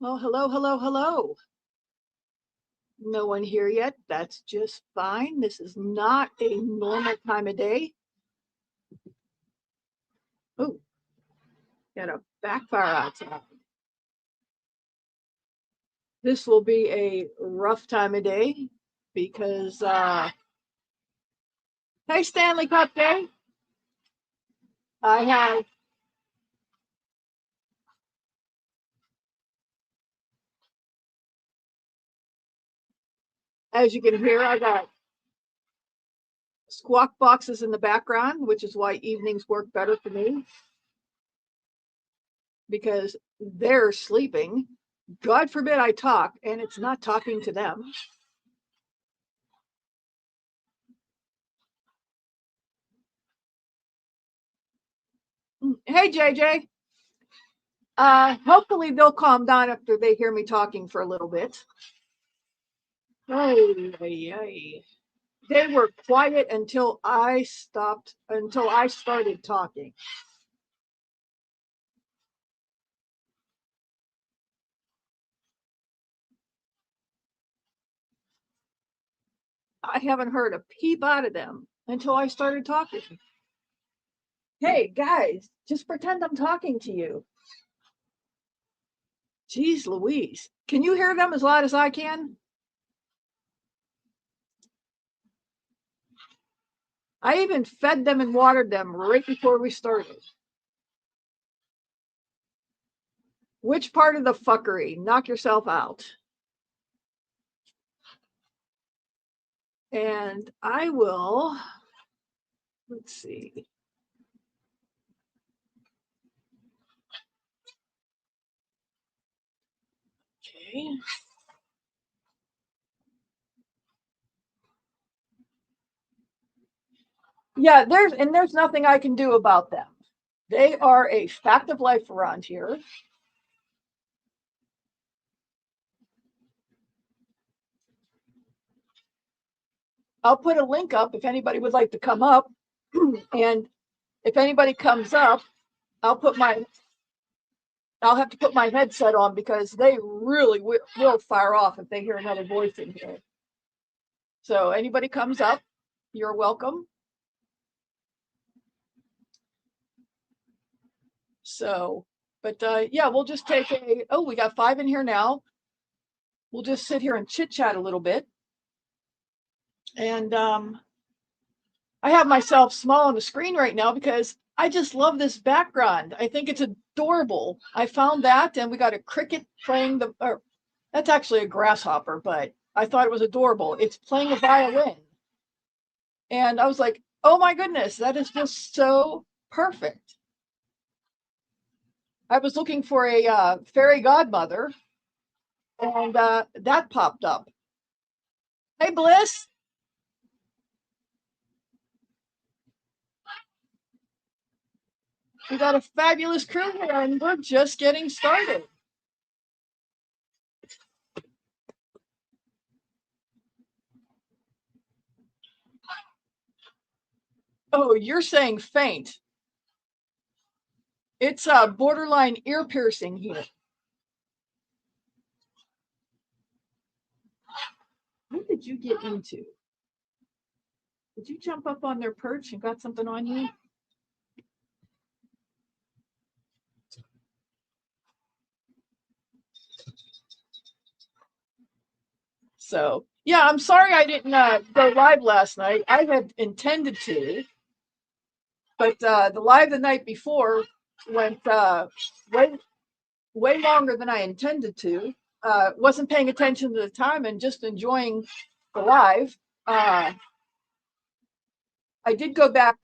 Well, hello, hello, hello. No one here yet. That's just fine. This is not a normal time of day. Oh, got a backfire outside. This will be a rough time of day because, hey, Stanley Cup Day. I have, as you can hear, I got squawk boxes in the background, which is why evenings work better for me because they're sleeping. God forbid I talk and it's not talking to them. Hey, JJ. Hopefully they'll calm down after they hear me talking for a little bit. Ay, ay, ay. They were quiet until I started talking. I haven't heard a peep out of them until I started talking. Hey, guys, just pretend I'm talking to you. Jeez Louise. Can you hear them as loud as I can? I even fed them and watered them right before we started. Which part of the fuckery? Knock yourself out. And I will, let's see. Okay. Yeah, there's nothing I can do about them. They are a fact of life around here. I'll put a link up if anybody would like to come up. And if anybody comes up, I'll put my I'll have to put my headset on because they really will fire off if they hear another voice in here. So anybody comes up, you're welcome. So, but yeah, we'll just take we got 5 in here now. We'll just sit here and chit chat a little bit. And I have myself small on the screen right now because I just love this background. I think it's adorable. I found that, and we got a cricket playing that's actually a grasshopper, but I thought it was adorable. It's playing a violin. And I was like, oh my goodness, that is just so perfect. I was looking for a fairy godmother, and that popped up. Hey, Bliss. We got a fabulous crew here, and we're just getting started. Oh, you're saying faint. It's borderline ear piercing here. What did you get into? Did you jump up on their perch and got something on you? So, yeah, I'm sorry I didn't go live last night. I had intended to, but the live the night before went way, way longer than I intended to. Wasn't paying attention to the time and just enjoying the live. I did go back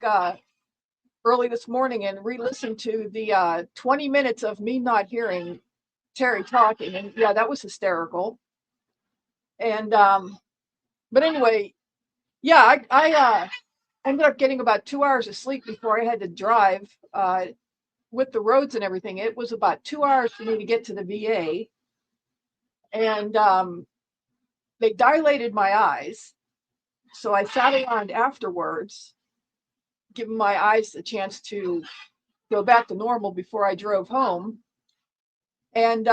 early this morning and re-listen to the 20 minutes of me not hearing Terry talking, and yeah, that was hysterical. And but anyway, yeah, I ended up getting about 2 hours of sleep before I had to drive. With the roads and everything, it was about 2 hours for me to get to the VA, and they dilated my eyes, so I sat around afterwards, giving my eyes a chance to go back to normal before I drove home. And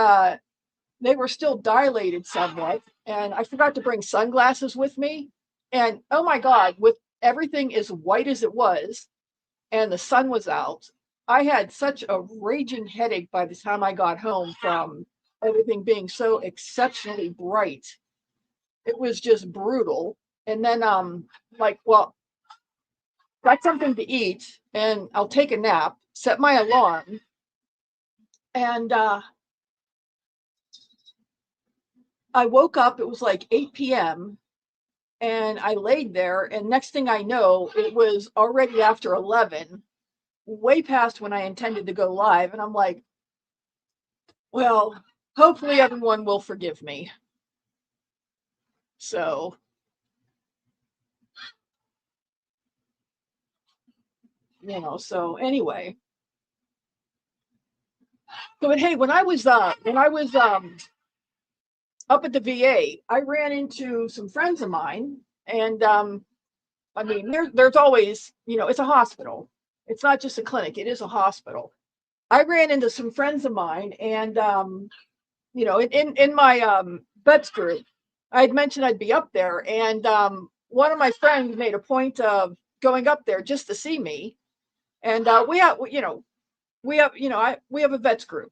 they were still dilated somewhat. And I forgot to bring sunglasses with me. And oh my God, with everything as white as it was, and the sun was out, I had such a raging headache by the time I got home from everything being so exceptionally bright. It was just brutal. And then like, well, got something to eat and I'll take a nap, set my alarm, and I woke up, it was like 8 p.m. and I laid there, and next thing I know, it was already after 11, way past when I intended to go live. And I'm like, well, hopefully everyone will forgive me. So, so anyway. But hey, when I was up at the VA, I ran into some friends of mine, and I mean, there's always, it's a hospital. It's not just a clinic, it is a hospital. I ran into some friends of mine, and in my vets group, I'd mentioned I'd be up there, and one of my friends made a point of going up there just to see me. And we have a vets group,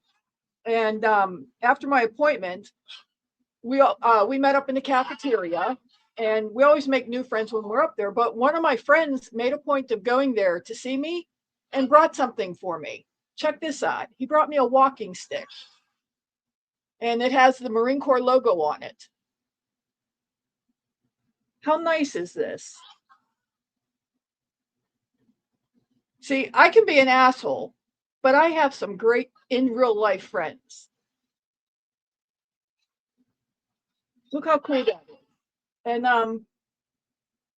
and after my appointment, we met up in the cafeteria, and we always make new friends when we're up there. But one of my friends made a point of going there to see me, and brought something for me. Check this out. He brought me a walking stick, and it has the Marine Corps logo on it. How nice is this? See, I can be an asshole, but I have some great in real life friends. Look how cool that is. And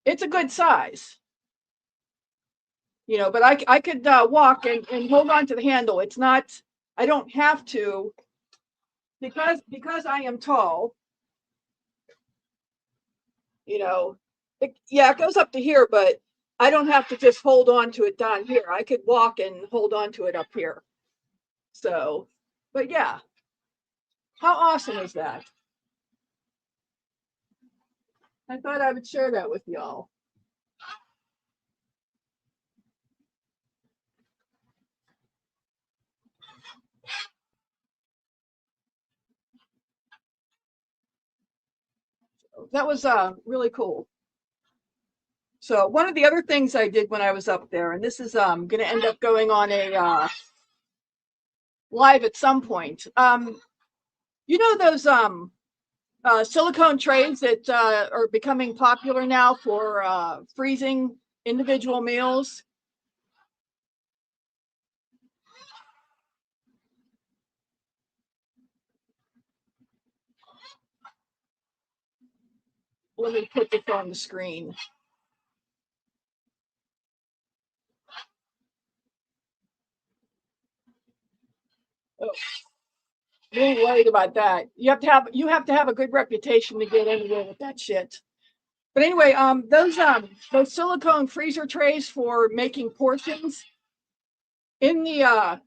it's a good size, but I could walk and hold on to the handle. It's not, I don't have to, because I am tall, it goes up to here, but I don't have to just hold on to it down here. I could walk and hold on to it up here. So, but yeah, how awesome is that? I thought I would share that with y'all. That was really cool. So one of the other things I did when I was up there, and this is going to end up going on a live at some point. Those silicone trays that are becoming popular now for freezing individual meals. Let me put this on the screen. Oh, I ain't worried about that. You have to have a good reputation to get anywhere with that shit. But anyway, those silicone freezer trays for making portions in the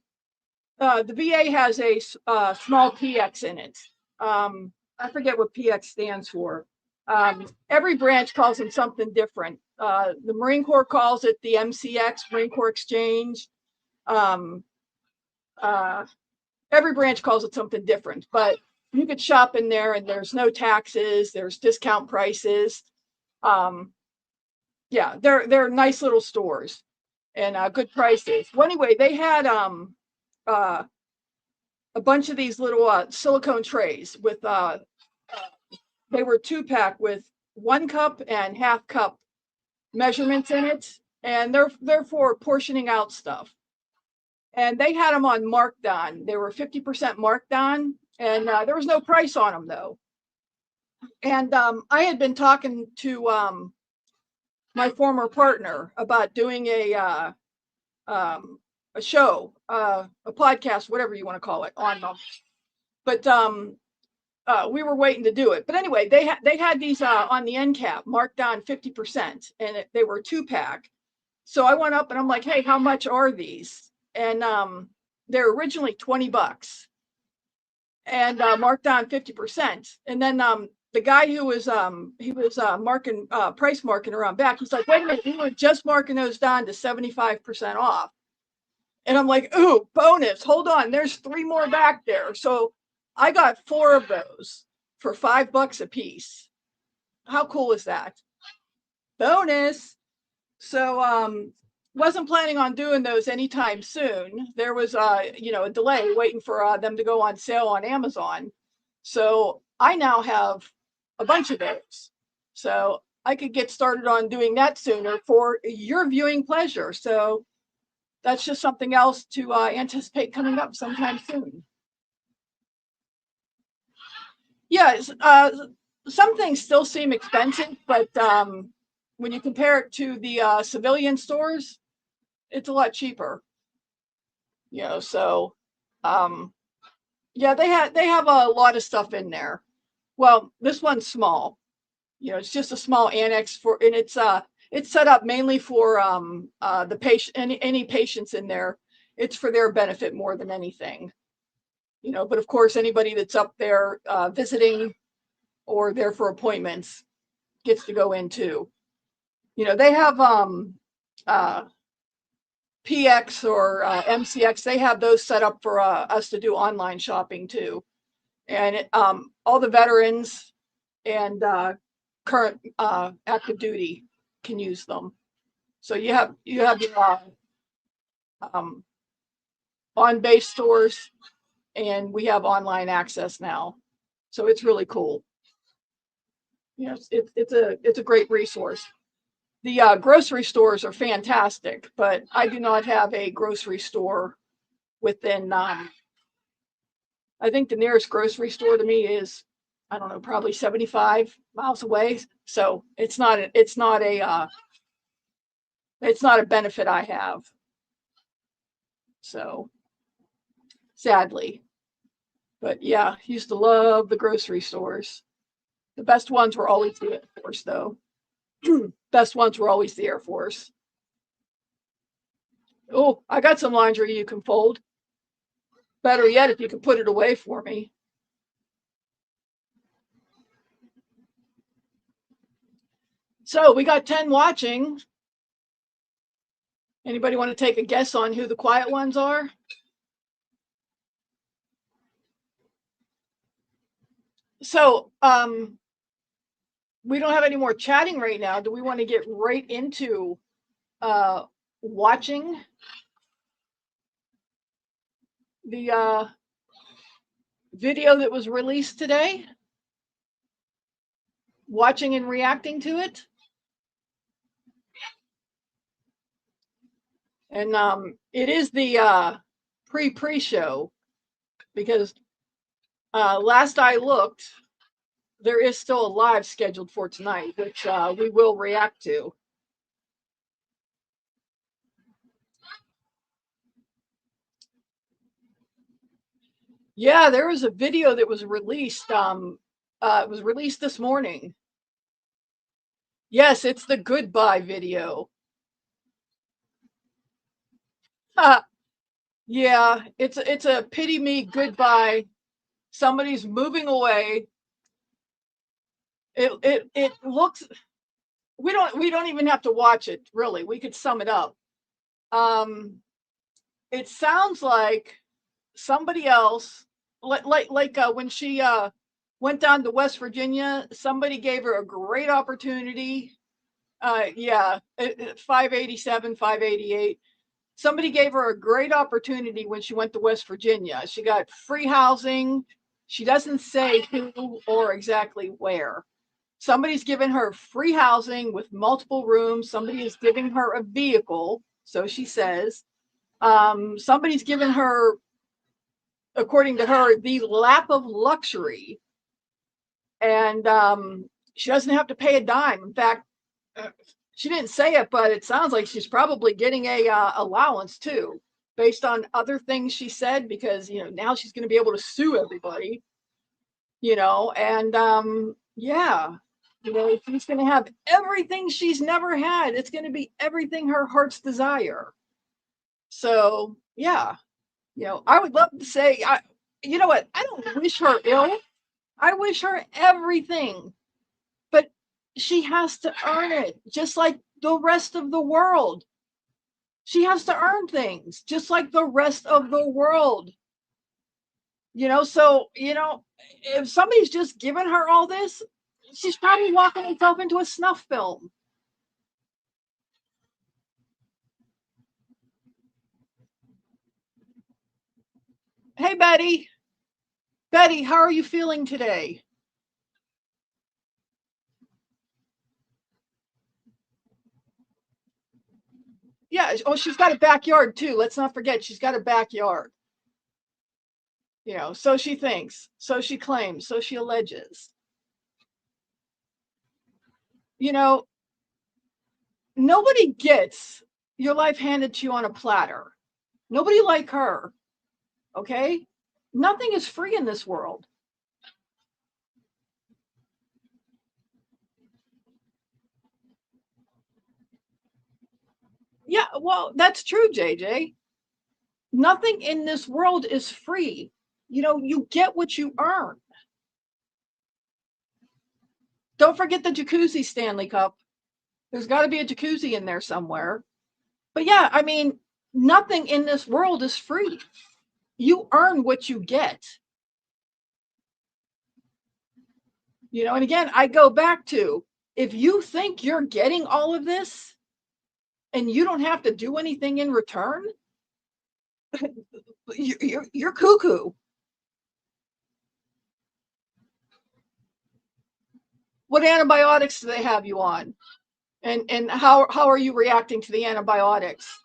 VA has a small PX in it. I forget what PX stands for. Every branch calls them something different. The Marine Corps calls it the MCX, Marine Corps Exchange. Um, uh, every branch calls it something different, but you could shop in there, and there's no taxes. There's discount prices. Um, yeah, they're nice little stores, and good prices. Well, anyway, they had uh, a bunch of these little silicone trays with they were 2-pack with 1 cup and half cup measurements in it, and they're for portioning out stuff. And they had them on marked on. They were 50% marked on, and there was no price on them though. And I had been talking to my former partner about doing a show, a podcast, whatever you want to call it, on them. But we were waiting to do it. But anyway, they had these on the end cap marked down 50%, and they were 2-pack. So I went up and I'm like, hey, how much are these? And they're originally $20. and marked down 50%. And then the guy who was he was marking price marking around back, he's like, wait a minute, we were just marking those down to 75% off. And I'm like, ooh, bonus, hold on, there's 3 more back there. So I got 4 of those for $5 a piece. How cool is that? Bonus. So wasn't planning on doing those anytime soon. There was a delay waiting for them to go on sale on Amazon. So I now have a bunch of those. So I could get started on doing that sooner for your viewing pleasure. So that's just something else to anticipate coming up sometime soon. Yeah, some things still seem expensive, but when you compare it to the civilian stores, it's a lot cheaper. So yeah, they have a lot of stuff in there. Well, this one's small. It's just a small annex for, and it's set up mainly for the patient, any patients in there. It's for their benefit more than anything. But of course, anybody that's up there visiting or there for appointments gets to go in too. They have PX or MCX. They have those set up for us to do online shopping too, and all the veterans and current active duty can use them. So you have your on base stores, and we have online access now. So it's really cool. It's a great resource. The grocery stores are fantastic, but I do not have a grocery store within. I think the nearest grocery store to me is, I don't know, probably 75 miles away. So it's not a benefit I have. So sadly, but yeah, used to love the grocery stores. The best ones were always the Air Force, though. Best ones were always the Air Force. Oh, I got some laundry you can fold. Better yet, if you can put it away for me. So we got 10 watching. Anybody want to take a guess on who the quiet ones are? So we don't have any more chatting right now. Do we want to get right into watching the video that was released today? Watching and reacting to it? And it is the pre-show, because last I looked, there is still a live scheduled for tonight, which we will react to. Yeah, there was a video that was released. It was released this morning. Yes, it's the goodbye video. Yeah, it's a pity me goodbye. Somebody's moving away. It looks, we don't even have to watch it, really. We could sum it up. It sounds like somebody else, like when she went down to West Virginia, somebody gave her a great opportunity. Yeah, 587, 588. Somebody gave her a great opportunity when she went to West Virginia. She got free housing. She doesn't say who or exactly where. Somebody's given her free housing with multiple rooms. Somebody is giving her a vehicle, so she says. Somebody's given her, according to her, the lap of luxury. And she doesn't have to pay a dime. In fact, she didn't say it, but it sounds like she's probably getting a allowance too, based on other things she said, because now she's going to be able to sue everybody. And yeah, she's going to have everything she's never had. It's going to be everything her heart's desire. So yeah, I would love to say you know what? I don't wish her ill. I wish her everything. But she has to earn it, just like the rest of the world. She has to earn things, just like the rest of the world. So, if somebody's just giving her all this, she's probably walking herself into a snuff film. Hey, Betty. Betty, how are you feeling today? Yeah. Oh, she's got a backyard too. Let's not forget she's got a backyard. So she thinks, so she claims, so she alleges. You know, Nobody gets your life handed to you on a platter. Nobody like her. Okay? Nothing is free in this world. Yeah, well, that's true, JJ. Nothing in this world is free. You get what you earn. Don't forget the jacuzzi Stanley Cup. There's got to be a jacuzzi in there somewhere. But yeah, I mean, nothing in this world is free. You earn what you get. And again, I go back to, if you think you're getting all of this and you don't have to do anything in return, you're cuckoo. What antibiotics do they have you on? And how are you reacting to the antibiotics?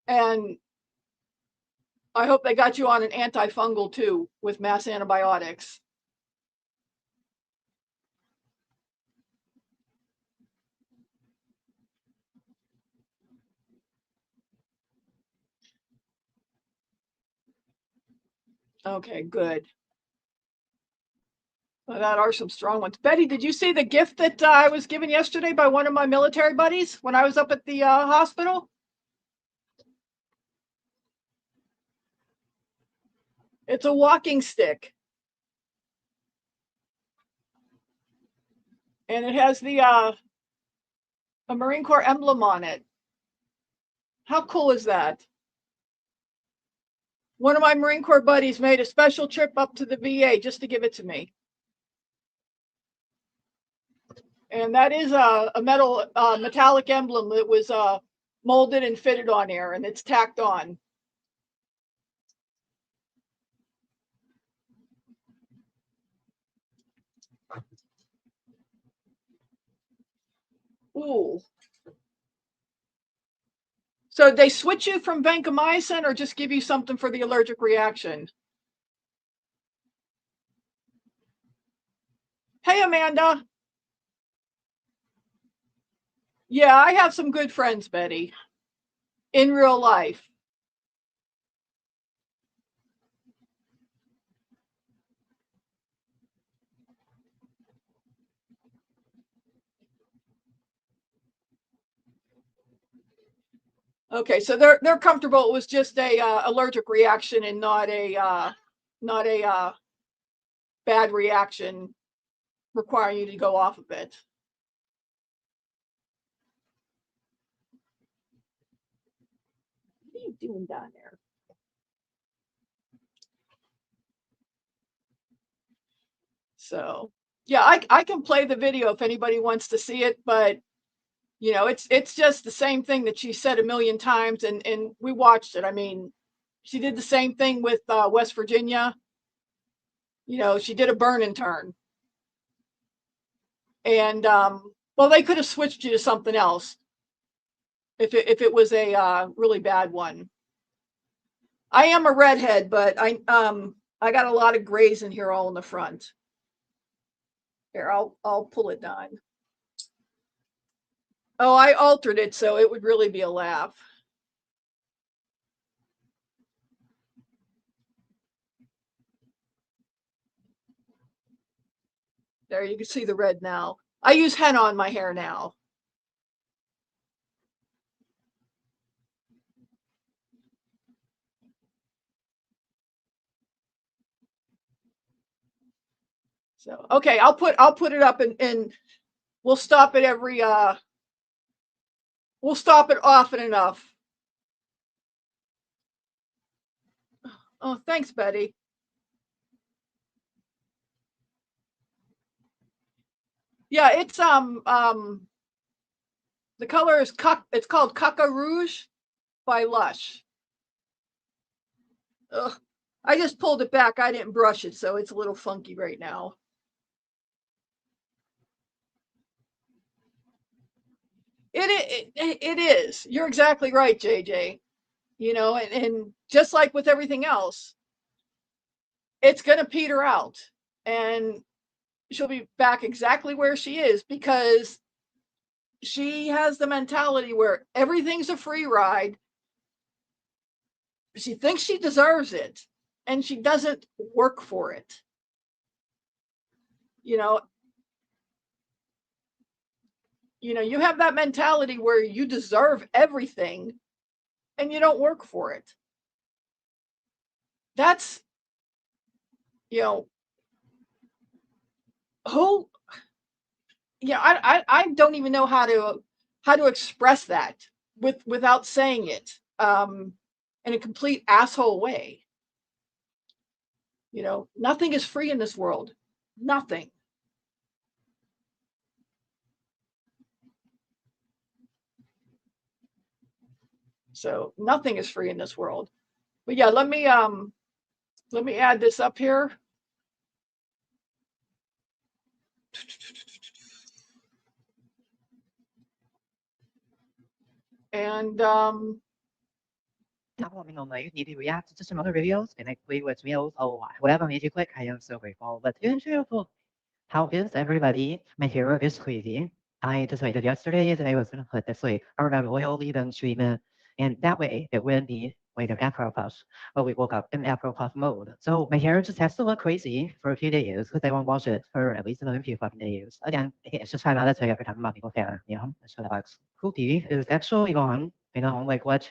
And I hope they got you on an antifungal too with mass antibiotics. Okay, good. Well, that are some strong ones. Betty, did you see the gift that I was given yesterday by one of my military buddies when I was up at the hospital? It's a walking stick, and it has the a Marine Corps emblem on it. How cool is that? One of my Marine Corps buddies made a special trip up to the VA just to give it to me. And that is a metallic emblem that was molded and fitted on there, and it's tacked on. Ooh. So they switch you from vancomycin or just give you something for the allergic reaction? Hey, Amanda. Yeah, I have some good friends, Betty, in real life. Okay, so they're comfortable. It was just a allergic reaction and not a bad reaction requiring you to go off of it. What are you doing down there? So yeah, I can play the video if anybody wants to see it, but it's just the same thing that she said a million times, and we watched it. I mean, she did the same thing with West Virginia. She did a burn and turn, and well, they could have switched you to something else if it was a really bad one. I am a redhead, but I got a lot of grays in here all in the front. Here, I'll pull it down. Oh, I altered it so it would really be a laugh. There, you can see the red now. I use henna on my hair now. So, okay, I'll put it up and we'll stop it every we'll stop it often enough. Oh, thanks, Betty. Yeah, it's the color is it's called Caca Rouge by Lush. Ugh. I just pulled it back. I didn't brush it, so it's a little funky right now. It is. You're exactly right, JJ. You know, and just like with everything else, it's going to peter out, and she'll be back exactly where she is because she has the mentality where everything's a free ride. She thinks she deserves it, and she doesn't work for it. You know, you have that mentality where you deserve everything and you don't work for it. That's, you know, who, I don't even know how to express that without saying it in a complete asshole way. Nothing is free in this world. Nothing. So nothing is free in this world. But yeah, let me add this up here. And let me know if you need to react to some other videos and I play with meals or whatever made you click. I am so grateful. But in general, how is everybody? My hero is crazy. I decided yesterday that I was going to put this like around oil leave-in treatment, and that way it wouldn't be like an Afro puff. But we woke up in Afro puff mode. So my hair just has to look crazy for a few days because I won't wash it for at least another few fucking days. Again, it's just trying not to tell you every time I'm about to go there, So that's Cookie is actually gone. Like what?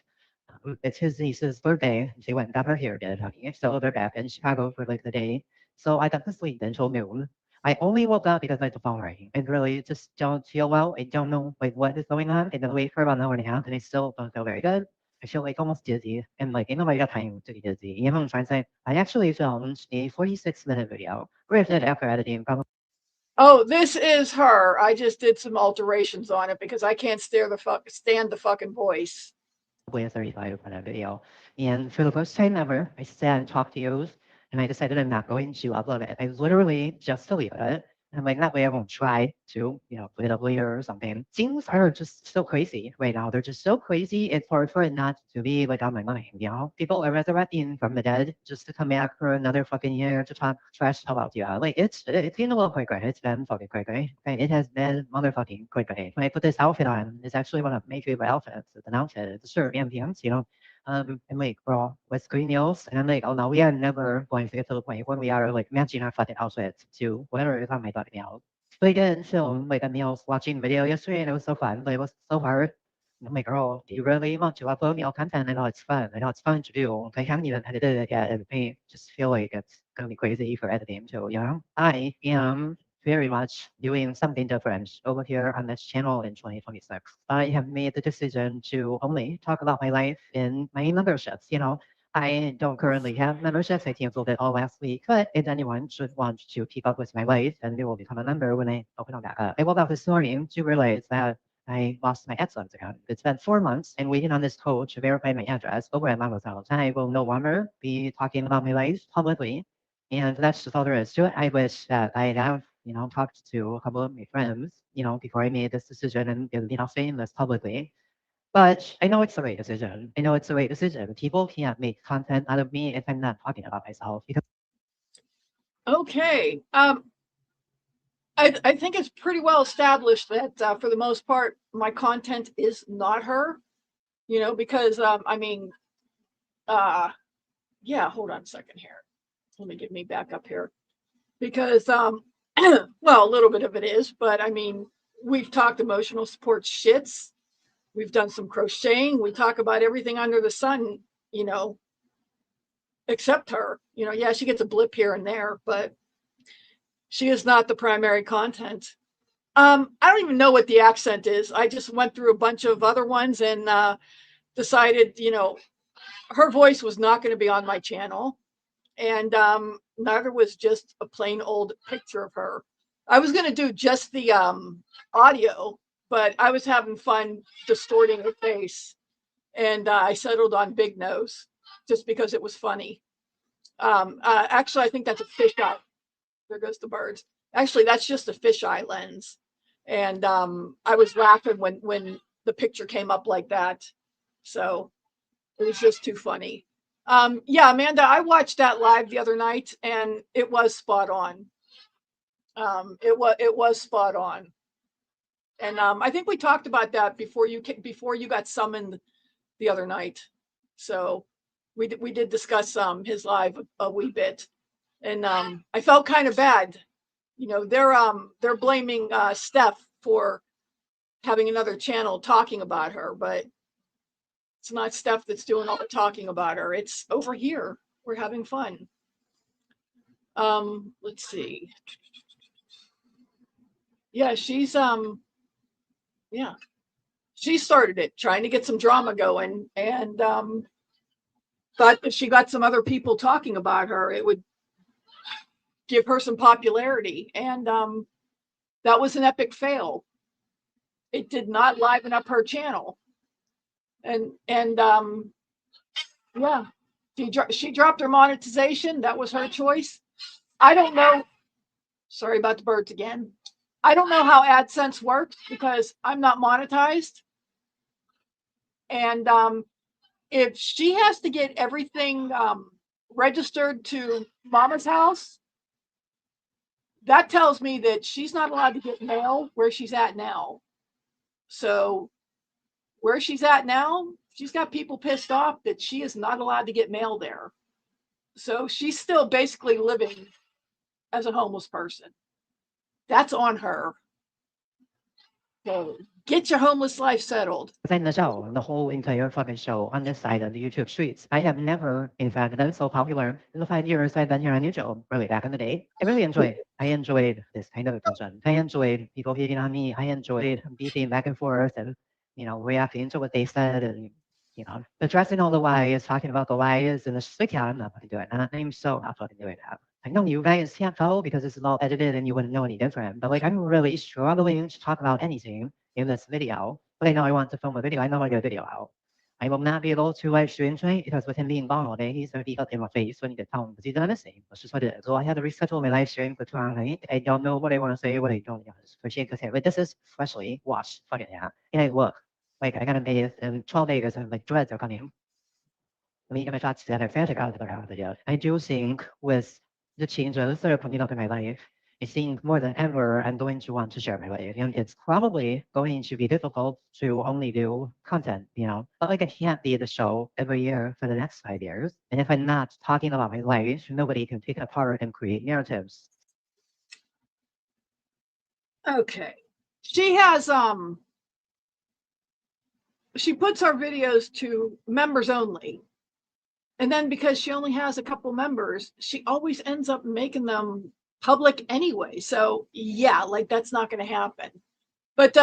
It's his niece's birthday. She went and got her hair did. Okay, so they're back in Chicago for like the day. So I got to sleep until noon. I only woke up because my phone rang. I really just don't feel well. I don't know like what is going on. I've been awake for about an hour and a half, and I still don't feel very good. I feel like almost dizzy, and like ain't nobody got time to be dizzy. You know what I'm trying to say? I actually filmed a 46-minute video. Granted, after editing, probably. Oh, this is her. I just did some alterations on it because I can't stand the fucking voice. Probably a 35-minute video. And for the first time ever, I sat and talked to you, and I decided I'm not going to upload it. I literally just deleted it. And like that way I won't try to, put it up later or something. Things are just so crazy right now. They're just so crazy. It's hard for it not to be like on my mind. People are resurrecting from the dead just to come back for another fucking year to talk trash about you. Like it's been a little quick, right? It's been fucking quick, right? Okay, it has been motherfucking quick, right? When I put this outfit on, it's actually one of my favorite outfits. It's an outfit. It's a shirt and pants. And like we're all with green nails, and I'm like, oh no, we are never going to get to the point when we are like matching our fucking outfits to whatever is on my fucking nails. But I did film like a nails watching video yesterday, and it was so fun. But it was so hard. And I'm like, girl, do you really want to upload nail content? I know it's fun. I know it's fun to do. I haven't even edited it yet. It may just feel like it's gonna be crazy for editing too. I am very much doing something different over here on this channel in 2026. I have made the decision to only talk about my life in my memberships. I don't currently have memberships. I canceled it all last week, but if anyone should want to keep up with my life, then they will become a member when I open them back up. I woke up this morning to realize that I lost my AdSense account. It's been 4 months and waiting on this code to verify my address over at Mama's house. I will no longer be talking about my life publicly. And that's just all there is to it. I wish that I have, talked to a couple of my friends, before I made this decision and, saying this publicly. But I know it's the right decision. I know it's the right decision. People can't make content out of me if I'm not talking about myself. Because Okay. I think it's pretty well established that for the most part, my content is not her, because yeah, hold on a second here. Let me get me back up here because, well, a little bit of it is, but we've talked emotional support shits. We've done some crocheting. We talk about everything under the sun, except her. Yeah, she gets a blip here and there, but She is not the primary content. I don't even know what the accent is. I just went through a bunch of other ones and decided, her voice was not going to be on my channel. And neither was just a plain old picture of her. I was going to do just the audio, but I was having fun distorting her face. And I settled on Big Nose just because it was funny. Actually, I think that's a fisheye. There goes the birds. Actually, that's just a fisheye lens. And I was laughing when the picture came up like that. So it was just too funny. Yeah, Amanda, I watched that live the other night, and it was spot on. It was spot on. And I think we talked about that before you got summoned the other night. So we did discuss his live a wee bit, and I felt kind of bad. They're blaming Steph for having another channel talking about her, but it's not Steph that's doing all the talking about her. It's over here. We're having fun. Let's see. Yeah, yeah. She started it, trying to get some drama going, and thought if she got some other people talking about her, it would give her some popularity. And that was an epic fail. It did not liven up her channel. And yeah, she dropped her monetization. That was her choice. I don't know. Sorry about the birds again. I don't know how AdSense works because I'm not monetized. And if she has to get everything registered to Mama's house, that tells me that she's not allowed to get mail where she's at now. So where she's at now, she's got people pissed off that she is not allowed to get mail there. So she's still basically living as a homeless person. That's on her. So get your homeless life settled. In the show, the whole entire fucking show on this side of the YouTube streets. I have never, in fact, been so popular in the 5 years I've been here on YouTube, really back in the day. I really enjoyed it. I enjoyed this kind of attention. I enjoyed people hitting on me. I enjoyed beating back and forth and, reacting to what they said and, addressing all the whys, talking about the whys, and it's just like, yeah, I'm not fucking doing that. I'm so not fucking doing that. I know you guys can't tell because this is all edited and you wouldn't know any different, but like I'm really struggling to talk about anything in this video, but I know I want to film a video. I know I get a video out. I will not be able to live stream tonight because with him being gone all day, he's going to be up in my face when he gets home because he's gonna miss me. That's just what it is. So I had to reschedule my live stream for tomorrow night. I don't know what I want to say, what I don't. Just appreciate this here. But this is freshly washed. Fuck it, yeah. And I look like I gotta bathe in 12 days and like dreads are coming. Let me get my thoughts together. Fantastic out of the video. I do think with the changes that are coming up in my life, I think more than ever, I'm going to want to share my life. And it's probably going to be difficult to only do content, But like I can't be the show every year for the next 5 years. And if I'm not talking about my life, nobody can take it apart and create narratives. Okay. She has she puts our videos to members only. And then because she only has a couple members, she always ends up making them public anyway. So yeah, like that's not going to happen. But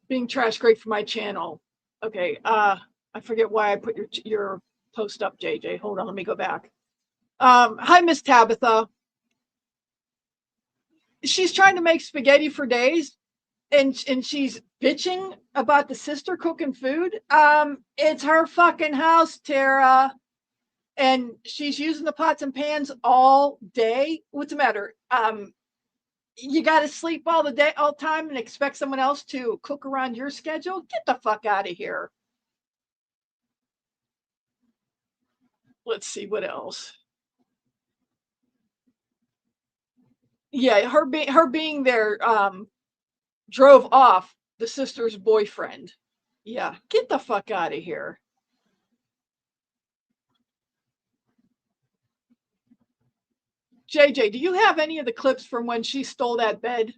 being trash great for my channel. Okay, I forget why I put your post up, JJ. Hold on, let me go back. Hi, Miss Tabitha. She's trying to make spaghetti for days, and she's bitching about the sister cooking food. It's her fucking house, Tara. And she's using the pots and pans all day. What's the matter? You got to sleep all the time and expect someone else to cook around your schedule? Get the fuck out of here. Let's see what else. Yeah, her being there drove off the sister's boyfriend. Yeah, get the fuck out of here. JJ, do you have any of the clips from when she stole that bed?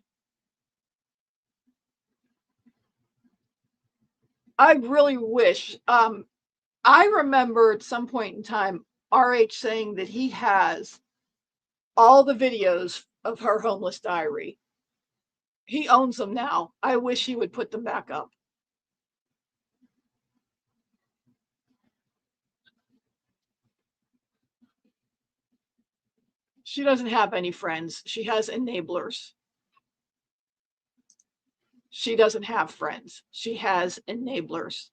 I really wish. I remember at some point in time RH saying that he has all the videos of her homeless diary. He owns them now. I wish he would put them back up. She doesn't have any friends. She has enablers. She doesn't have friends. She has enablers.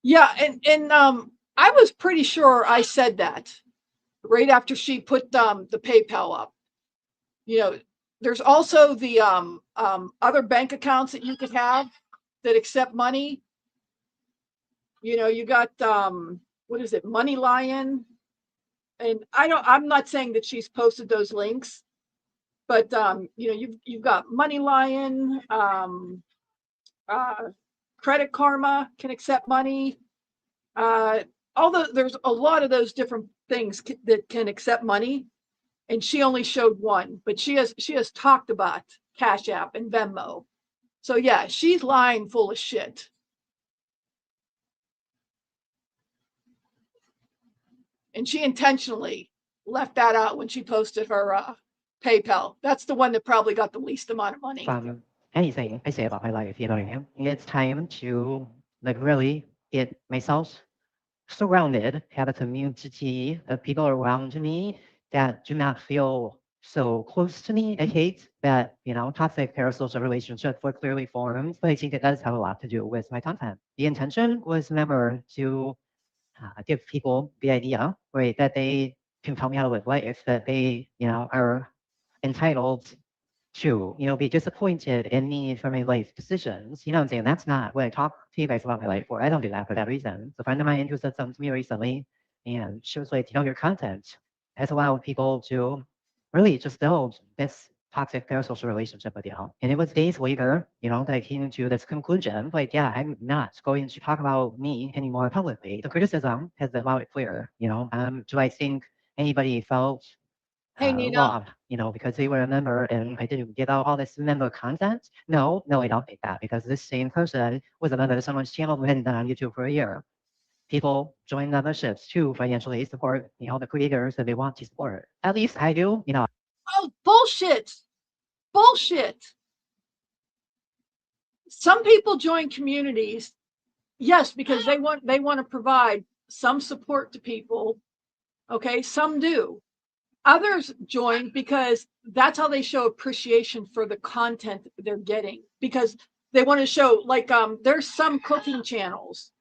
Yeah, and I was pretty sure I said that right after she put the PayPal up. You know, there's also the other bank accounts that you could have that accept money. You know, you got what is it, Money Lion? And I'm not saying that she's posted those links, but you know, you've got Money Lion, Credit Karma can accept money. Although there's a lot of those different things that can accept money, and she only showed one, but she has talked about Cash App and Venmo. So yeah, she's lying full of shit. And she intentionally left that out when she posted her PayPal. That's the one that probably got the least amount of money. From anything I say about my life, it's time to like really get myself surrounded, have a community of people around me that do not feel so close to me. I hate that, toxic parasocial relationships were clearly formed, but I think it does have a lot to do with my content. The intention was never to give people the idea, right, that they can tell me how to live life, that they, are entitled to, be disappointed in me for my life decisions. You know what I'm saying? That's not what I talk to you guys about my life for. I don't do that for that reason. A friend of mine who said something to me recently, and she was like, your content has allowed people to really just build this toxic parasocial relationship with you. And it was days later, that I came to this conclusion, like, yeah, I'm not going to talk about me anymore publicly. The criticism has been loud and clear, do I think anybody felt Hey, Nina. robbed, because they were a member and I didn't give out all this member content? No, I don't think that, because this same person was a member of someone's channel and on YouTube for a year. People join memberships to financially support, the creators that they want to support. At least I do, Oh, bullshit. Bullshit. Some people join communities, yes, because they want to provide some support to people. Okay, some do. Others join because that's how they show appreciation for the content they're getting, because they want to show, like, there's some cooking channels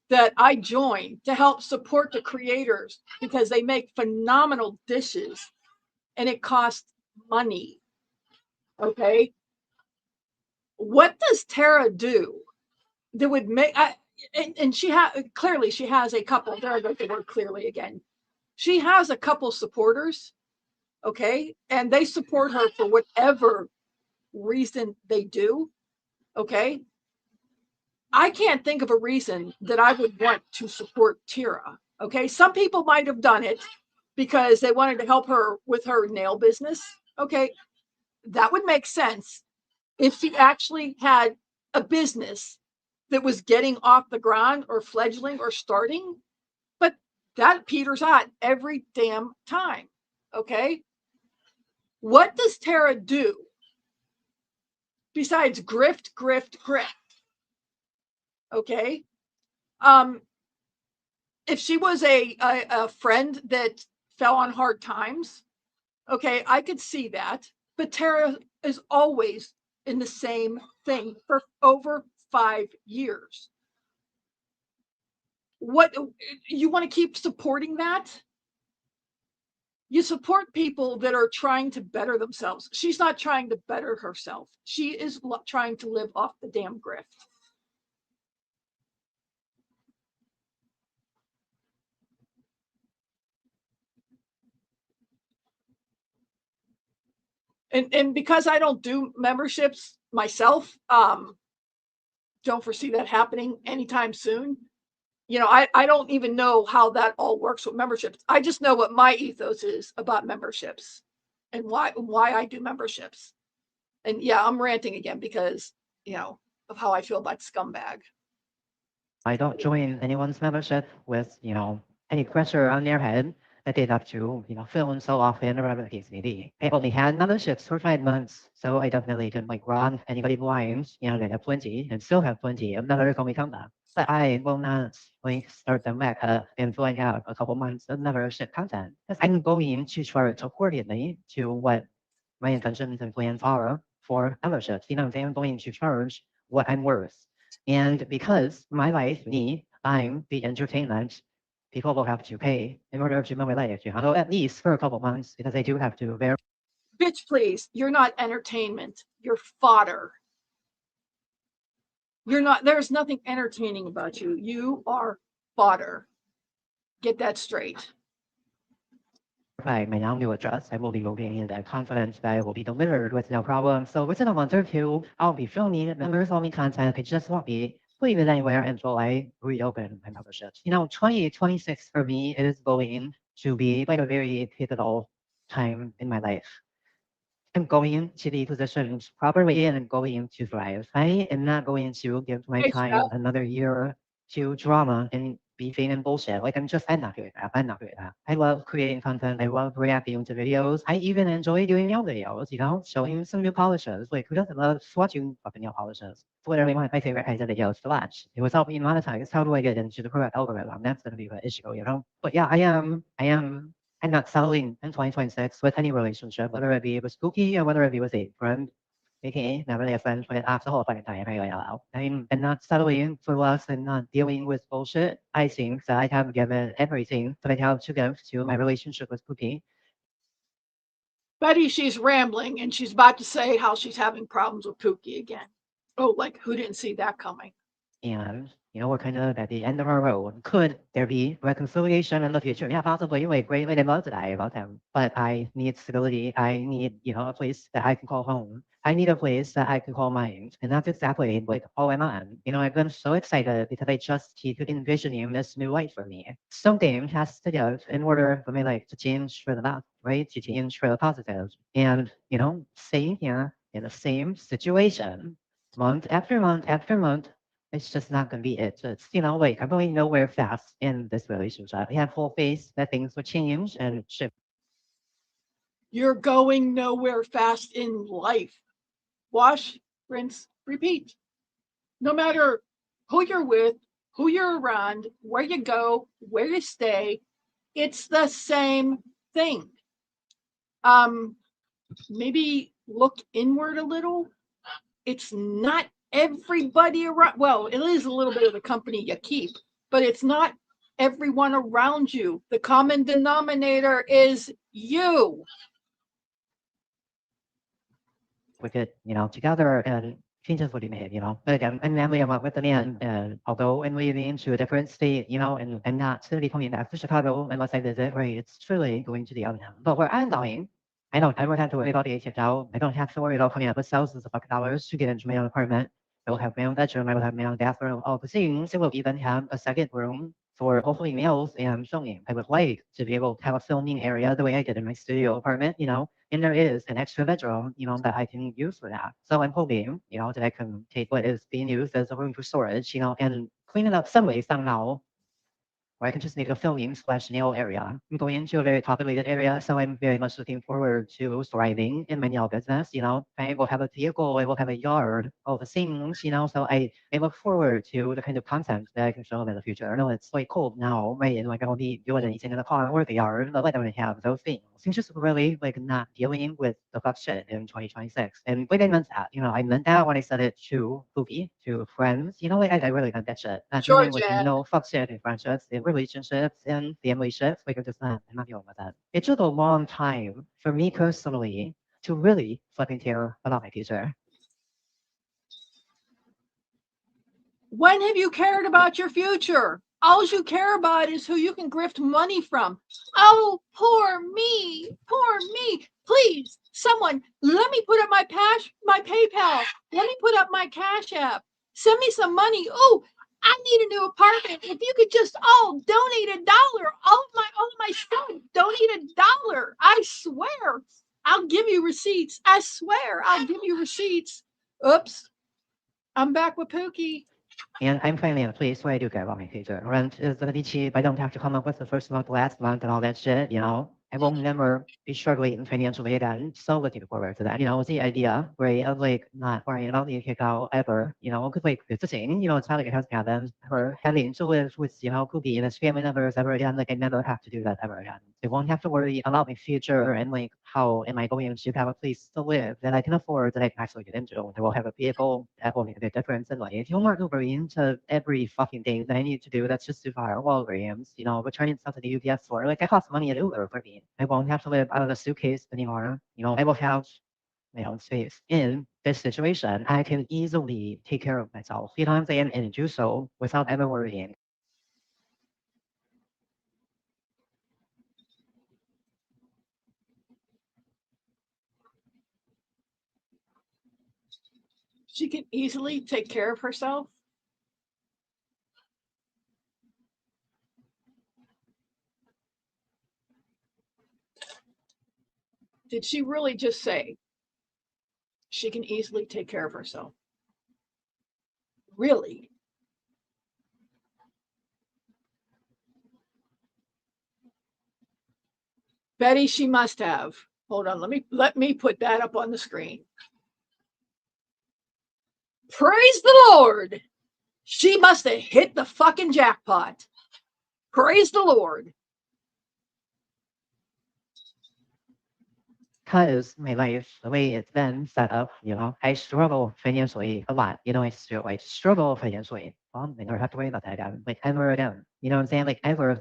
that I join to help support the creators because they make phenomenal dishes and it costs money. Okay, what does Tara do that would make and she clearly she has a couple, there I go with the word clearly again, she has a couple supporters, okay, and they support her for whatever reason they do, okay. I can't think of a reason that I would want to support Tira, okay. Some people might have done it because they wanted to help her with her nail business, okay, that would make sense if she actually had a business that was getting off the ground or fledgling or starting, but that peters out every damn time, okay. What does Tara do besides grift? Okay. If she was a friend that fell on hard times, okay, I could see that. But Tara is always in the same thing for over 5 years. What, you want to keep supporting that? You support people that are trying to better themselves. She's not trying to better herself. She is trying to live off the damn grift. And because I don't do memberships myself, don't foresee that happening anytime soon. I don't even know how that all works with memberships. I just know what my ethos is about memberships and why I do memberships. And yeah, I'm ranting again because, of how I feel about scumbag. I don't join anyone's membership with, any pressure on their head that they'd have to, film so often or whatever the case may be. I only had memberships for 5 months, so I definitely didn't like rob anybody blind. They have plenty and still have plenty of never coming comeback. But I will not like start them back up and fill out a couple months of membership content. 'Cause I'm going to charge accordingly to what my intentions and plans are for memberships. I'm going to charge what I'm worth. And because my life, me, I'm the entertainment, people will have to pay in order to live my life, at least for a couple months, because I do have to verify. Bitch, please, you're not entertainment. You're fodder. You're not, there's nothing entertaining about you. You are fodder. Get that straight. My now new address, I will be locating in that confidence that it will be delivered with no problem. So within a month or two, I'll be filming members only content. I just won't be putting it anywhere until I reopen my memberships. 2026 for me is going to be like a very pivotal time in my life. I'm going to be positioned properly and I'm going to thrive. I am not going to give my Hey, time Snuff. another year to drama and beefing and bullshit. Like I'm not doing that. I'm not doing that. I love creating content. I love reacting to videos. I even enjoy doing nail videos, showing some new polishes. Like who doesn't love watching fucking nail polishes? It's literally one of my favorite kinds of videos to watch. It was helping monetize. How do I get into the correct algorithm? That's gonna be the issue. But yeah, I'm not settling in 2026 with any relationship, whether it be with Spooky or whether it be with a friend, aka not really a friend, but after the whole fucking time, I'm not settling for less and not dealing with bullshit. I think that I have given everything that I have to give to my relationship with Spooky. Betty, she's rambling and she's about to say how she's having problems with Pookie again. Oh, like who didn't see that coming? And, we're kind of at the end of our road. Could there be reconciliation in the future? Yeah, possibly. Like, greatly I'd love to die about them. But I need stability. I need, a place that I can call home. I need a place that I can call mine. And that's exactly like all I'm on. I've been so excited because I just keep envisioning this new life for me. Something has to give in order for my life to change for the better, right? To change for the positive. And, staying here in the same situation month after month after month, it's just not gonna be it. So it's, like I'm going nowhere fast in this relationship. I have full faith that things will change and shift. You're going nowhere fast in life. Wash, rinse, repeat. No matter who you're with, who you're around, where you go, where you stay, it's the same thing. Maybe look inward a little. It's not everybody around. Well, it is a little bit of the company you keep, but it's not everyone around you. The common denominator is you. With it, together and changes what you made, But again, I'm family I'm with the man, and although I'm leaving to a different state, and I'm not really coming back to Chicago unless I visit, right? It's truly going to the unknown. But where I'm going, I don't ever have to worry about getting kicked out. I don't have to worry about coming up with thousands of fucking dollars to get into my own apartment. I will have my own bedroom. I will have my own bathroom, all the things. I will even have a second room for hopefully meals and filming. I would like to be able to have a filming area the way I did in my studio apartment, and there is an extra bedroom, that I can use for that. So I'm hoping, that I can take what is being used as a room for storage, and clean it up some way somehow, or I can just make a filming/nail area. I'm going into a very populated area, so I'm very much looking forward to thriving in my nail business. I will have a vehicle, I will have a yard, all the things, so I look forward to the kind of content that I can show them in the future. I know it's like cold now, right? And like I won't be doing anything in the car or the yard, but I don't have those things. I'm just really like not dealing with the fuck shit in 2026. And like I meant that, I meant that when I said it to Poopy, to friends, like I really meant that shit. Not Sure, dealing with Jen. no fuck shit in friendships, in relationships, and family shifts. Like I'm not dealing with that. It took a long time for me personally to really fucking care about my future. When have you cared about your future? All you care about is who you can grift money from. Oh, poor me, poor me. Please, someone, let me put up my PayPal. Let me put up my Cash App. Send me some money. Oh, I need a new apartment. If you could just all donate $1, all of my stuff, donate $1. I swear, I'll give you receipts. I swear, I'll give you receipts. Oops. I'm back with Pookie. And I'm finally at a place where I do care about my future. Rent is gonna be cheap. I don't have to come up with the first month, last month, and all that shit. I will never be struggling financially again. So looking forward to that. With the idea, right, of like not worrying about being kicked out ever. Because like it's the thing. It's not like it has happened or having to live with Cookie and his family members ever again. Like I never have to do that ever again. I won't have to worry about my future and like how am I going to have a place to live that I can afford that I can actually get into. I will have a vehicle that will make a big difference in life. You'll not worry into every fucking thing that I need to do that's just too far. Walgreens, returning stuff to the UPS store. Like it costs money at Uber for me. I won't have to live out of a suitcase anymore. I will have my own space. In this situation, I can easily take care of myself. You know what I'm saying? And do so without ever worrying. She can easily take care of herself. Did she really just say she can easily take care of herself? Really? Betty, she must have. Hold on, let me put that up on the screen. Praise the Lord. She must have hit the fucking jackpot. Praise the Lord. Because my life, the way it's been set up, I struggle financially a lot. I struggle financially. Well, I never have to worry about that again, like ever again. You know what I'm saying? Like ever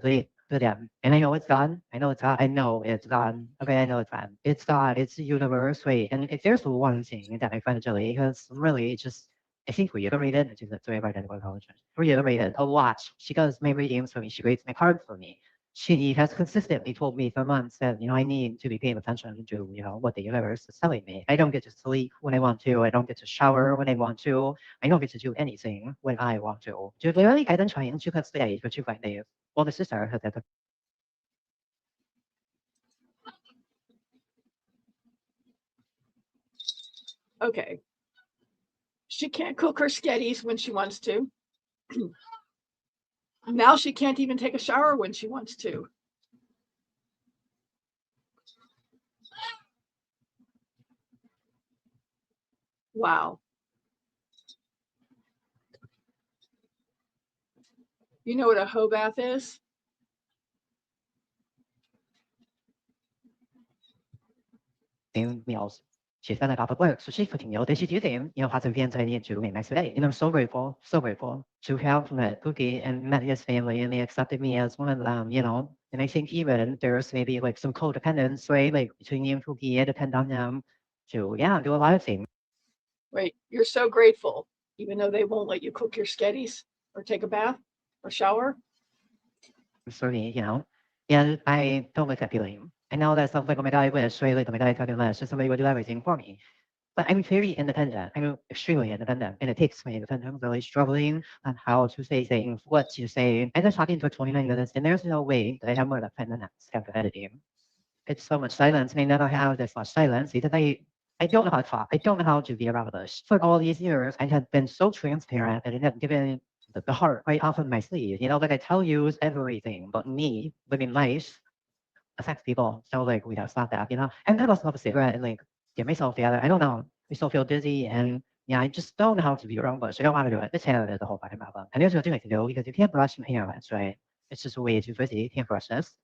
again. And I know it's gone. I know it's gone. I know it's gone. Okay, I know it's gone. It's gone. It's the universe. Wait, and if there's one thing that I find Jelly, because really just I think reiterated, which is a story about identical intelligence. Reiterated a lot. She does my readings for me. She grades my cards for me. She has consistently told me for months that, I need to be paying attention to, what the universe is telling me. I don't get to sleep when I want to. I don't get to shower when I want to. I don't get to do anything when I want to. 就你可以睇得出超級 stay 個超級你，我的 sister 係得 Okay. She can't cook her sketties when she wants to. Now she can't even take a shower when she wants to. Wow. You know what a hoe bath is? meals. She's done a lot of work, so she continued that she did them, has a VN idea to make nice today. And I'm so grateful to have met Cookie and met his family, and they accepted me as one of them. And I think even there's maybe like some codependence, right? Like between you and Cookie, I depend on them to, do a lot of things. Wait, you're so grateful, even though they won't let you cook your sketties or take a bath or shower? For me. And I don't like that feeling. I know that sounds like, oh my God, I wish, right? Like, oh my God, I talking less, just somebody would do everything for me. But I'm very independent. I'm extremely independent, and it takes my independence really struggling on how to say things, what to say. And I'm talking for 29 minutes, and there's no way that I have more than 10 minutes after editing. It's so much silence, and I never have this much silence because I don't know how to talk. I don't know how to be around this. For all these years, I have been so transparent that I have given the heart right off of my sleeve. Like I tell you everything, but me living life affects people. So like we gotta stop that. And I also have a cigarette and like get myself together. I don't know. I still feel dizzy and yeah, I just don't know how to be around bush. I don't want to do it. This hair is the whole fucking problem. And there's nothing I can do because you can't brush my hair, that's right. It's just way too frizzy. You can't brush this.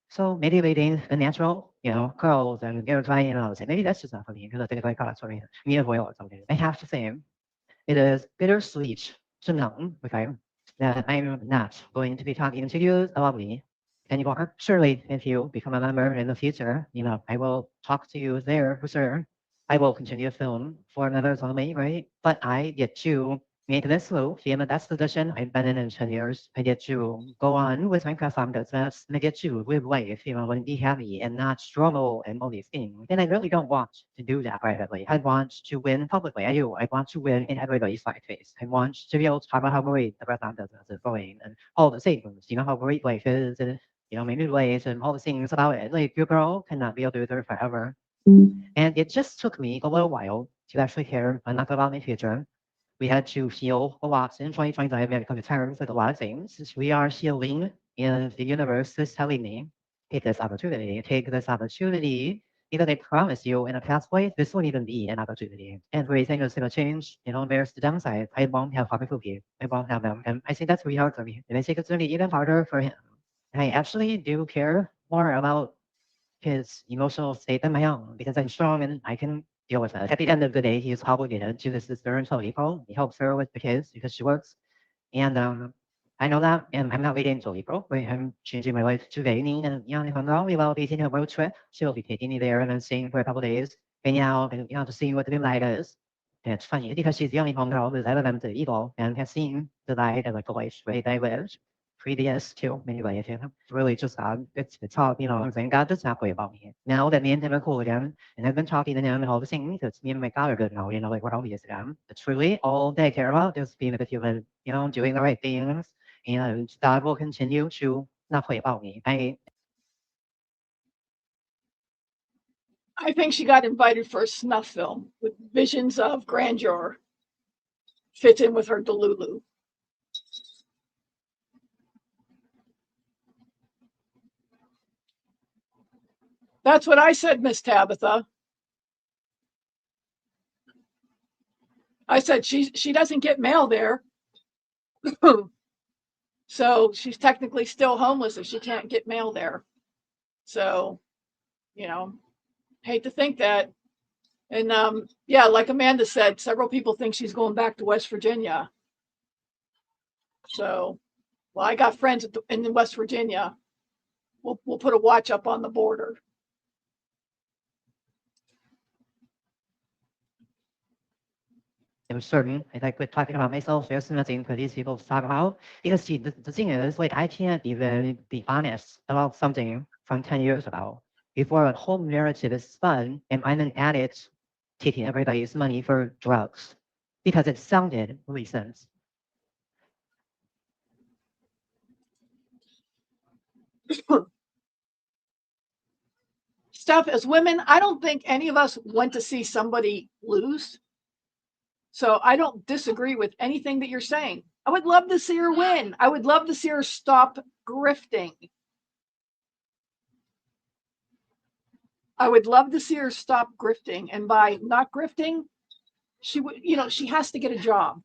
So maybe waiting the natural, curls and hair drying and all this. Maybe that's just not for me because I think it's like products for me. Need oil or something. I have to say it is bittersweet to know, okay, that I'm not going to be talking to you about me anymore. Surely, if you become a member in the future, I will talk to you there for sure. I will continue to film for members only, right? But I get to make this move, be in the best position I've been in 10 years. I get to go on with my platform business, and I get to live life, and be happy and not struggle and all these things. And I really don't want to do that privately. I want to win publicly. I do. I want to win in everybody's face. I want to be able to talk about how great the platform business is going and all the things, how great life is and maybe ways and all the things about it. Like your girl cannot be a loser forever. And it just took me a little while to actually care enough about my future we had to heal a lot in 2025 and come to terms with a lot of things. We are healing, and the universe is telling me, take this opportunity, take this opportunity. Because I promise you, in a past life, this won't even be an opportunity. Everything is going to change. There's the downside. I won't have happy cookie. I won't have them. And I think that's really hard for me. And I think it's going to be even harder for him. And I actually do care more about his emotional state than my own because I'm strong and I can deal with it. At the end of the day, he is obligated to his sister until April. He helps her with the kids because she works. And I know that, and I'm not waiting until April. I'm changing my life to Vaini, and if I'm not, we will be taking a road trip. She'll be taking me there and then staying for a couple of days, hanging out, and to see what the new light is. And it's funny because she's the only home girl who's ever been to Eagle and has seen the light and like the life way they live previous to many ways. It's really just it's all I'm saying God does not worry about me. Now that me and him are cool again, and I've been talking to him and all the things, it's me and my God are good now, like we're always again. It's really all they care about is being with you and doing the right things, and God will continue to not worry about me. I think she got invited for a snuff film with visions of grandeur. Fits in with her Delulu. That's what I said, Miss Tabitha. I said she doesn't get mail there. So she's technically still homeless if she can't get mail there. So, hate to think that. And yeah, like Amanda said, several people think she's going back to West Virginia. So, well, I got friends in West Virginia. We'll put a watch up on the border. I'm certain, I like quit talking about myself. There's nothing for these people to talk about. Because see, the thing is, like, I can't even be honest about something from 10 years ago. Before a whole narrative is spun, and I'm an addict taking everybody's money for drugs. Because it sounded recent. Stuff as women, I don't think any of us went to see somebody lose. So I don't disagree with anything that you're saying. I would love to see her win. I would love to see her stop grifting. I would love to see her stop grifting. And by not grifting, she would, she has to get a job.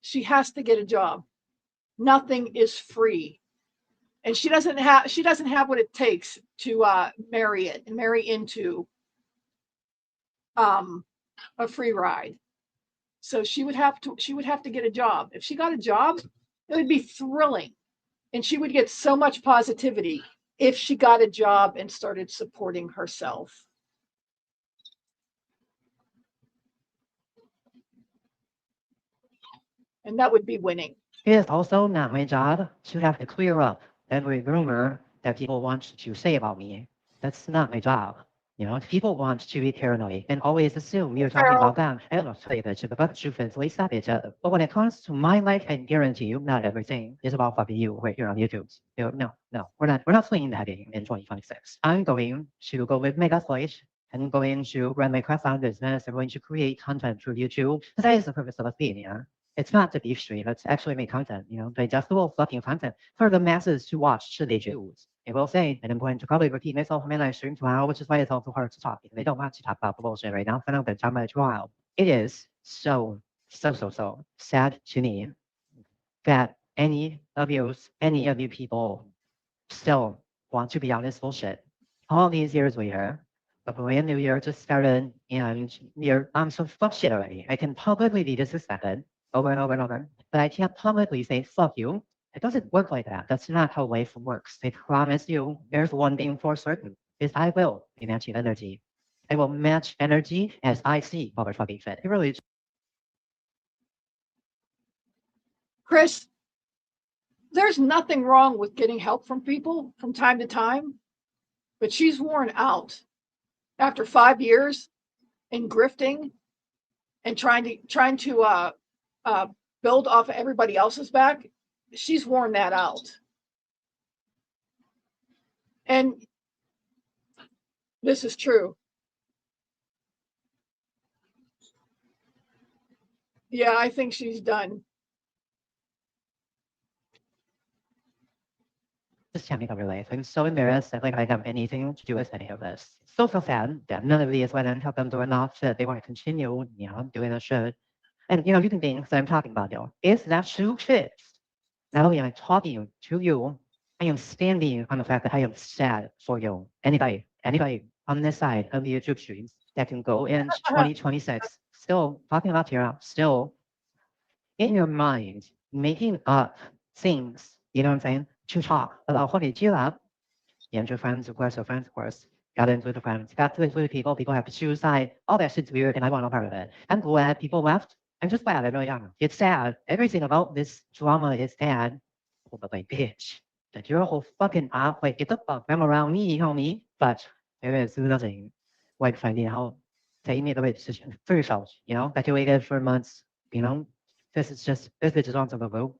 She has to get a job. Nothing is free. And she doesn't have what it takes to marry into a free ride. So she would have to get a job. If she got a job, it would be thrilling. And she would get so much positivity if she got a job and started supporting herself. And that would be winning. It is also not my job to have to clear up every rumor that people want to say about me. That's not my job. People want to be paranoid and always assume you're talking about them. I don't know, say that to the butt truthfully savage. But when it comes to my life, I guarantee you, not everything is about fucking you right here on YouTube. No, we're not playing that game in 2026. I'm going to go live my best life. I'm going to run my craft business. I'm going to create content through YouTube. Because that is the purpose of us being here. It's not to be stream, it's actually make content, digestible fucking content for the masses to watch should they choose. I will say, and I'm going to probably repeat myself in my live stream tomorrow, which is why it's also hard to talk because I don't want to talk about the bullshit right now. So I'm going to talk about it tomorrow. It is so sad to me that any of you people still want to be on this bullshit. All these years later, the brand new year just started and you're on some fuck shit already. I can publicly be disrespected over and over and over, but I can't publicly say fuck you. It doesn't work like that. That's not how life works. I promise you, there's one thing for certain, is I will be matching energy. I will match energy as I see motherfucking fit. It really Chris, there's nothing wrong with getting help from people from time to time, but she's worn out after 5 years in grifting and trying to build off of everybody else's back. She's worn that out. And this is true. Yeah, I think she's done. Just tell me the relief. I'm so embarrassed. I think I have anything to do with any of this. So sad that none of these women help them do enough that they want to continue, doing the shit. And you can think that I'm talking about you. Is that shoe fits? Not only am I talking to you, I am standing on the fact that I am sad for you. Anybody on this side of the YouTube streams that can go into 2026, still talking about Tara, still in your mind, making up things, you know what I'm saying, to talk about what did you up. And your friends, of course, got into the friends, got to it with people have to choose side. All that shit's weird, and I want no part of it. I'm glad people left. I'm just glad I really am. It's sad. Everything about this drama is sad. Oh, but like, bitch, that you're a whole fucking off. Like, get the fuck from around me, homie. But there is nothing like finding out that you made the right decision for yourself, that you waited for months, you know. This bitch is on top of you.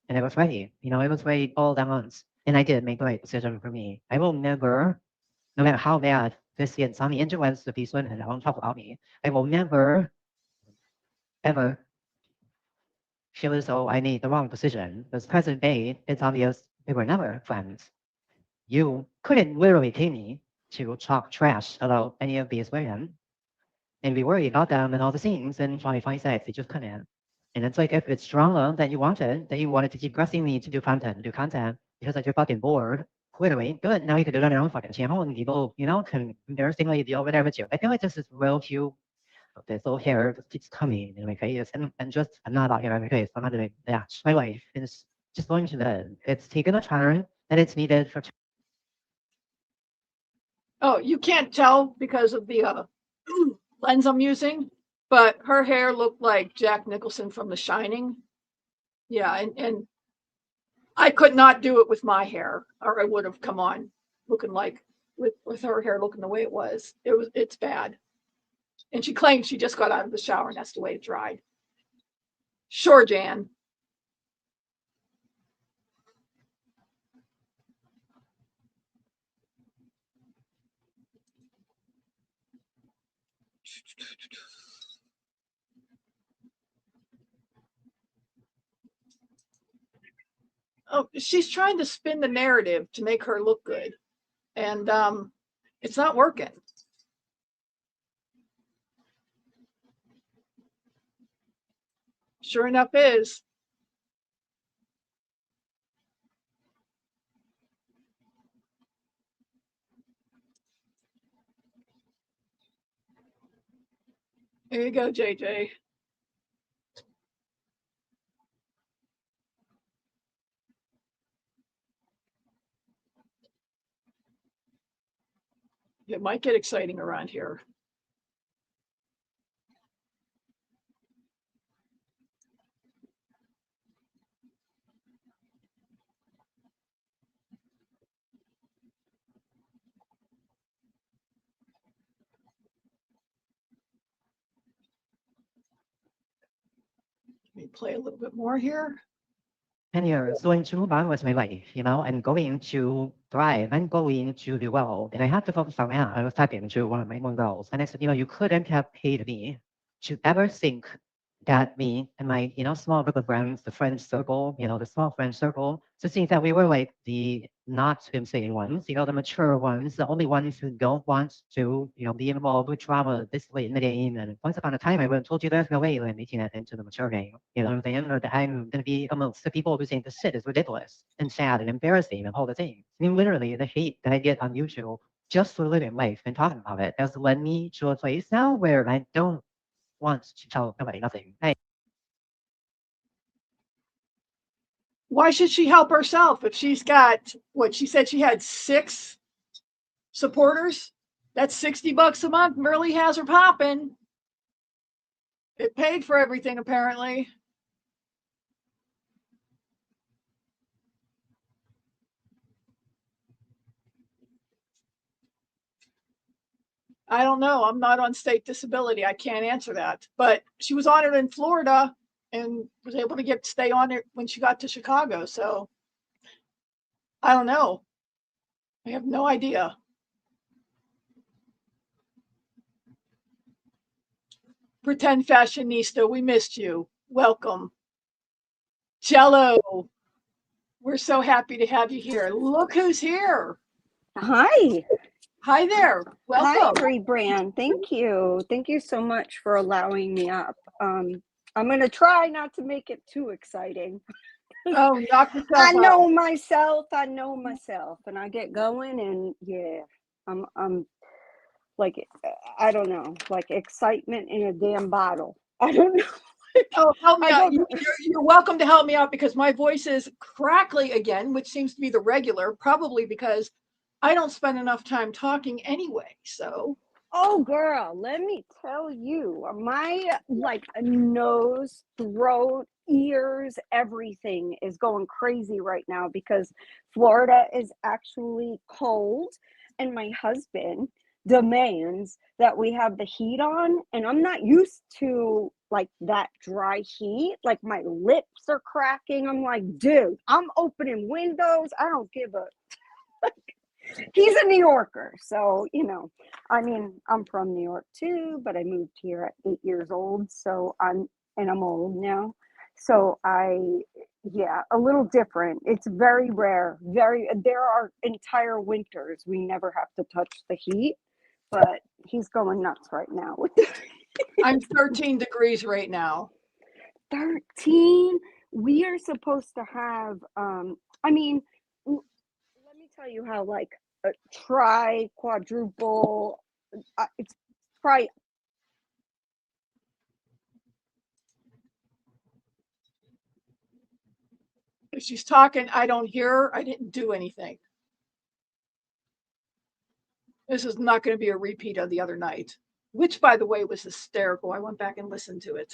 And it was ready, it was ready all the months. And I did make the right decision for me. I will never, no matter how bad this gets on the interwebs, the people and on top about me, I will never, ever feel as though I made the wrong decision. Because present day, it's obvious we were never friends. You couldn't literally pay me to talk trash about any of these women and be worried about them and all the things and try to find sex. They just couldn't. And it's like if it's drama that you wanted to keep pressing me to do content because like you're fucking bored. Clearly, good. Now you can do it on your own fucking channel and people, can embarrassingly deal with it with you. I feel like this is real cute. This little hair just keeps coming in my face and just I'm not out here in my face. I'm not doing that. My life is just going to the it's taken a turn and it's needed for Oh, you can't tell because of the lens I'm using, but her hair looked like Jack Nicholson from The Shining. Yeah, and I could not do it with my hair, or I would have come on looking like with her hair looking the way it was. It's bad. And she claims she just got out of the shower and that's the way it dried. Sure, Jan. Oh, she's trying to spin the narrative to make her look good. And it's not working. Sure enough is. There you go, JJ. It might get exciting around here. Let me play a little bit more here. 10 years going to run with my life, and going to thrive and going to do well. And I had to focus on that. I was talking to one of my own girls, and I said, you couldn't have paid me to ever think that me and my, small group of friends, the friend circle, the small friend circle, to think that we were like the not insane ones, the mature ones, the only ones who don't want to, be involved with drama this late in the game. And once upon a time, I would have told you there's no way I'm making it into the mature game. You know what I'm saying? Or that I'm going to be amongst the people who think this shit is ridiculous and sad and embarrassing and all the things. I mean, literally, the hate that I get on YouTube just for living life and talking about it has led me to a place now where I don't want to tell nobody nothing. Why should she help herself if she's got what she said she had 6 supporters? That's $60 a month. Really has her popping. It paid for everything apparently. I don't know. I'm not on state disability. I can't answer that. But she was on it in Florida and was able to stay on it when she got to Chicago. So I don't know. I have no idea. Pretend fashionista, we missed you. Welcome. Jello, we're so happy to have you here. Look who's here. Hi. Hi there. Hi, Welcome. Free Brand. Thank you. Thank you so much for allowing me up. I'm going to try not to make it too exciting. Oh, knock yourself I out. know myself, and I get going, and yeah, I'm like, I don't know, like excitement in a damn bottle. I don't know. Oh, help me I out. don't- You're welcome to help me out because my voice is crackly again, which seems to be the regular, probably because I don't spend enough time talking anyway. So, Oh, girl, let me tell you, my like nose, throat, ears, everything is going crazy right now because Florida is actually cold, and my husband demands that we have the heat on, and I'm not used to like that dry heat. Like my lips are cracking. I'm like, dude, I'm opening windows. I don't give a he's a New Yorker, so I mean, I'm from New York too, but I moved here at 8 years old, so I'm old now. So yeah, a little different. It's very rare. There are entire winters we never have to touch the heat, but he's going nuts right now with the I'm 13 degrees right now. 13. We are supposed to have I mean, let me tell you how like a quadruple, it's probably. If she's talking, I don't hear her. I didn't do anything. This is not going to be a repeat of the other night, which, by the way, was hysterical. I went back and listened to it.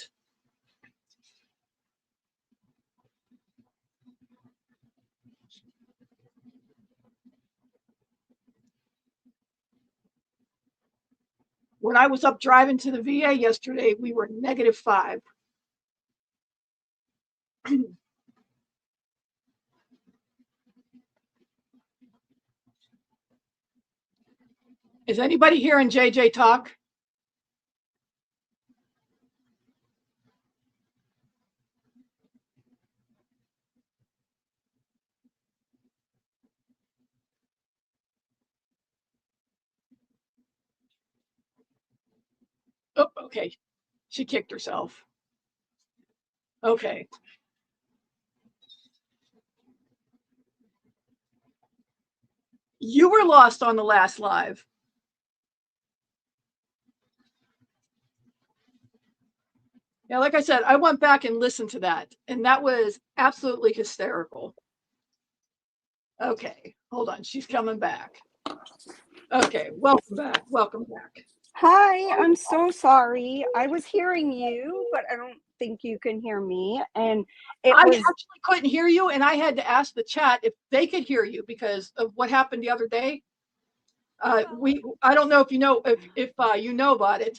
When I was up driving to the VA yesterday, we were -5. Is anybody hearing JJ talk? Oh, okay. She kicked herself. Okay. You were lost on the last live. Yeah, like I said, I went back and listened to that, and that was absolutely hysterical. Okay, hold on. She's coming back. Okay, welcome back. Welcome back. Hi, I'm so sorry. I was hearing you, but I don't think you can hear me. And I it was actually couldn't hear you, and I had to ask the chat if they could hear you because of what happened the other day. I don't know if you know if you know about it.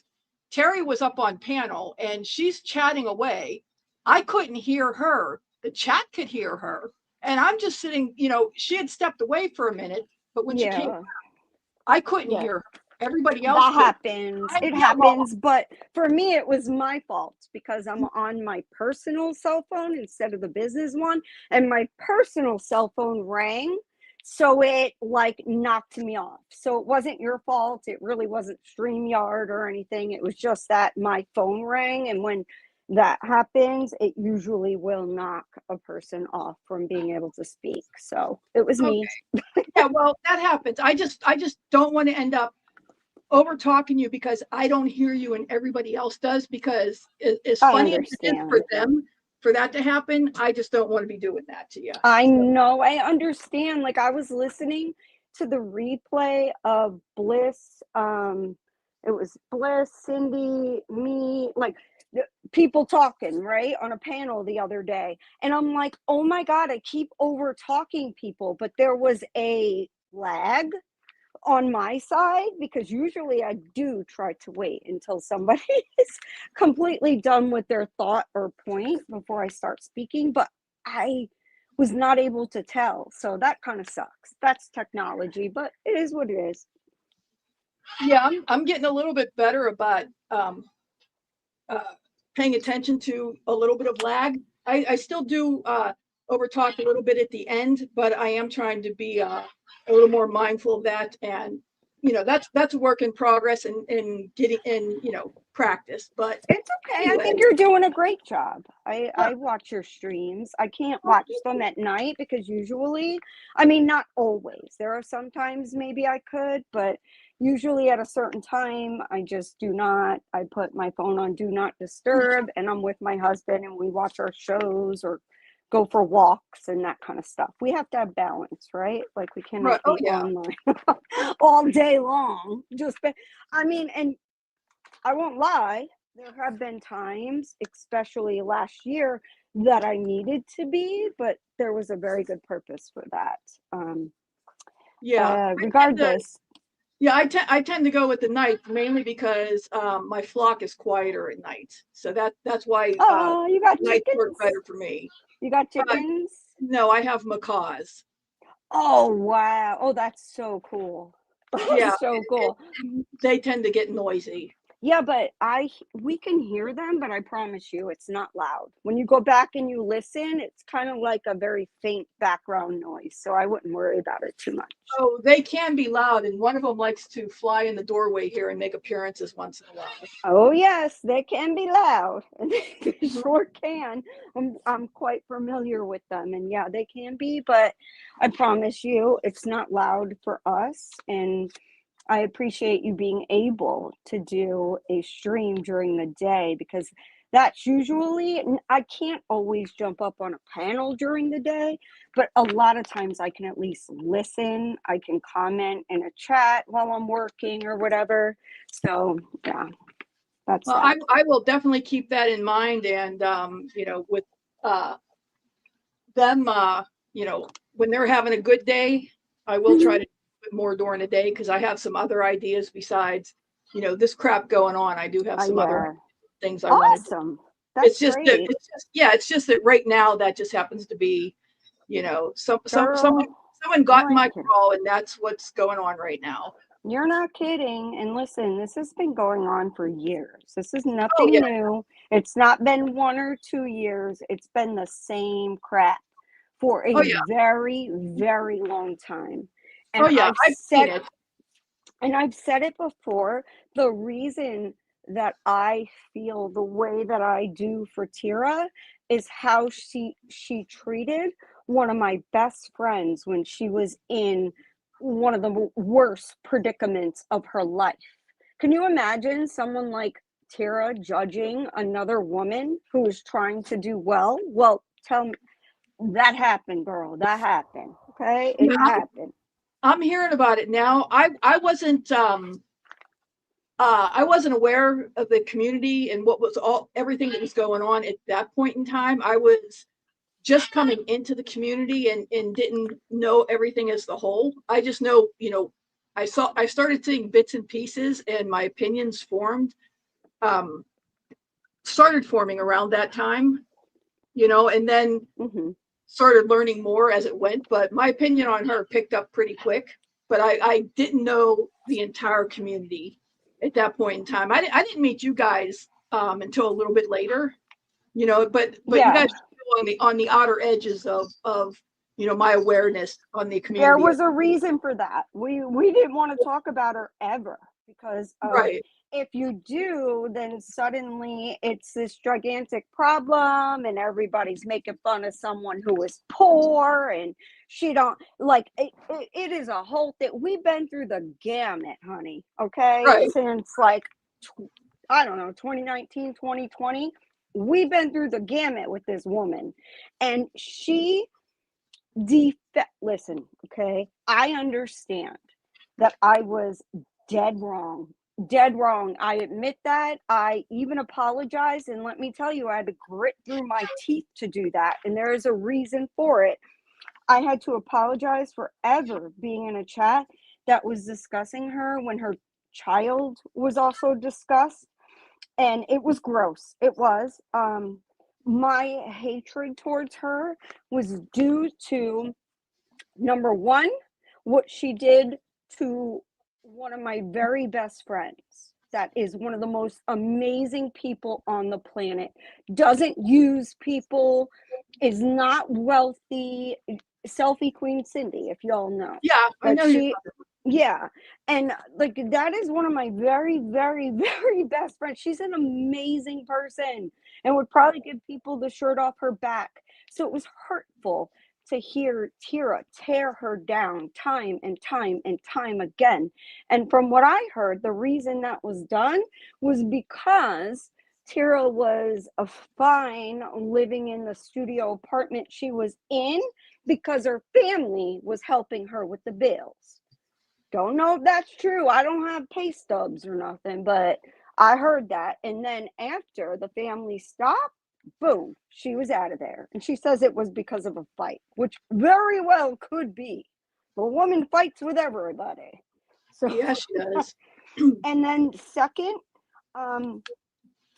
Terry was up on panel and she's chatting away. I couldn't hear her. The chat could hear her, and I'm just sitting. She had stepped away for a minute, but when she came, yeah, I couldn't yeah. hear her. Everybody else That could. happens. It Yeah, well, happens, but for me it was my fault because I'm on my personal cell phone instead of the business one, and my personal cell phone rang, so it like knocked me off. So it wasn't your fault. It really wasn't StreamYard or anything. It was just that my phone rang, and when that happens, it usually will knock a person off from being able to speak. So it was me. okay. Yeah, well, that happens. I just don't want to end up over talking you because I don't hear you and everybody else does, because as I funny as it is for understand. them for that to happen, I just don't want to be doing that to you. I know, I understand. Like I was listening to the replay of Bliss. It was Bliss, Cindy, me, like people talking, right, on a panel the other day. And I'm like, oh my God, I keep over talking people, but there was a lag on my side because usually I do try to wait until somebody is completely done with their thought or point before I start speaking, but I was not able to tell. So that kind of sucks. That's technology, but it is what it is. Yeah, I'm getting a little bit better paying attention to a little bit of lag. I still do over talk a little bit at the end, but I am trying to be a little more mindful of that. And, you know, that's a work in progress and getting in, you know, practice. But It's okay. anyway. I think you're doing a great job. I watch your streams. I can't watch them at night because usually, I mean, not always. There are some times maybe I could, but usually at a certain time, I just do not. I put my phone on do not disturb and I'm with my husband and we watch our shows or go for walks and that kind of stuff. We have to have balance, right? Like we cannot Right. Oh, be yeah. online all day long. I mean, and I won't lie, there have been times, especially last year, that I needed to be, but there was a very good purpose for that. Yeah. Regardless. Yeah, I tend to go with the night mainly because my flock is quieter at night. So that's why Oh, you got nights work chickens? better for me. You got chickens? No, I have macaws. Oh, wow. Oh, that's so cool. Yeah, So cool. they tend to get noisy. Yeah, but we can hear them, but I promise you it's not loud. When you go back and you listen, it's kind of like a very faint background noise. So I wouldn't worry about it too much. Oh, they can be loud, and one of them likes to fly in the doorway here and make appearances once in a while. Oh yes, they can be loud. They sure can. I'm quite familiar with them, and yeah, they can be, but I promise you it's not loud for us. And I appreciate you being able to do a stream during the day because that's usually, I can't always jump up on a panel during the day, but a lot of times I can at least listen. I can comment in a chat while I'm working or whatever. So yeah, that's Well, that. I will definitely keep that in mind, and you know, with them, you know, when they're having a good day, I will try to do it more during the day because I have some other ideas besides, you know, this crap going on. I do have some other things I want to do. Awesome. That's great. It's just that right now that just happens to be, you know, Girl, someone got in my crawl, and that's what's going on right now. You're not kidding. And listen, this has been going on for years. This is nothing Oh, yeah. new. It's not been 1 or 2 years. It's been the same crap for a Oh, yeah. very, very long time. And Oh, yeah. I've seen it. And I've said it before, the reason that I feel the way that I do for Tira is how she treated one of my best friends when she was in one of the worst predicaments of her life. Can you imagine someone like Tira judging another woman who is trying to do well? Well, tell me, that happened, girl. That happened. Okay? It happened. I'm hearing about it now. I wasn't aware of the community and what was everything that was going on at that point in time. I was just coming into the community and didn't know everything as the whole. I just know, you know, I started seeing bits and pieces and my opinions started forming around that time, you know, and then started learning more as it went. But my opinion on her picked up pretty quick, but I didn't know the entire community at that point in time. I didn't meet you guys until a little bit later, you know, but Yeah. you guys are on the outer edges of you know, my awareness on the community. There was a reason for that. We didn't want to talk about her ever because right. If you do, then suddenly it's this gigantic problem and everybody's making fun of someone who is poor and she don't like it is a whole thing. We've been through the gamut, honey. Okay. Right. Since like, I don't know, 2019, 2020, we've been through the gamut with this woman and she listen, okay, I understand that I was dead wrong. I admit that. I even apologized, and let me tell you, I had to grit through my teeth to do that, and there is a reason for it. I had to apologize for ever being in a chat that was discussing her when her child was also discussed, and it was gross. It was. My hatred towards her was due to, number one, what she did to one of my very best friends. that is one of the most amazing people on the planet, doesn't use people, is not wealthy. Selfie Queen Cindy, if y'all know. Yeah, I Like know you. she, yeah. And like that is one of my very, very, very best friends. She's an amazing person and would probably give people the shirt off her back. So it was hurtful to hear Tira tear her down time and time and time again. And from what I heard, the reason that was done was because Tira was a fine living in the studio apartment she was in because her family was helping her with the bills. Don't know if that's true. I don't have pay stubs or nothing, but I heard that. And then after the family stopped, boom, she was out of there. And she says it was because of a fight, which very well could be. The woman fights with everybody. So Yeah, she does. and then second, and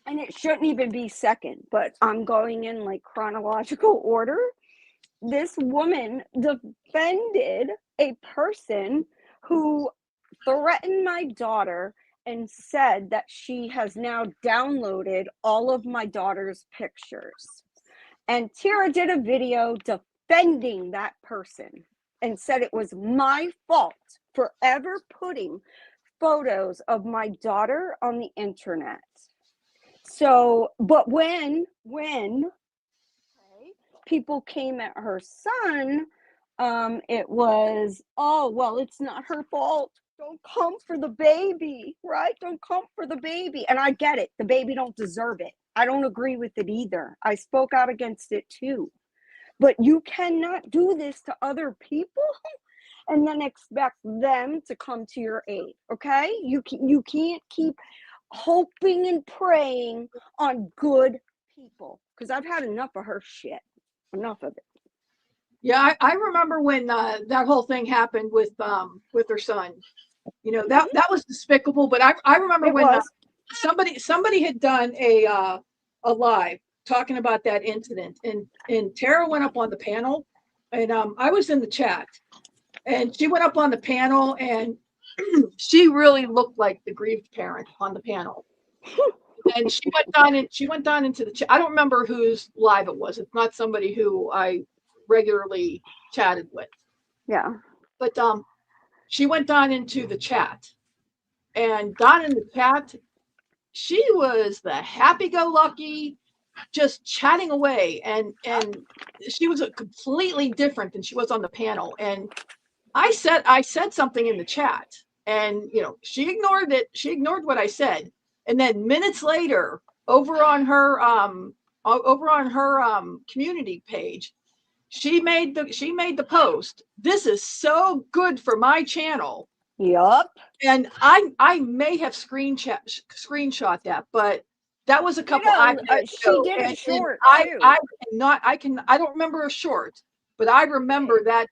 it shouldn't even be second, but I'm going in like chronological order. This woman defended a person who threatened my daughter and said that she has now downloaded all of my daughter's pictures. And Tira did a video defending that person and said it was my fault for ever putting photos of my daughter on the internet. So, but when people came at her son, it was, oh, well, it's not her fault. Don't come for the baby, right? Don't come for the baby. And I get it. The baby don't deserve it. I don't agree with it either. I spoke out against it too. But you cannot do this to other people and then expect them to come to your aid, okay? You can't keep hoping and praying on good people because I've had enough of her shit. Enough of it. Yeah, I remember when that whole thing happened with her son. You know, that was despicable. But I remember It when was. somebody had done a live talking about that incident, and Tara went up on the panel, and I was in the chat, and she went up on the panel, and she really looked like the grieved parent on the panel. And she went down into the chat. I don't remember whose live it was. It's not somebody who I regularly chatted with. Yeah. But she went down into the chat, and down in the chat, she was the happy-go-lucky, just chatting away, and she was completely different than she was on the panel. And I said something in the chat, and she ignored it. She ignored what I said, and then minutes later, over on her community page, she made the post. This is so good for my channel. Yup. And I may have screenshot that, but that was a couple she did a short too. I don't remember a short, but I remember that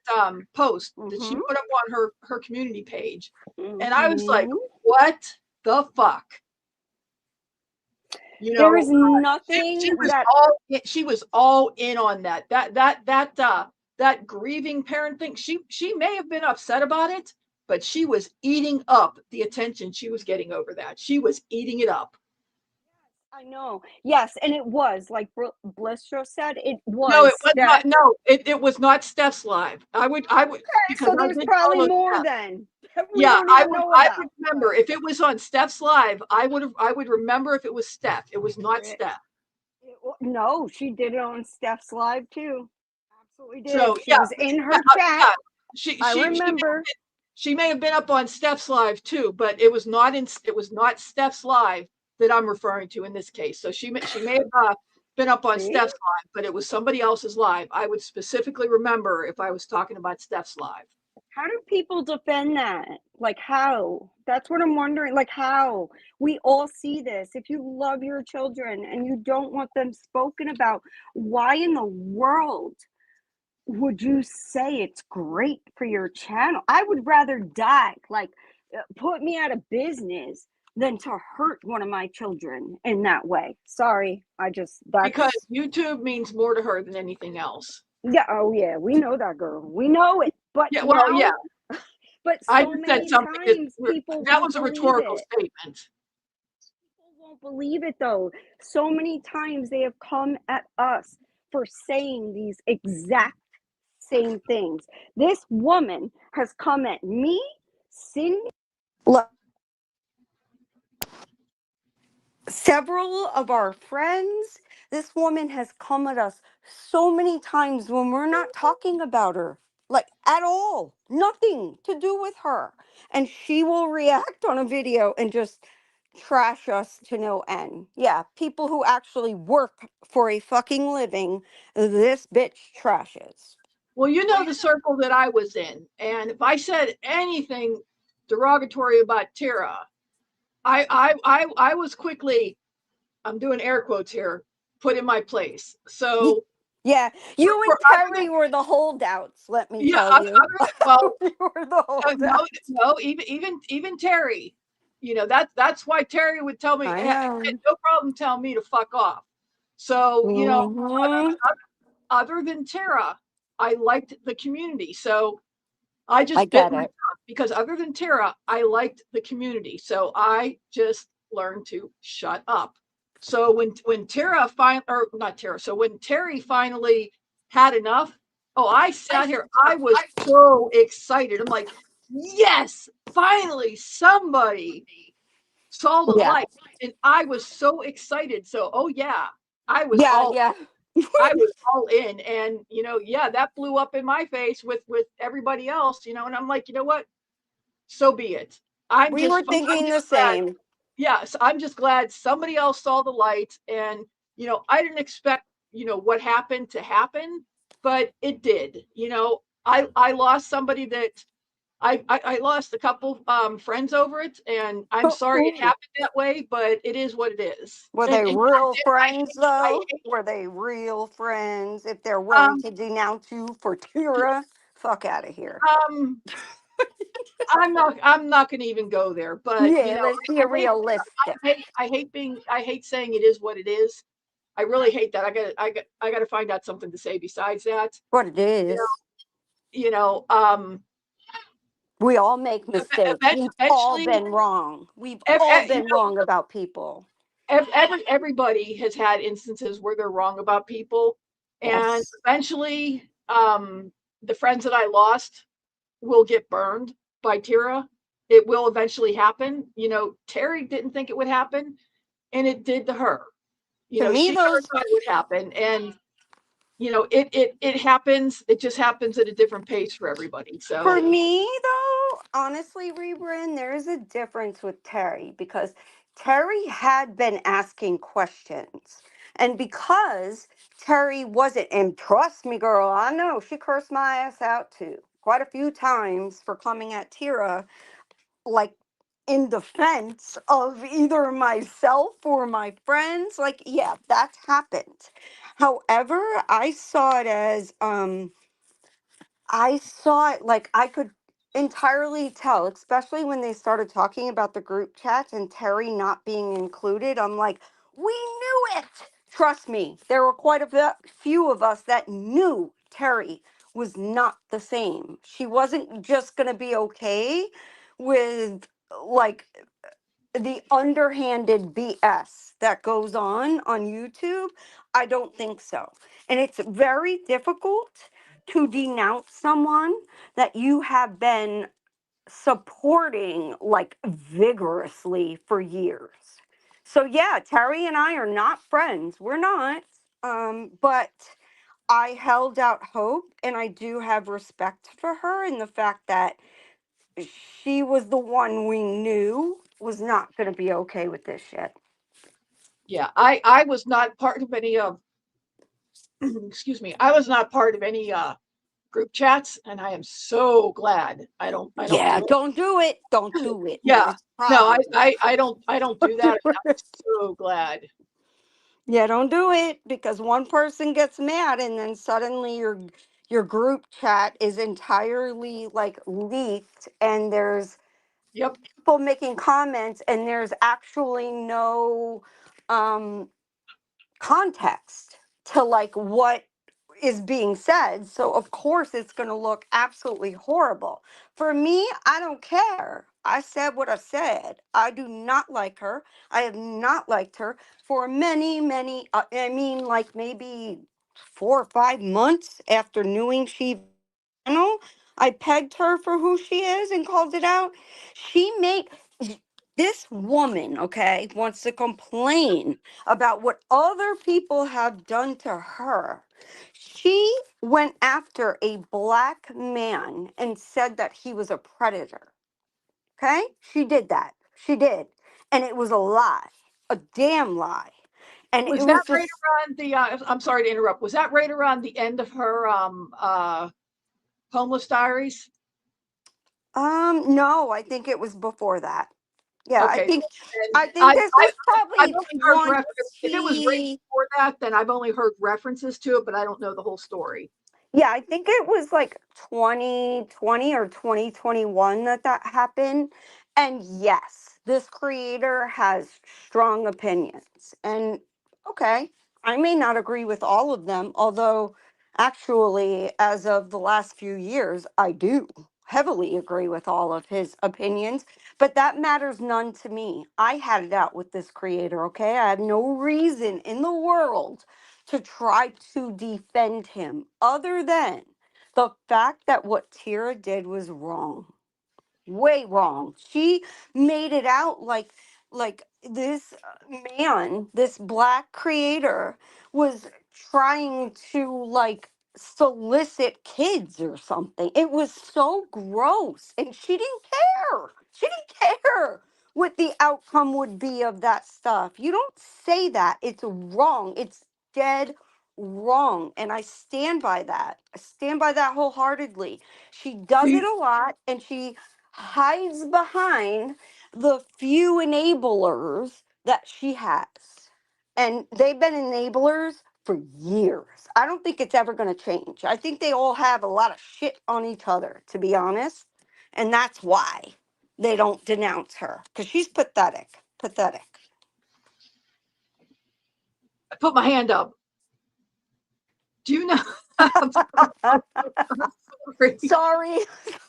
post that she put up on her community page. And I was like, what the fuck? There is nothing she was all in on that. That grieving parent thing. She may have been upset about it, but she was eating up the attention she was getting over that. She was eating it up. I know. Yes, and it was like Bliss just said. It was. No, it was not. No, it was not Steph's live. I would. Okay, so there's probably more Steph. Then. Yeah, I would remember if it was on Steph's live. I would remember if it was Steph. It was not Steph. No, she did it on Steph's live too. Absolutely did. So she was in her chat. Yeah. I remember. She may have been up on Steph's live too, but it was not Steph's live that I'm referring to in this case. So she may have been up on Steph's live, but it was somebody else's live. I would specifically remember if I was talking about Steph's live. How do people defend that? Like how? That's what I'm wondering. Like how? We all see this. If you love your children and you don't want them spoken about, why in the world would you say it's great for your channel? I would rather die, like put me out of business than to hurt one of my children in that way. Sorry, because YouTube means more to her than anything else. Yeah, oh yeah, we know that, girl. We know it. But yeah, well, now, yeah. But so I many said something times people that was a rhetorical statement. don't believe it though. So many times they have come at us for saying these exact same things. This woman has come at me, Cindy, several of our friends. This woman has come at us so many times when we're not talking about her, like at all, nothing to do with her. And she will react on a video and just trash us to no end. Yeah, people who actually work for a fucking living, this bitch trashes. Well, you know the circle that I was in, and if I said anything derogatory about Tara, I was quickly, I'm doing air quotes here, put in my place. So Yeah, you for and other, Terry were the holdouts, let me yeah, tell you. well, You were the no, holdouts. no, even Terry, that's why Terry would tell me, I had know. no problem telling me to fuck off. So, Mhm. other than Tara, I liked the community. So I I just bit get my it. tongue because other than Tara, I liked the community. So I just learned to shut up. So when Tara finally, or not Tara, so when Terry finally had enough, oh, I sat here. I was so excited. I'm like, yes, finally somebody saw the Yeah. light, and I was so excited. So, oh yeah, I was Yeah, all yeah. I was all in, and yeah, that blew up in my face with everybody else, and I'm like, you know what? So be it. We were I'm thinking the just glad. same. Yes, I'm just glad somebody else saw the light, and I didn't expect what happened to happen, but it did. I lost somebody that I lost a couple friends over it, and I'm sorry it Ooh. happened that way, but it is what it is. Were And they real I friends, I though? hate Were they real friends? If they're willing um to denounce you for Tira, fuck out of here. um I'm not gonna even go there, but Yeah, let's be I hate realistic. I hate saying it is what it is. I really hate that. I gotta find out something to say besides that. What it You know, is. you know, um We all make mistakes. We've all eventually been wrong. We've ev- all ev- you been wrong about people. everybody has had instances where they're wrong about people, and Yes. eventually the friends that I lost will get burned by Tira. It will eventually happen. Terry didn't think it would happen, and it did to her. To me, She never those thought it would happen, and it happens. It just happens at a different pace for everybody. For So, me, though, honestly, Rebrin, there's a difference with Terry because Terry had been asking questions. And because Terry wasn't, and trust me, girl, I know she cursed my ass out too quite a few times for coming at Tira, like in defense of either myself or my friends. Like, yeah, that's happened. However, I saw it like I could entirely tell, especially when they started talking about the group chats and Terry not being included. I'm like, we knew it. Trust me, there were quite few of us that knew Terry was not the same. She wasn't just going to be okay with like the underhanded BS that goes on YouTube. I don't think so. And it's very difficult to denounce someone that you have been supporting like vigorously for years. So yeah, Terry and I are not friends. We're not. But I held out hope and I do have respect for her in the fact that she was the one we knew was not going to be okay with this shit. yeah, I was not part of any of excuse me. I was not part of any group chats, and I am so glad I don't Yeah, do don't do it. Don't it. do it. Yeah. It's No, problem. I don't do that. I'm so glad. Yeah, don't do it because one person gets mad and then suddenly your group chat is entirely like leaked and there's Yep. people making comments and there's actually no um context to like what is being said. So of course it's going to look absolutely horrible. For me, I don't care. I said what I said. I do not like her. I have not liked her for many, I mean, like maybe 4 or 5 months after knowing she channel. I pegged her for who she is and called it out. She made this woman, okay, wants to complain about what other people have done to her. She went after a black man and said that he was a predator. Okay? She did that. She did. And it was a lie, a damn lie. And it Was that was right just, around the, I'm sorry to interrupt, was that right around the end of her homeless diaries? no, I think it was before that. Yeah, Okay. And I think this was I've probably only heard if it was right 20. before that, then I've only heard references to it, but I don't know the whole story. Yeah, I think it was like 2020 or 2021 that that happened. And yes, this creator has strong opinions. And okay, I may not agree with all of them, although actually, as of the last few years, I do heavily agree with all of his opinions. But that matters none to me. I had it out with this creator, okay? I have no reason in the world to try to defend him other than the fact that what Tira did was wrong, way wrong. She made it out like this man, this black creator was trying to like solicit kids or something. It was so gross and she didn't care. She didn't care what the outcome would be of that stuff. You don't say that. It's wrong. It's dead wrong and I stand by that. I stand by that wholeheartedly. She Do does it you, a lot and she hides behind the few enablers that she has. And they've been enablers for years. I don't think it's ever going to change. I think they all have a lot of shit on each other, to be honest. And that's why they don't denounce her because she's pathetic. Pathetic. I put my hand up. Do you know? Sorry.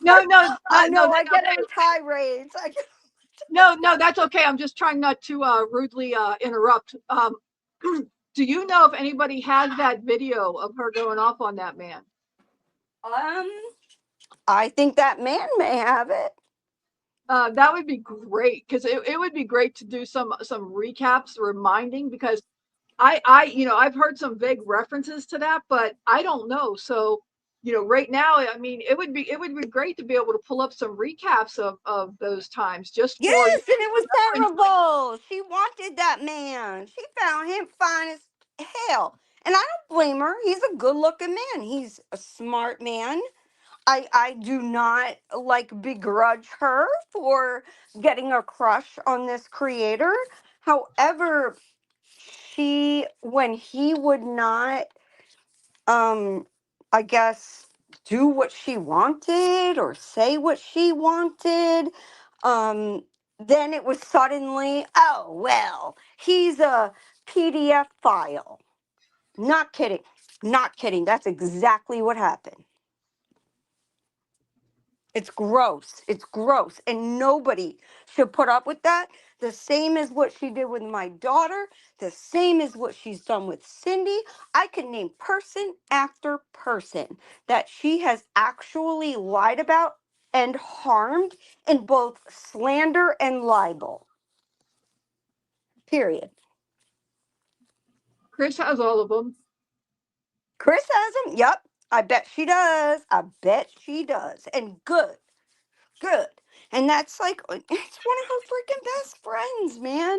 No, no, I no, know I get in tirades. no, that's okay. I'm just trying not to rudely interrupt. Do you know if anybody has that video of her going off on that man? Um, I think that man may have it. That would be great because it would be great to do some recaps reminding because I've heard some vague references to that, but I don't know. So, right now, I mean, it would be great to be able to pull up some recaps of those times just for Yes, and it was reference. terrible. She wanted that man. She found him fine as hell. And I don't blame her. He's a good looking man. He's a smart man. I do not like begrudge her for getting a crush on this creator. However, when he would not I guess do what she wanted or say what she wanted, um then it was suddenly, oh well, he's a PDF file. Not kidding. Not kidding. That's exactly what happened. It's gross. It's gross. And nobody should put up with that. The same as what she did with my daughter, the same as what she's done with Cindy. I can name person after person that she has actually lied about and harmed in both slander and libel. Period. Chris has all of them. Chris has them. Yep. I bet she does. I bet she does. And good. Good. And that's like, it's one of her freaking best friends, man.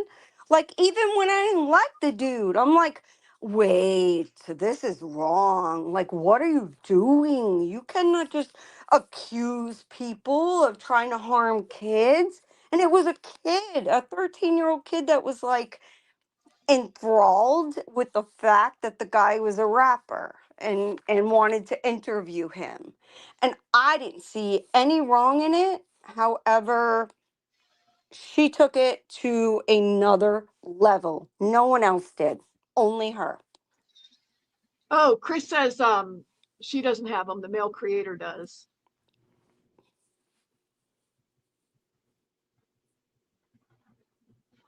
Like, even when I didn't like the dude, I'm like, wait, this is wrong. Like, what are you doing? You cannot just accuse people of trying to harm kids. And it was a kid, a 13-year-old kid that was like, enthralled with the fact that the guy was a rapper and wanted to interview him. And I didn't see any wrong in it. However, she took it to another level. No one else did. Only her. Oh, Chris says she doesn't have them. The male creator does.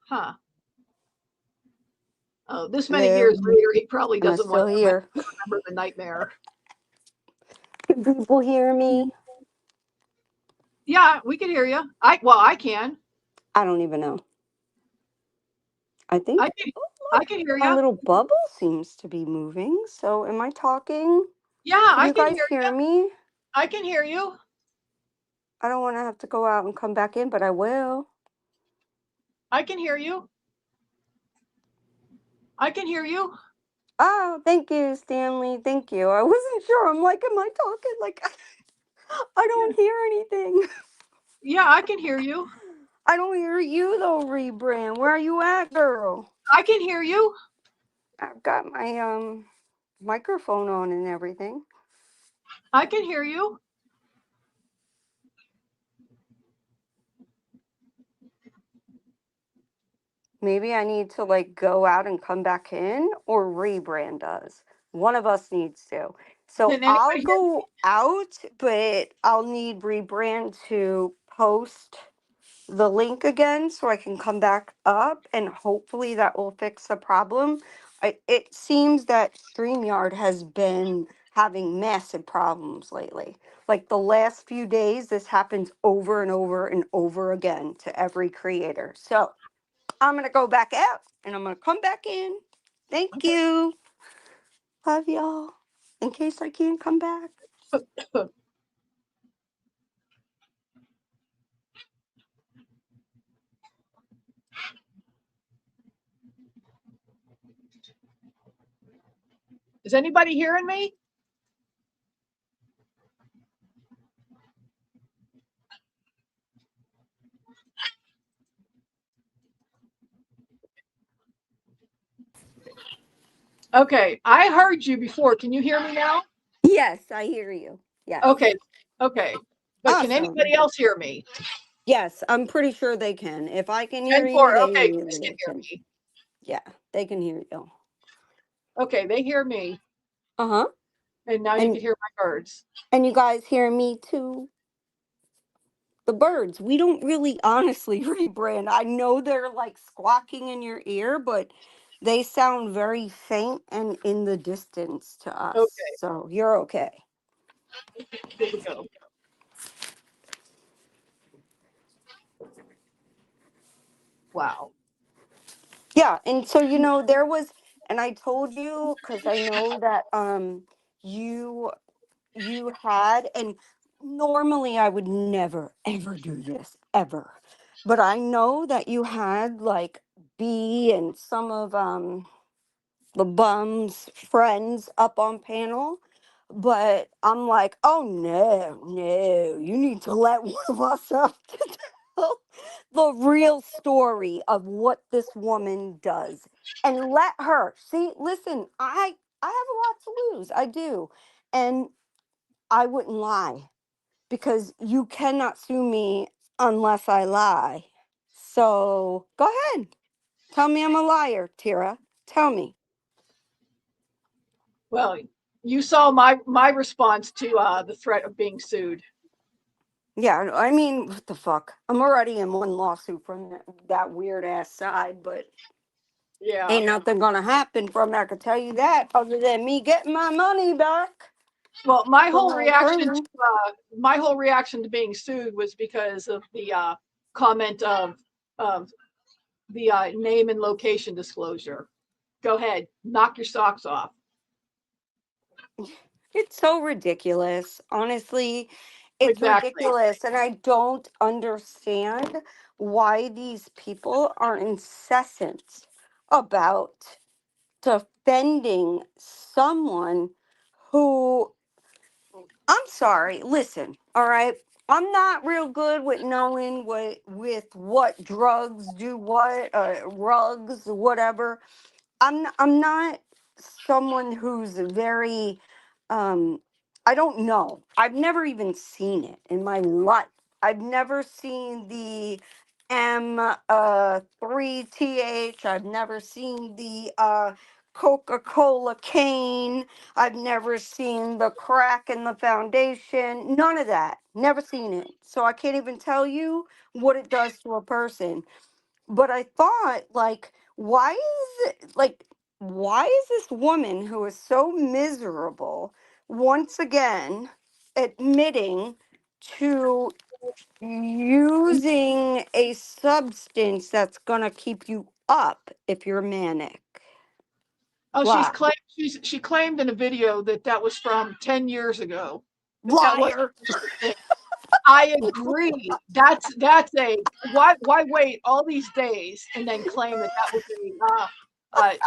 Huh. Oh, this many years later, he probably Am I doesn't want still to here? remember the nightmare. Can people hear me? Yeah, we can hear you. I can. I don't even know. I think I can. I can hear my you. little bubble seems to be moving. So am I talking? Yeah, Can I you can guys hear hear you. me? I can hear you. I don't want to have to go out and come back in, but I will. I can hear you. I can hear you. Oh, thank you, Stanley. Thank you. I wasn't sure. I'm like, am I talking? Like, I don't hear anything. Yeah, I can hear you. I don't hear you though, Rebrand. Where are you at, girl? I can hear you. I've got my microphone on and everything. I can hear you. Maybe I need to like go out and come back in, or Rebrand does. One of us needs to. So Can I'll anybody hear? go out, but I'll need Rebrand to post the link again so I can come back up, and hopefully that will fix the problem. It seems that StreamYard has been having massive problems lately. Like the last few days, this happens over and over and over again to every creator. So I'm going to go back out and I'm going to come back in. Thank you. Love y'all. In case I can't come back. Is anybody hearing me? Okay, I heard you before. Can you hear me now? Yes, I hear you. Yes. Okay. Okay. But can Awesome. anybody else hear me? Yes, I'm pretty sure they can. If I can hear 10-4. you, they Okay, can Chris can hear can. me. Yeah, they can hear you. Okay, they hear me. Uh-huh. And now you can hear my birds. And you guys hear me too. The birds, we don't really honestly Rebrand. I know they're like squawking in your ear, but they sound very faint and in the distance to us. Okay. So you're okay. Here we go. Wow. Yeah, and so there was, and I told you because I know that you had, and normally I would never ever do this ever, but I know that you had like B and some of the bums friends up on panel, but I'm like, oh no, you need to let one of us up to tell the real story of what this woman does, and let her see. Listen, I have a lot to lose. I do, and I wouldn't lie because you cannot sue me unless I lie. So go ahead, tell me I'm a liar, Tira. Tell me. Well, you saw my response to the threat of being sued. Yeah, I mean, what the fuck? I'm already in one lawsuit from that weird ass side, but Yeah. ain't nothing gonna happen from it. I can tell you that, other than me getting my money back. Well, my from whole my reaction attorney. to being sued was because of the comment of the name and location disclosure. Go ahead, knock your socks off. It's so ridiculous. Honestly, it's Exactly. ridiculous. And I don't understand why these people are incessant about defending someone who, I'm sorry, listen, all right? I'm not real good with knowing what drugs do what, rugs, whatever. I'm not someone who's very I don't know. I've never even seen it in my life. I've never seen the M3TH. I've never seen the Coca-Cola cane. I've never seen the crack in the foundation. None of that. Never seen it. So I can't even tell you what it does to a person. But I thought, like, why is this woman who is so miserable once again admitting to using a substance that's gonna keep you up if you're manic? Oh, Why? she claimed in a video that that was from 10 years ago. That was Liar. I agree. That's a why wait all these days and then claim that that was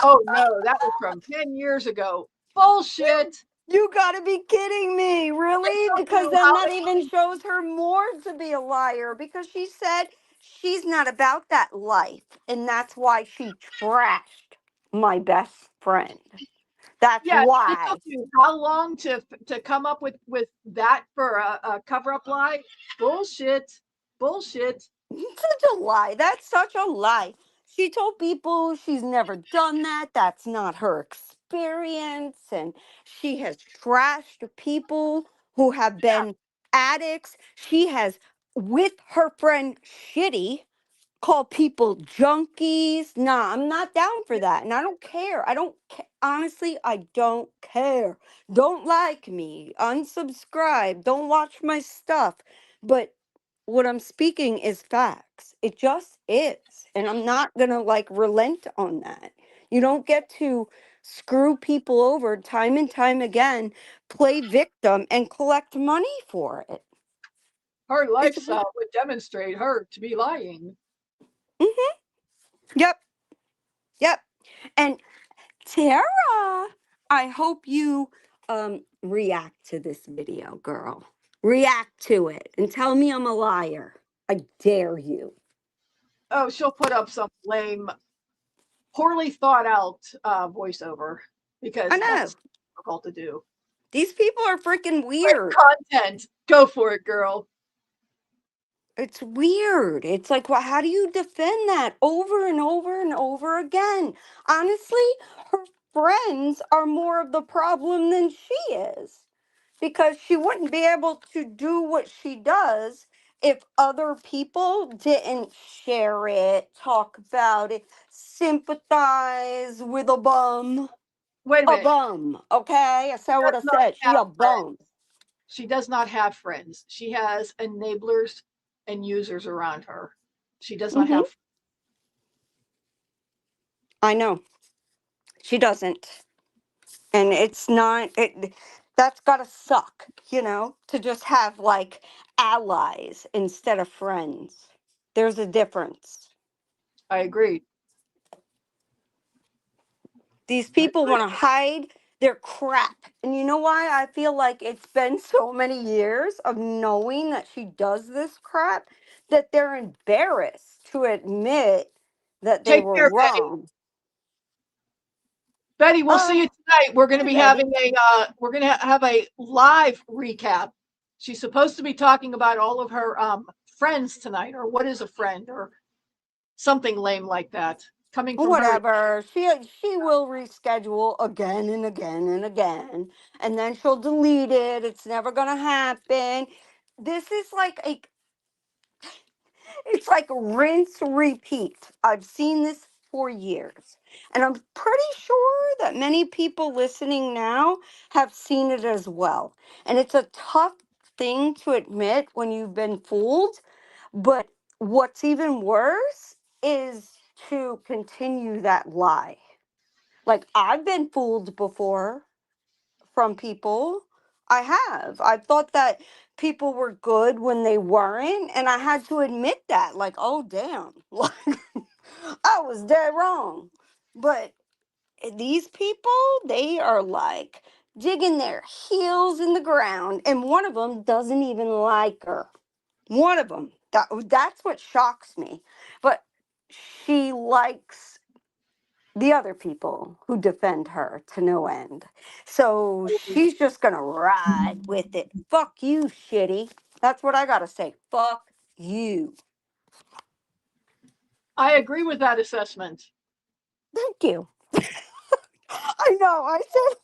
oh no, that was from 10 years ago. Bullshit. You gotta be kidding me, I really? don't Because know then how that even shows her more to be a liar because she said she's not about that life. And that's why she trashed my best friend. That's yeah, it why. took you how long to come up with that for a cover up lie? Bullshit. Bullshit. Such a lie. That's such a lie. She told people she's never done that. That's not her experience. And she has trashed people who have been addicts. She has, with her friend Shitty, called people junkies. Nah, I'm not down for that. And I don't care. I don't honestly, I don't care. Don't like me. Unsubscribe. Don't watch my stuff. But what I'm speaking is facts. It just is. And I'm not going to like relent on that. You don't get to screw people over time and time again, play victim, and collect money for it. Her It's, lifestyle would demonstrate her to be lying. mm-hmm, yep, yep. And Tara, I hope you react to this video, girl. React to it and tell me I'm a liar. I dare you. Oh, she'll put up some lame, poorly thought out voiceover I because know. that's difficult to do. These people are freaking Great weird. content. Go for it, girl. It's weird. It's like, well, how do you defend that over and over and over again? Honestly, her friends are more of the problem than she is because she wouldn't be able to do what she does if other people didn't share it, talk about it, sympathize with a bum. Wait a A minute. bum, okay? I She said what I does not said. She have a friends. bum. She does not have friends. She has enablers and users around her. She does not Hmm. have. I know. She doesn't. And it's not it that's gotta suck, to just have like allies instead of friends. There's a difference. I agree. These I people agree. want to hide their crap. And you know why I feel like it's been so many years of knowing that she does this crap that they're embarrassed to admit that they Take were care, Betty. wrong. Betty, we'll see Oh, you tonight. We're going to hey be Betty. having we're going to have a live recap. She's supposed to be talking about all of her friends tonight, or what is a friend, or something lame like that, coming from her. Whatever. She will reschedule again and again and again, and then she'll delete it. It's never gonna happen. This is like it's like rinse repeat. I've seen this for years, and I'm pretty sure that many people listening now have seen it as well. And it's a tough thing to admit when you've been fooled, but what's even worse is to continue that lie. Like I've been fooled before from people. I have. I thought that people were good when they weren't, and I had to admit that. Like, oh damn, like I was dead wrong. But these people, they are like digging their heels in the ground, and one of them doesn't even like her. One of them. That's what shocks me. But she likes the other people who defend her to no end. So she's just going to ride with it. Fuck you, shitty. That's what I got to say. Fuck you. I agree with that assessment. Thank you. I know. I said,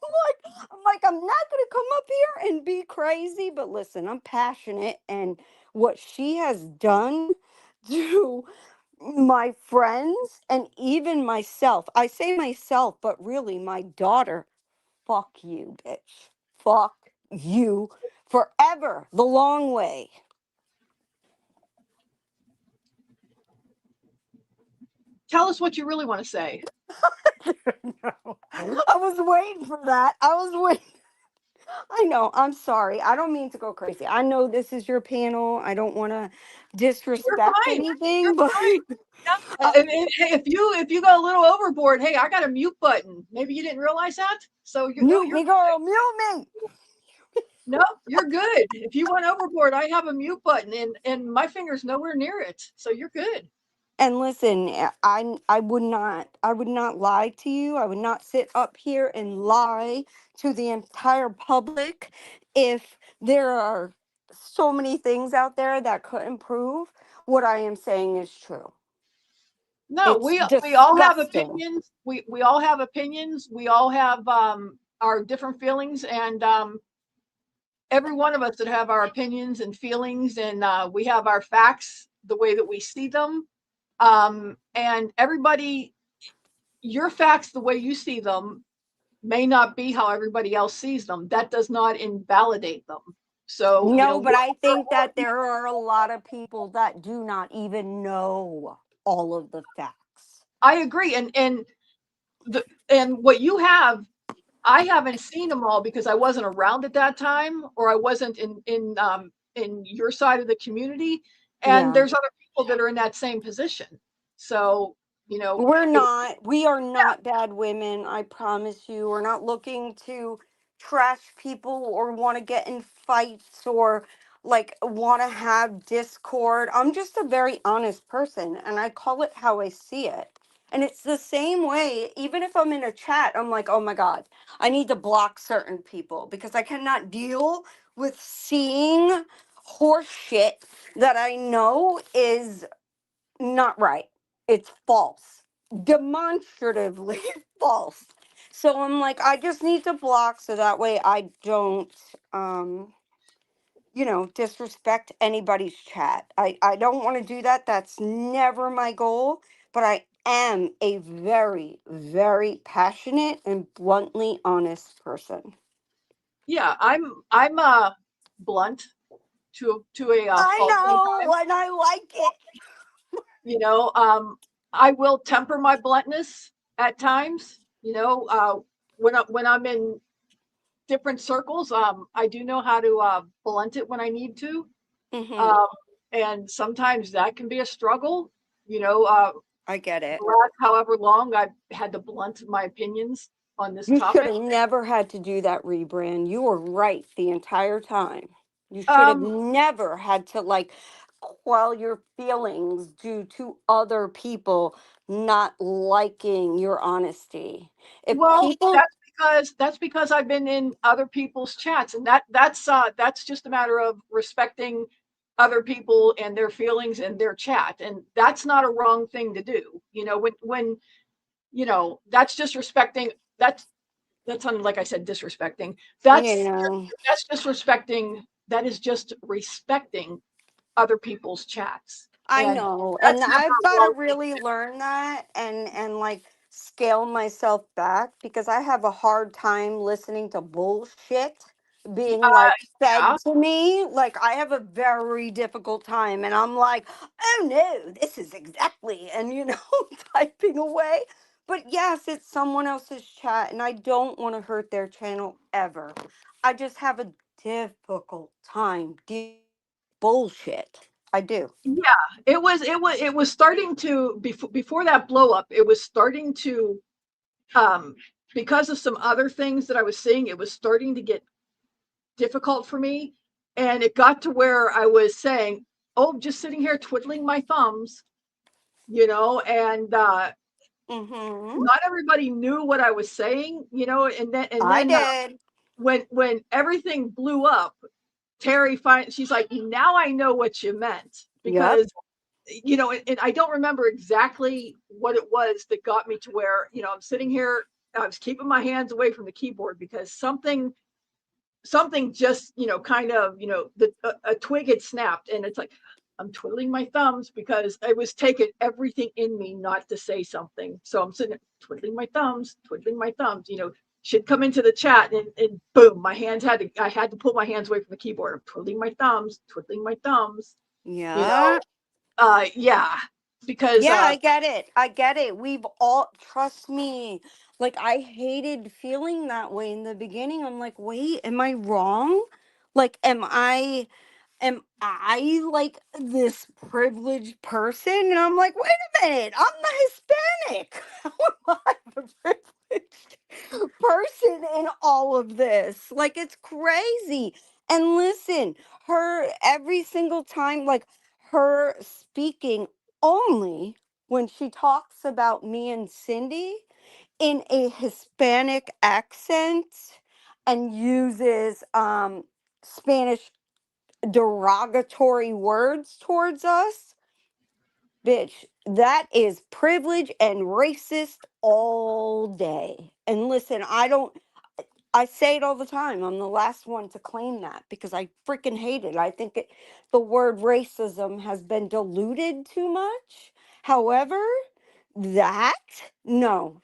I'm not going to come up here and be crazy, but listen, I'm passionate. And what she has done to my friends and even myself. I say myself, but really my daughter. Fuck you, bitch. Fuck you forever. The long way. Tell us what you really want to say. I was waiting for that. I was waiting. I know. I'm sorry. I don't mean to go crazy. I know this is your panel. I don't want to You're disrespect fine. You're anything, but fine. Yeah. And hey, if you go a little overboard, hey, I got a mute button. Maybe you didn't realize that. So mute me, girl. Mute me. no, you're good. If you went overboard, I have a mute button, and my finger's nowhere near it. So you're good. And listen, I would not lie to you. I would not sit up here and lie to the entire public if there are so many things out there that could improve. What I am saying is true. No, It's we all have disgusting. opinions. We all have opinions. We all have our different feelings, and every one of us that have our opinions and feelings, and we have our facts the way that we see them. And everybody, your facts the way you see them may not be how everybody else sees them. That does not invalidate them. So No, but I think that there are a lot of people that do not even know all of the facts. I agree, and what you have, I haven't seen them all because I wasn't around at that time, or I wasn't in your side of the community. And Yeah. there's other people that are in that same position. So We are not bad women, I promise you. We're not looking to trash people or want to get in fights or like want to have discord. I'm just a very honest person and I call it how I see it. And it's the same way, even if I'm in a chat, I'm like, oh my God, I need to block certain people because I cannot deal with seeing horse shit that I know is not right. It's false. Demonstratively false. So I'm like, I just need to block so that way I don't disrespect anybody's chat. I don't want to do that. That's never my goal. But I am a very, very passionate and bluntly honest person. yeah, I'm blunt to a I fault know, sometimes. and I like it. You know, I will temper my bluntness at times. You know, when I'm in different circles, I do know how to blunt it when I need to. Hmm. Um, and sometimes that can be a struggle. You know, I get it. the last however long I've had to blunt my opinions on this You should topic. have never had to do that rebrand. You were right the entire time. You should have Um, never had to like quell your feelings due to other people not liking your honesty. If well, people, that's because I've been in other people's chats, and that's just a matter of respecting other people and their feelings and their chat, and that's not a wrong thing to do. You know, when that's just respecting. That's sounded like I said disrespecting. you That's know, that's just respecting. That is just respecting other people's chats, I and know, and that's never I've a got to wrong thing really to do. learn that and like scale myself back because I have a hard time listening to bullshit being like Yeah. fed to me. Like I have a very difficult time and I'm like, "Oh no, this is exactly." And typing away. But yes, it's someone else's chat and I don't want to hurt their channel ever. I just have a difficult time dealing with bullshit. I do. Yeah, it was starting to before that blow up. It was starting to um because of some other things that I was seeing. It was starting to get difficult for me, and it got to where I was saying, "Oh, just sitting here twiddling my thumbs," and Mhm. not everybody knew what I was saying, and I then did. when everything blew up, she's like, "Now I know what you meant," Yep. because and I don't remember exactly what it was that got me to where, I'm sitting here, I was keeping my hands away from the keyboard because something just, kind of, a twig had snapped, and it's like, I'm twiddling my thumbs because I was taking everything in me not to say something. So I'm sitting there twiddling my thumbs, she'd come into the chat and boom, I had to pull my hands away from the keyboard. I'm twiddling my thumbs, Yeah. Yeah, because, Yeah, I get it. I get it. We've all, trust me, like I hated feeling that way in the beginning. I'm like, wait, am I wrong? Like, am I like this privileged person? And I'm like, wait a minute, I'm the Hispanic. How am I the privileged person in all of this? Like, it's crazy. And listen, her every single time, like her speaking only when she talks about me and Cindy in a Hispanic accent and uses Spanish derogatory words towards us, bitch, that is privilege and racist all day. And listen, I say it all the time. I'm the last one to claim that because I freaking hate it. I think the word racism has been diluted too much. However, that, no,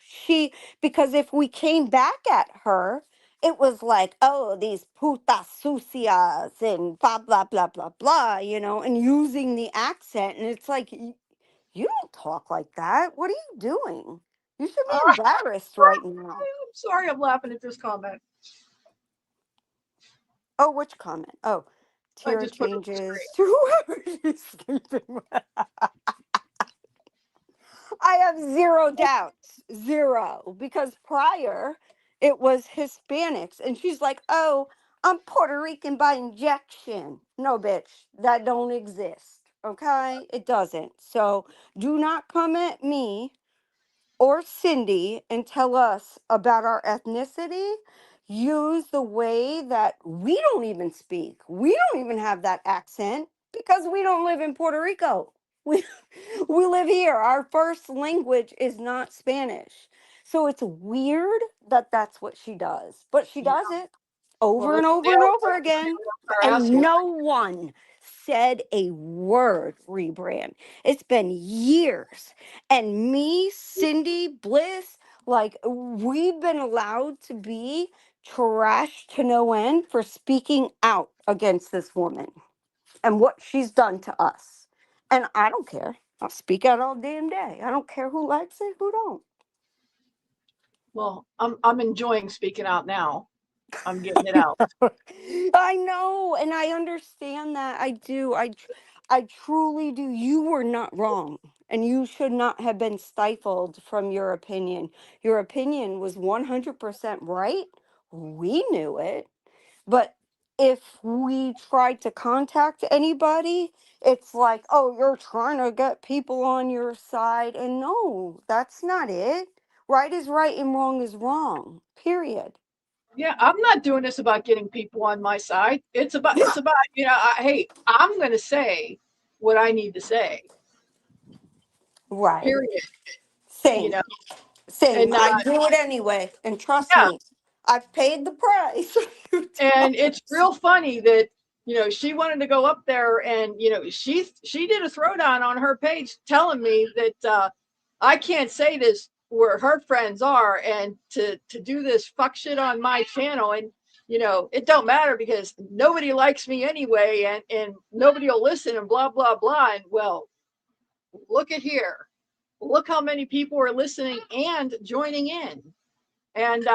because if we came back at her, it was like, oh, these putas sucias and blah, blah, blah, blah, blah, and using the accent. And it's like, you don't talk like that. What are you doing? You should be I'm embarrassed right now. sorry, I'm laughing at this comment. Oh, which comment? Oh, I tier just put it on the screen. changes to whoever she's sleeping with. I have zero doubts, zero, because prior it was Hispanics, and she's like, "Oh, I'm Puerto Rican by injection." No, bitch, that don't exist. Okay, it doesn't. So do not come at me or Cindy and tell us about our ethnicity. Use the way that we don't even speak. We don't even have that accent because we don't live in Puerto Rico. We we live here. Our first language is not Spanish. So it's weird that that's what she does. But she Yeah. does it Well, over and over and over again. our And asshole. no one said a word, Rebrand. It's been years. And me, Cindy, Bliss, like we've been allowed to be trash to no end for speaking out against this woman and what she's done to us. And I don't care. I'll speak out all damn day. I don't care who likes it, who don't. Well, I'm enjoying speaking out now. I'm getting it out. I know, and I understand that. I do. I truly do. You were not wrong, and you should not have been stifled from your opinion. Your opinion was 100% right. We knew it. But if we try to contact anybody, it's like, oh, you're trying to get people on your side. And no, that's not it. Right is right and wrong is wrong. Period. Yeah, I'm not doing this about getting people on my side. It's about, hey, I'm going to say what I need to say. Right. Period. You Same. know, Same. and I do it anyway. And trust yeah, me, I've paid the price. and it's real funny that she wanted to go up there and she did a throwdown on her page telling me that I can't say this where her friends are and to do this fuck shit on my channel, and it don't matter because nobody likes me anyway, and nobody will listen and blah blah blah. And well, look at here, look how many people are listening and joining in. And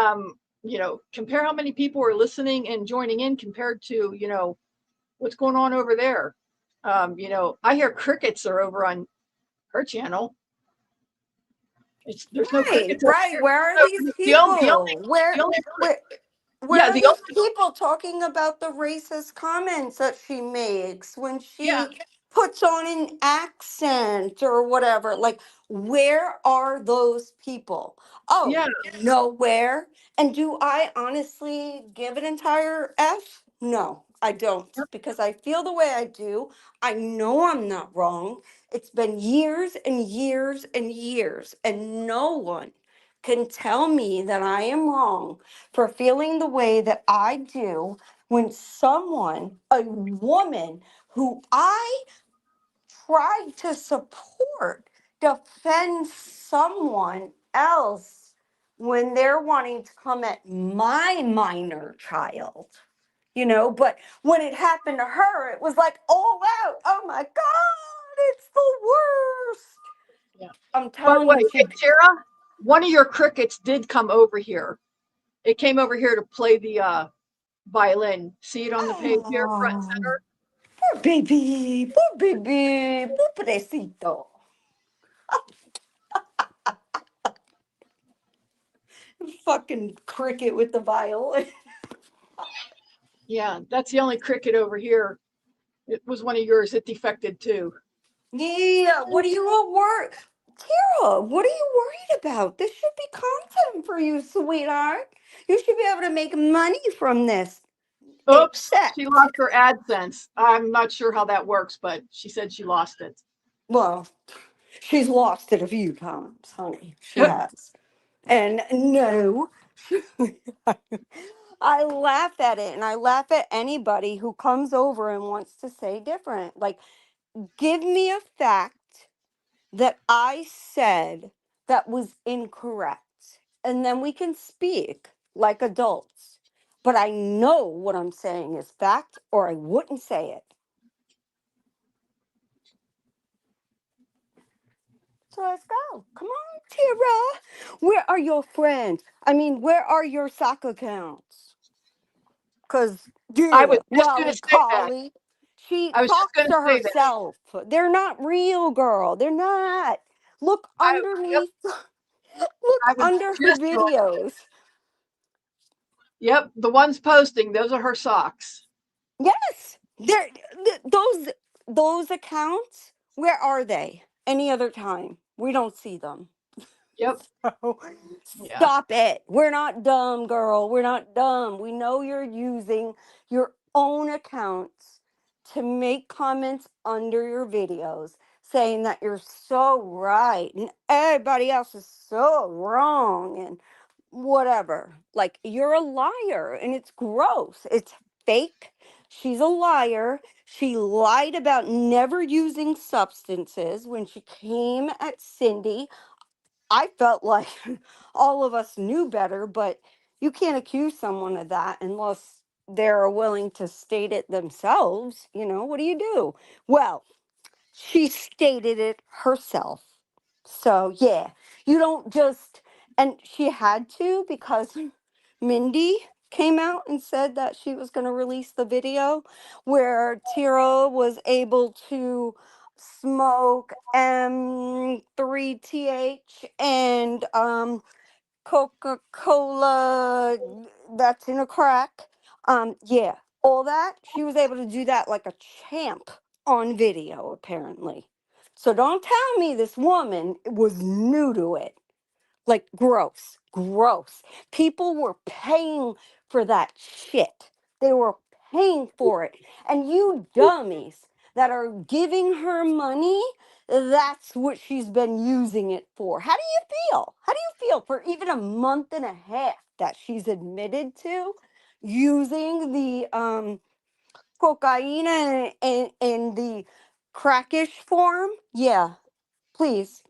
compare how many people are listening and joining in compared to what's going on over there. I hear crickets are over on her channel. There's no Right, crickets over right. here. Where are So these the only, the only people? Where, the only where, where yeah are the these only people talking about the racist comments that she makes when yeah she puts on an accent or whatever? Like, where are those people? Oh, yeah nowhere. And do I honestly give an entire F? No, I don't, because I feel the way I do. I know I'm not wrong. It's been years and years and years, and no one can tell me that I am wrong for feeling the way that I do when someone, a woman who I try to support, defend someone else when they're wanting to come at my minor child, you know? But when it happened to her, it was like all out. Oh my God, it's the worst. Yeah. I'm By the telling way, you, hey, Tara, one of your crickets did come over here. It came over here to play the violin. See it on the page here, front and center? poor baby, pobrecito. Fucking cricket with the violin. Yeah, that's the only cricket over here. It was one of yours. It defected too. Yeah, what are you all worried? Tara, what are you worried about? This should be content for you, sweetheart. You should be able to make money from this. Oops, Except, she lost her AdSense. I'm not sure how that works, but she said she lost it. well, she's lost it a few times, honey. She Yep. has. And no, I laugh at it and I laugh at anybody who comes over and wants to say different. Like, give me a fact that I said that was incorrect. And then we can speak like adults. But I know what I'm saying is fact, or I wouldn't say it. So let's go. Come on, Tara. Where are your friends? I mean, where are your sock accounts? Because, I was yeah, just going to Wally say that. Collie, she I was just talks going to to say that. herself. They're not real, girl. They're not. Look Yep, underneath. Look I was under her just going. videos. Yep, the ones posting, those are her socks. Yes, those accounts. Where are they? Any other time we don't see them. Yep. So Yeah. stop it. We're not dumb, girl. We're not dumb. We know you're using your own accounts to make comments under your videos saying that you're so right and everybody else is so wrong and whatever. Like, you're a liar and it's gross. It's fake. She's a liar. She lied about never using substances when she came at Cindy. I felt like all of us knew better, but you can't accuse someone of that unless they're willing to state it themselves. You know, what do you do? Well, she stated it herself. So, yeah, you don't just, and she had to because Mindy came out and said that she was going to release the video where Tira was able to smoke M3TH and Coca-Cola that's in a crack. Yeah, all that. She was able to do that like a champ on video, apparently. So don't tell me this woman was new to it. Like, gross, gross. People were paying for that shit. They were paying for it. And you dummies that are giving her money, that's what she's been using it for. How do you feel? How do you feel for even a month and a half that she's admitted to using the cocaine and the crackish form? Yeah, please.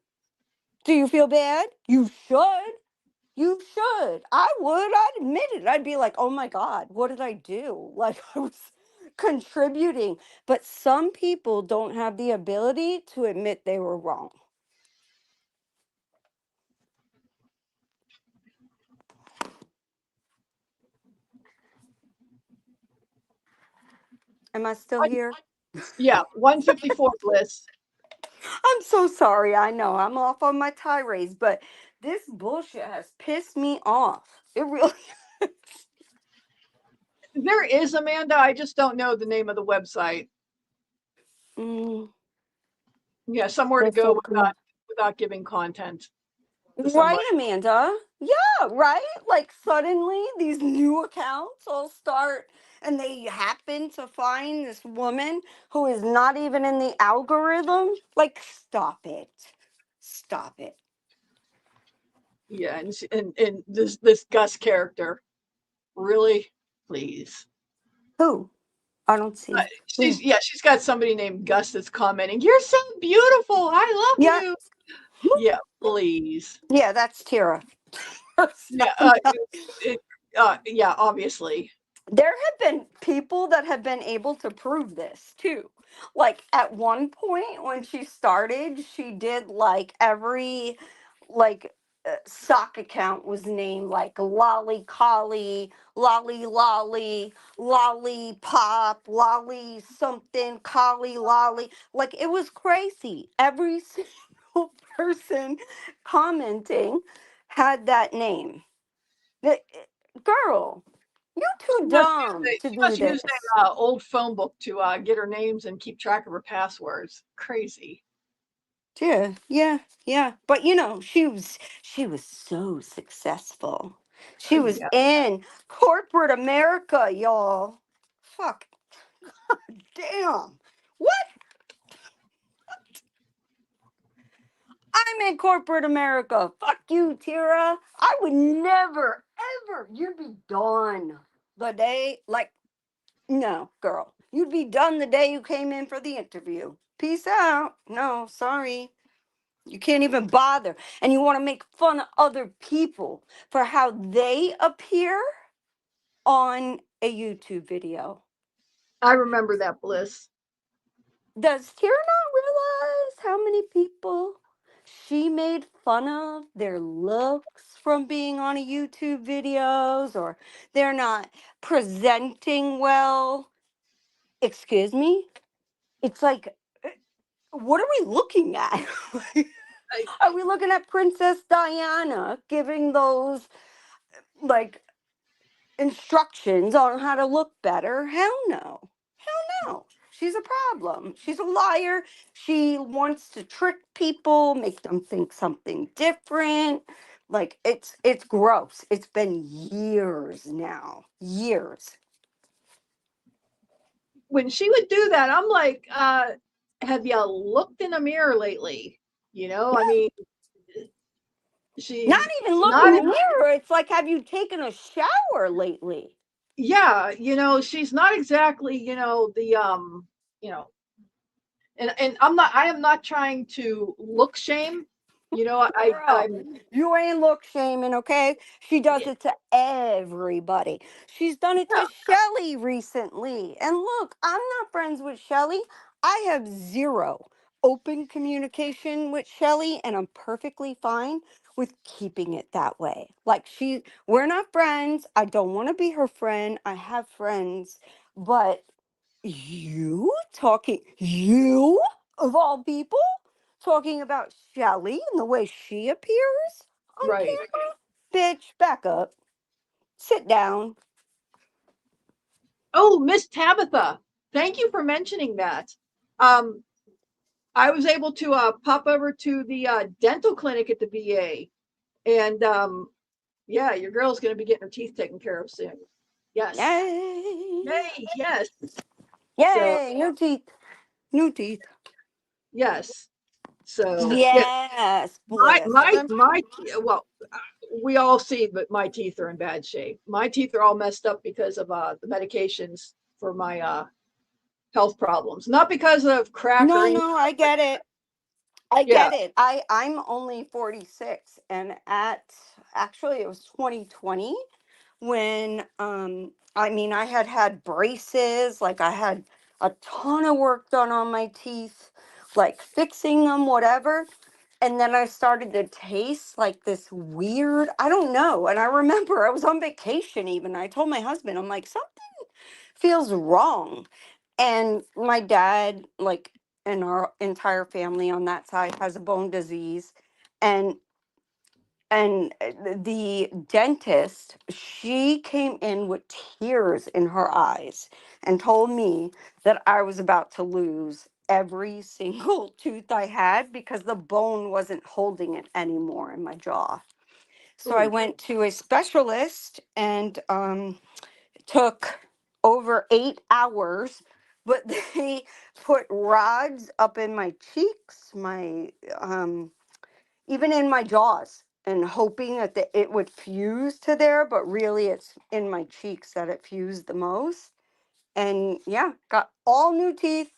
Do you feel bad? You should. You should. I would. I'd admit it. I'd be like, oh my God, what did I do? Like, I was contributing. But some people don't have the ability to admit they were wrong. Am I still here? Yeah, 154 Bliss. I'm so sorry. I know I'm off on my tirades, but this bullshit has pissed me off. It really. There is, Amanda. I just don't know the name of the website. Mm, Yeah, somewhere to that's go okay. without giving content to Right, somebody. Amanda? Yeah, right? Like, suddenly these new accounts all start and they happen to find this woman who is not even in the algorithm. Like, stop it. Stop it. Yeah, and this Gus character. Really? Please. Who? I don't see. She's got somebody named Gus that's commenting, "You're so beautiful. I love Yeah. you." Yeah, please. Yeah, that's Tira. Yeah, yeah, obviously. There have been people that have been able to prove this too. Like at one point when she started, she did like every like sock account was named like Lolly Collie, Lolly Lolly, Lollipop, Lolly something, Collie Lolly. Like it was crazy. Every single person commenting had that name. The- Girl, you're too dumb to She do must use this. a old phone book to get her names and keep track of her passwords. Crazy. Yeah, yeah, yeah. But you know, she was so successful. She was Yeah. in corporate America, y'all. Fuck. Damn. What? I'm in corporate America. Fuck you, Tira. I would never, ever. You'd be done the day, like, no, girl. You'd be done the day you came in for the interview. Peace out. No, sorry. You can't even bother. And you want to make fun of other people for how they appear on a YouTube video. I remember that, Bliss. Does Tira not realize how many people she made fun of their looks from being on a YouTube videos, or they're not presenting well? Excuse me? It's like, what are we looking at? Are we looking at Princess Diana giving those like instructions on how to look better? Hell no. Hell no. She's a problem. She's a liar. She wants to trick people, make them think something different. Like it's gross. It's been years now. Years. When she would do that, I'm like, have you looked in a mirror lately? I mean, Not she's even look in not, the mirror. It's like, have you taken a shower lately? yeah, she's not exactly, the, you know, and I am not trying to look shame. Girl, I'm, you ain't look shaming, okay? She does it to everybody. She's done it to Shelly recently. And look, I'm not friends with Shelly. I have zero open communication with Shelly, and I'm perfectly fine with keeping it that way. Like we're not friends. I don't want to be her friend. I have friends, but you of all people talking about Shelly and the way she appears on right. camera? Bitch, back up. Sit down. Oh, Miss Tabitha, thank you for mentioning that. Um, I was able to pop over to the dental clinic at the VA, and yeah, your girl's going to be getting her teeth taken care of soon. Yes, Yay. yay, yes. So Yay. New teeth. New teeth. yes, so yeah, Yes, my bliss. my my. Well, we all see, but my teeth are in bad shape. My teeth are all messed up because of the medications for my health problems, not because of crack or No, anything. no, I get it. I Yeah, get it. I'm only 46, and actually it was 2020 when I mean I had braces, like I had a ton of work done on my teeth, like fixing them, whatever. And then I started to taste like this weird, I don't know. And I remember I was on vacation even. I told my husband, I'm like, something feels wrong. And my dad, like, and our entire family on that side has a bone disease. And the dentist, she came in with tears in her eyes and told me that I was about to lose every single tooth I had because the bone wasn't holding it anymore in my jaw. So I ooh, went to a specialist, and took over 8 hours, but they put rods up in my cheeks, my even in my jaws, and hoping that it would fuse to there, but really it's in my cheeks that it fused the most. And yeah, got all new teeth.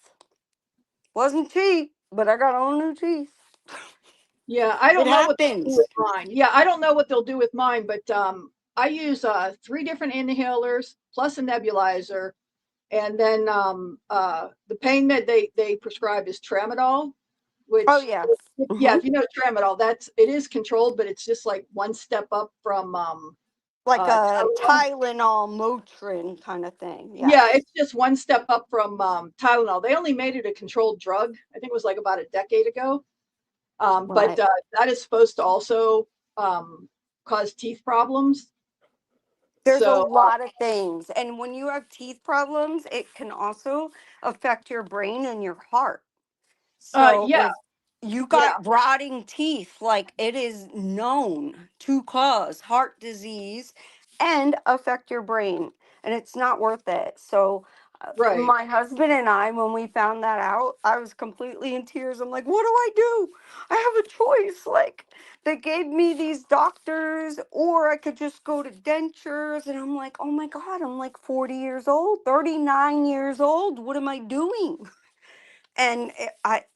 Wasn't cheap, but I got all new teeth. Yeah, I don't It know what they'll do happens. with mine. Yeah, I don't know what they'll do with mine, but I use 3 different inhalers plus a nebulizer, and then the pain med they prescribe is tramadol, Oh which yeah. yeah, Hmm. if you know tramadol, it is controlled, but it's just like one step up from Like a Tylenol. Tylenol, Motrin kind of thing. Yes. Yeah, it's just one step up from Tylenol. They only made it a controlled drug. I think it was like about a decade ago. But Right. that is supposed to also cause teeth problems. There's a So lot of things. And when you have teeth problems, it can also affect your brain and your heart. So yeah, if you yeah, got rotting teeth, like it is known to cause heart disease and affect your brain, and it's not worth it. So, right. my husband and I, when we found that out, I was completely in tears. I'm like, what do I do? I have a choice. Like, they gave me these doctors, or I could just go to dentures. And I'm like, oh my God, I'm like 40 years old, 39 years old. What am I doing? And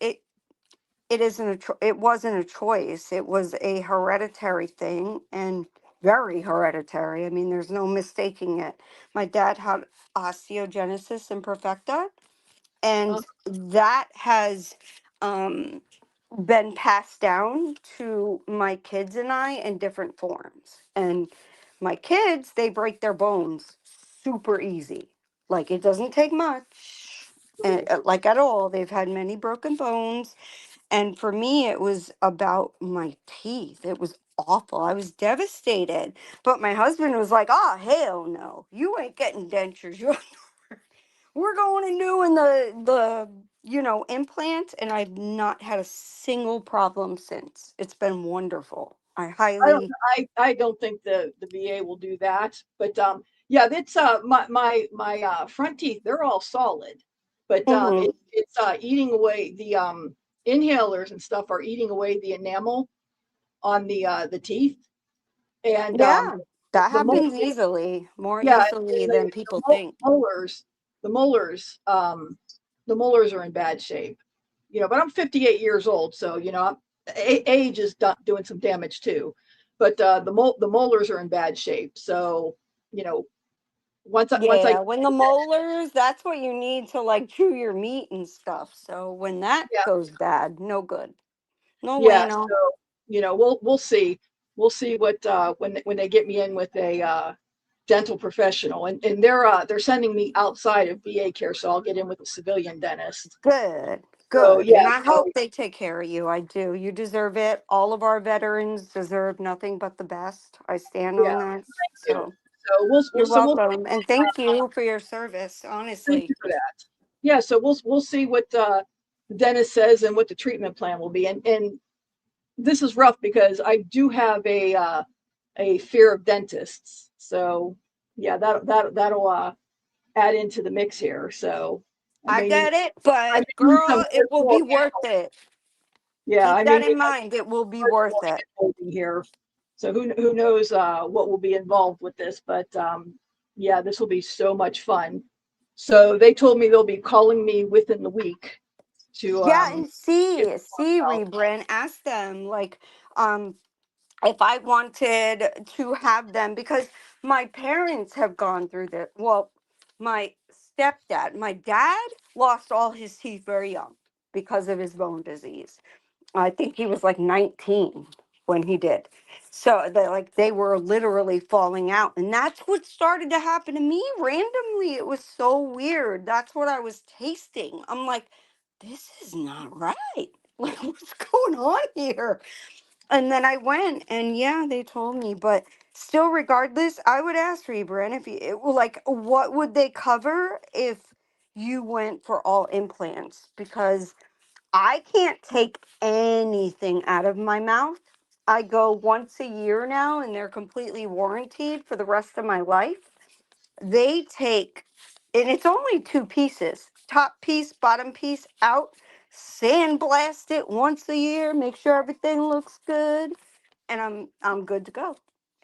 it isn't it wasn't a choice. It was a hereditary thing, and very hereditary. I mean, there's no mistaking it. My dad had osteogenesis imperfecta, Uh, and that has um, been passed down to my kids and I in different forms. And my kids, they break their bones super easy. Like, it doesn't take much, like at all. They've had many broken bones, and for me, it was about my teeth. It was awful. I was devastated. But my husband was like, oh, hell no. You ain't getting dentures. We're going and doing the implants. And I've not had a single problem since. It's been wonderful. I I don't highly. I don't think the VA will do that. But yeah, that's my front teeth, they're all solid. But Mhm. it's eating away the inhalers and stuff are eating away the enamel on the teeth. And Yeah, that the mo- happens easily, more yeah, easily than the people think. molars, the molars, the molars are in bad shape. But I'm 58 years old, so age is doing some damage too. But the molars are in bad shape. So you know, once I Yeah, when the molars, that's what you need to like chew your meat and stuff. So when that yeah, goes bad, no good. No yeah. bueno. So we'll see. We'll see what when they get me in with a dental professional, and they're sending me outside of VA care, so I'll get in with a civilian dentist. Good, So good. yeah, And I so hope they take care of you. I do. You deserve it. All of our veterans deserve nothing but the best. I stand yeah, on that. thank you. So So you're we'll see. welcome. And thank you for your service, Thank honestly. you for that. Yeah, so we'll see what the dentist says and what the treatment plan will be. And this is rough because I do have a fear of dentists. So yeah, that'll add into the mix here. So I I may need get it, I but may need some girl, it will virtual be worth hand. it. Yeah, Keep I may that need in mind. It will be virtual worth it. holding here. So who knows what will be involved with this, but yeah, this will be so much fun. So they told me they'll be calling me within the week to Yeah, and get see, out. Rebrin, ask them like, um, if I wanted to have them because my parents have gone through this. Well, my my dad lost all his teeth very young because of his bone disease. I think he was like 19 when he did. So they were literally falling out. And that's what started to happen to me randomly. It was so weird. That's what I was tasting. I'm like, this is not right. Like, what's going on here? And then I went, and yeah, they told me. But still, regardless, I would ask Rebrin if like, what would they cover if you went for all implants? Because I can't take anything out of my mouth. I go once a year now, and they're completely warranted for the rest of my life. They take, and it's only 2 pieces, top piece, bottom piece out, sandblast it once a year, make sure everything looks good, and I'm good to go.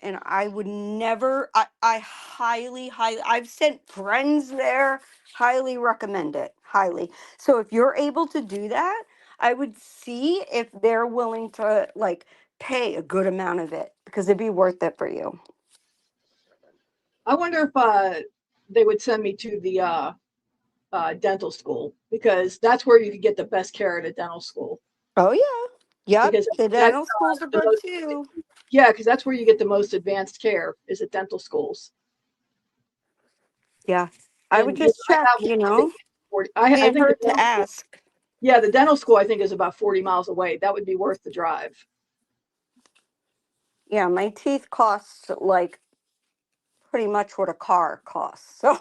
and I would never, I highly, I've sent friends there, highly recommend it, highly. So if you're able to do that, I would see if they're willing to like pay a good amount of it because it'd be worth it for you. I wonder if they would send me to the dental school, because that's where you can get the best care at a dental school. Oh yeah. Yep. Because The that's dental schools are the good most, too. yeah, because that's where you get the most advanced care, is at dental schools. Yeah. I would And just I check, have one, you I think, know, 40, I can't think the hurt to dental school, ask. yeah, the dental school I think is about 40 miles away. That would be worth the drive. Yeah, my teeth cost like pretty much what a car costs. So,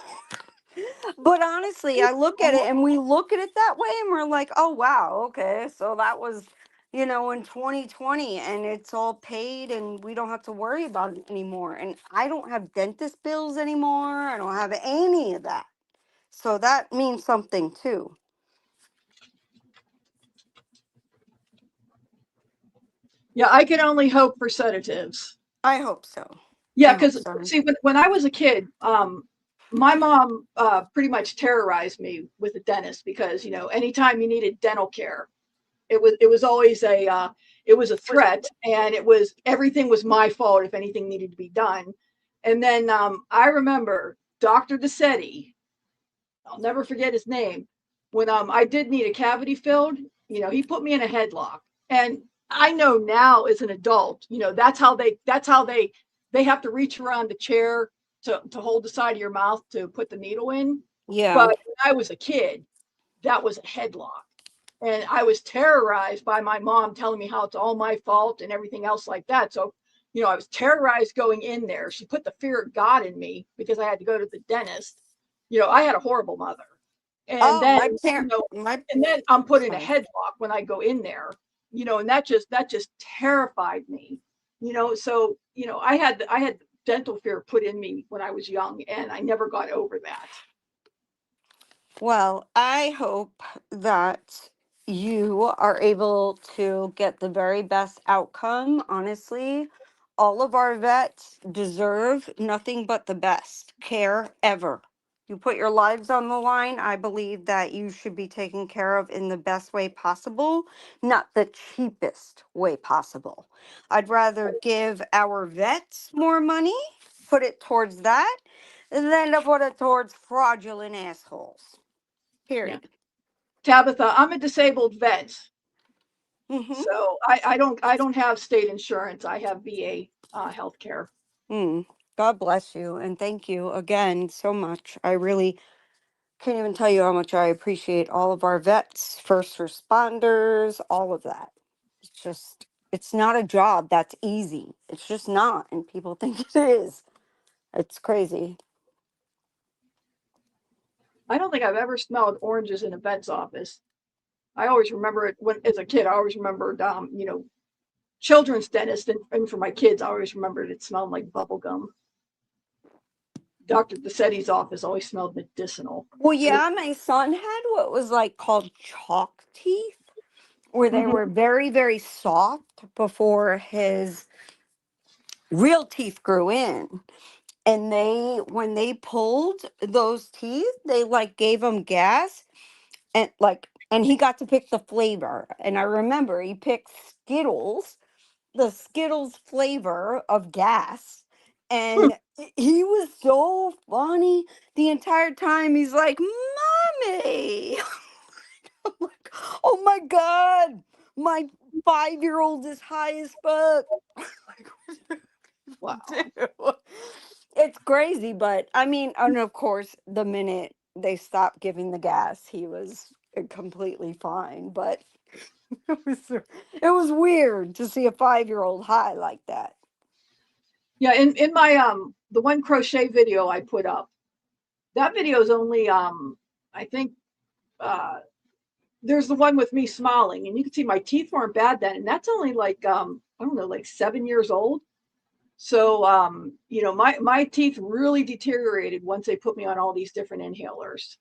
but honestly, I look at it and we look at it that way and we're like, oh, wow, okay. So that was, you know, in 2020 and it's all paid and we don't have to worry about it anymore. And I don't have dentist bills anymore. I don't have any of that. So that means something too. Yeah, I can only hope for sedatives. I hope so. Yeah, I hope because so. see, when I was a kid, my mom pretty much terrorized me with a dentist, because anytime you needed dental care, it was always it was a threat, and everything was my fault if anything needed to be done. And then I remember Dr. DeSetti, I'll never forget his name, when I did need a cavity filled, he put me in a headlock. And I know now as an adult, that's how they have to reach around the chair to hold the side of your mouth to put the needle in. Yeah. But when I was a kid, that was a headlock. And I was terrorized by my mom telling me how it's all my fault and everything else like that. So, I was terrorized going in there. She put the fear of God in me because I had to go to the dentist. I had a horrible mother. And Oh, then, my parent, my, I'm put in a sorry. headlock when I go in there, and that just terrified me. So, I had dental fear put in me when I was young, and I never got over that. Well, I hope that you are able to get the very best outcome. Honestly, all of our vets deserve nothing but the best care ever. You put your lives on the line. I believe that you should be taken care of in the best way possible, not the cheapest way possible. I'd rather give our vets more money, put it towards that, than to put it towards fraudulent assholes. Yeah. Period. Tabitha, I'm a disabled vet. Mm-hmm. So I don't have state insurance. I have VA health care. God bless you. And thank you again so much. I really can't even tell you how much I appreciate all of our vets, first responders, all of that. It's not a job that's easy. It's just not. And people think it is. It's crazy. I don't think I've ever smelled oranges in a vet's office. I always remember it when, as a kid, I always remembered, children's dentist, and for my kids, I always remembered it smelled like bubble gum. Dr. DeSetti's office always smelled medicinal. Well, yeah, my son had what was like called chalk teeth, where they were very, very soft before his real teeth grew in. And when they pulled those teeth, they like gave him gas, and he got to pick the flavor. And I remember he picked Skittles, the Skittles flavor of gas. And he was so funny the entire time. He's like, Mommy. I'm like, oh my God, my 5-year-old is high as fuck. Like, Wow. do? It's crazy, but I mean, and of course, the minute they stopped giving the gas, he was completely fine. But it was weird to see a 5-year-old high like that. Yeah, in my the one crochet video I put up, that video is only I think uh there's the one with me smiling, and you can see my teeth weren't bad then, and that's only like I don't know, like 7 years old. So my teeth really deteriorated once they put me on all these different inhalers.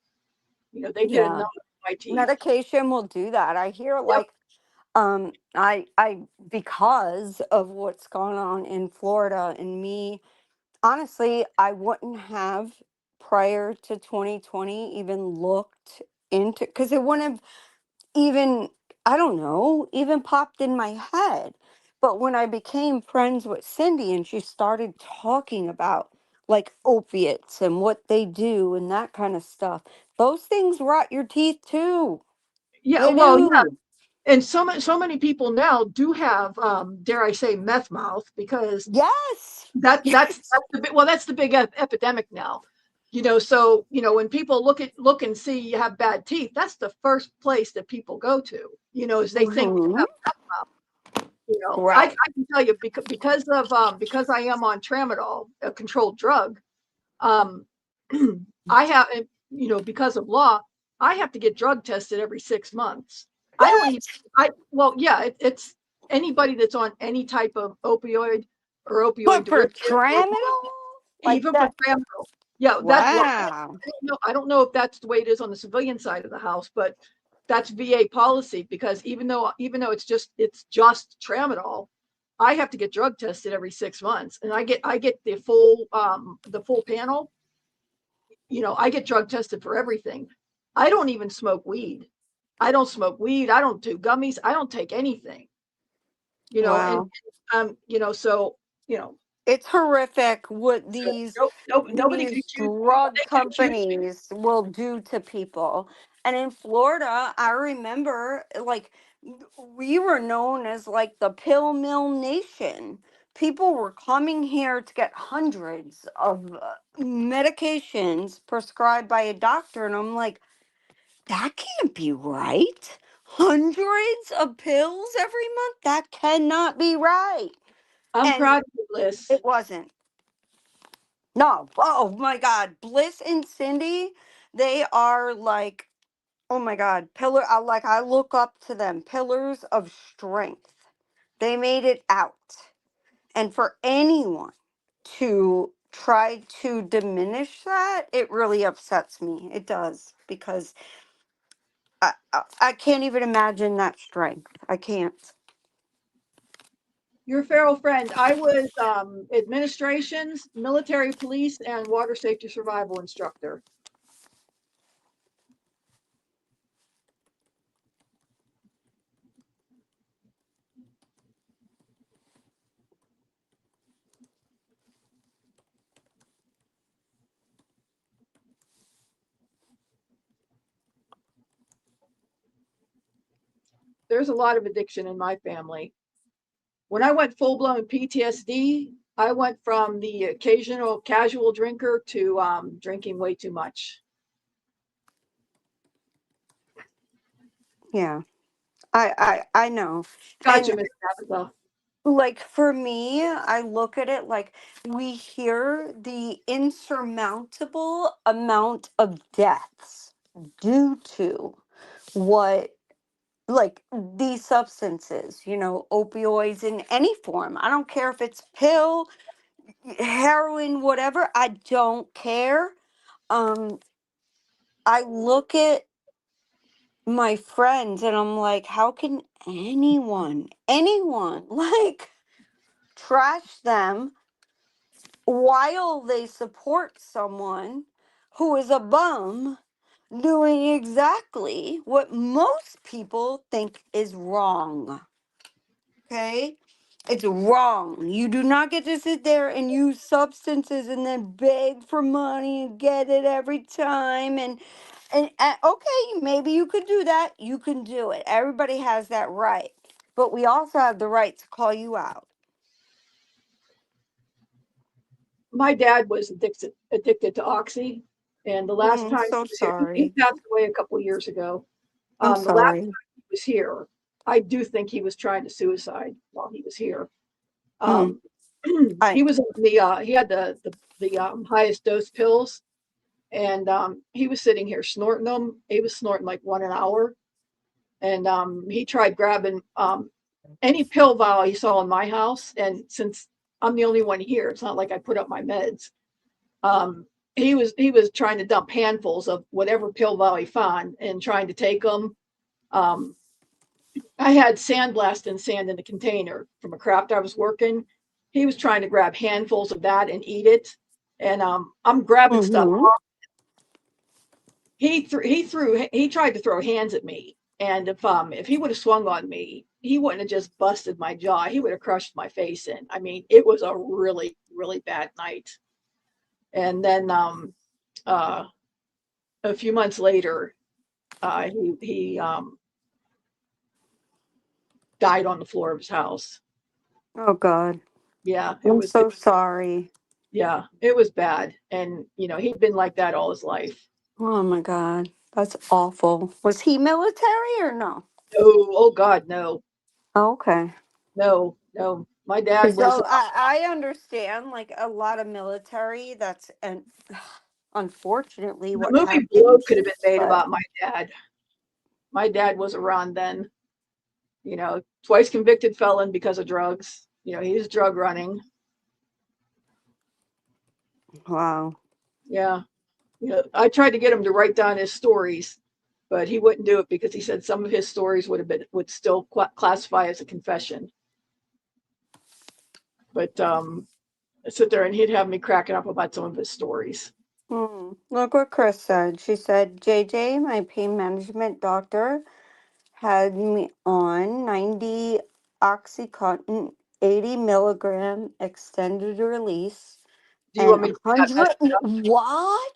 They did a Yeah, number on my teeth. medication will do that. I hear Yep. I because of what's gone on in Florida and me, honestly, I wouldn't have prior to 2020 even looked into, because it wouldn't have even, I don't know, even popped in my head. But when I became friends with Cindy and she started talking about like opiates and what they do and that kind of stuff, those things rot your teeth too. Yeah, They well, yeah. do. And so many people now do have, dare I say, meth mouth, because Yes. that's the big, well, that's the big epidemic now. So when people look and see you have bad teeth, that's the first place that people go to. Is they think you Hmm. have meth mouth. I Right. can tell you, because I am on tramadol, a controlled drug. Um, I have, because of law, I have to get drug tested every 6 months. I don't even, What? well, yeah, it's anybody that's on any type of opioid or opioid But for derivative, or tramadol? Like even for that? tramadol. Yeah, Wow. I don't know if that's the way it is on the civilian side of the house, but that's VA policy, because even though it's just tramadol, I have to get drug tested every 6 months, and I get the full panel. I get drug tested for everything. I don't even smoke weed. I don't smoke weed. I don't do gummies. I don't take anything. And Wow. so you know, It's horrific what these no, no, nobody can these accuse. drug They can accuse me. companies will do to people. And in Florida, I remember like we were known as like the pill mill nation. People were coming here to get hundreds of medications prescribed by a doctor, and I'm like, that can't be right. Hundreds of pills every month? That cannot be right. I'm And proud of you, Liz. it wasn't. No. Oh my God. Bliss and Cindy, they are like, oh my God, I look up to them, pillars of strength. They made it out. And for anyone to try to diminish that, it really upsets me. It does, because I can't even imagine that strength. I can't. Your feral friend. I was administrations, military police, and water safety survival instructor. There's a lot of addiction in my family. When I went full blown PTSD, I went from the occasional casual drinker to drinking way too much. Yeah. I know. Gotcha, And Miss Tabitha. like for me, I look at it like we hear the insurmountable amount of deaths due to what, like these substances, opioids in any form. I don't care if it's pill, heroin, whatever. I don't care. Um, I look at my friends and I'm like, how can anyone like trash them while they support someone who is a bum doing exactly what most people think is wrong. Okay? It's wrong. You do not get to sit there and use substances and then beg for money and get it every time. And okay, maybe you could do that. You can do it. Everybody has that right. But we also have the right to call you out. My dad was addicted to oxy, and the last time So he was here, he sorry. passed away a couple of years ago. I'm The last sorry. time he was here, I do think he was trying to suicide while he was here. Mm, Um, I he was he had the highest dose pills, and he was sitting here snorting them. He was snorting like one an hour, and he tried grabbing any pill vial he saw in my house. And since I'm the only one here, it's not like I put up my meds. Um, he was trying to dump handfuls of whatever pill vial he found and trying to take them. Um, I had sandblast and sand in the container from a craft I was working. He was trying to grab handfuls of that and eat it. And I'm grabbing stuff. Mm-hmm. He tried to throw hands at me. And if he would have swung on me, he wouldn't have just busted my jaw. He would have crushed my face in. I mean, it was a really, really bad night. And then uh, a few months later, he died on the floor of his house. Oh God. Yeah, I'm so sorry. yeah, it was bad. And he'd been like that all his life. Oh my God. That's awful. Was he military or no? Oh God, no, Okay. no. My dad was So I understand like a lot of military that's and unfortunately the what movie Blow happens, could have been made but about my dad. My dad was around then, twice convicted felon because of drugs. He was drug running. wow. Yeah. I tried to get him to write down his stories, but he wouldn't do it because he said some of his stories would still classify as a confession. But I sit there and he'd have me cracking up about some of his stories. Look what Chris said. She said, JJ, my pain management doctor, had me on 90 Oxycontin, 80 milligram extended release, Do you and want me to do that 100. What?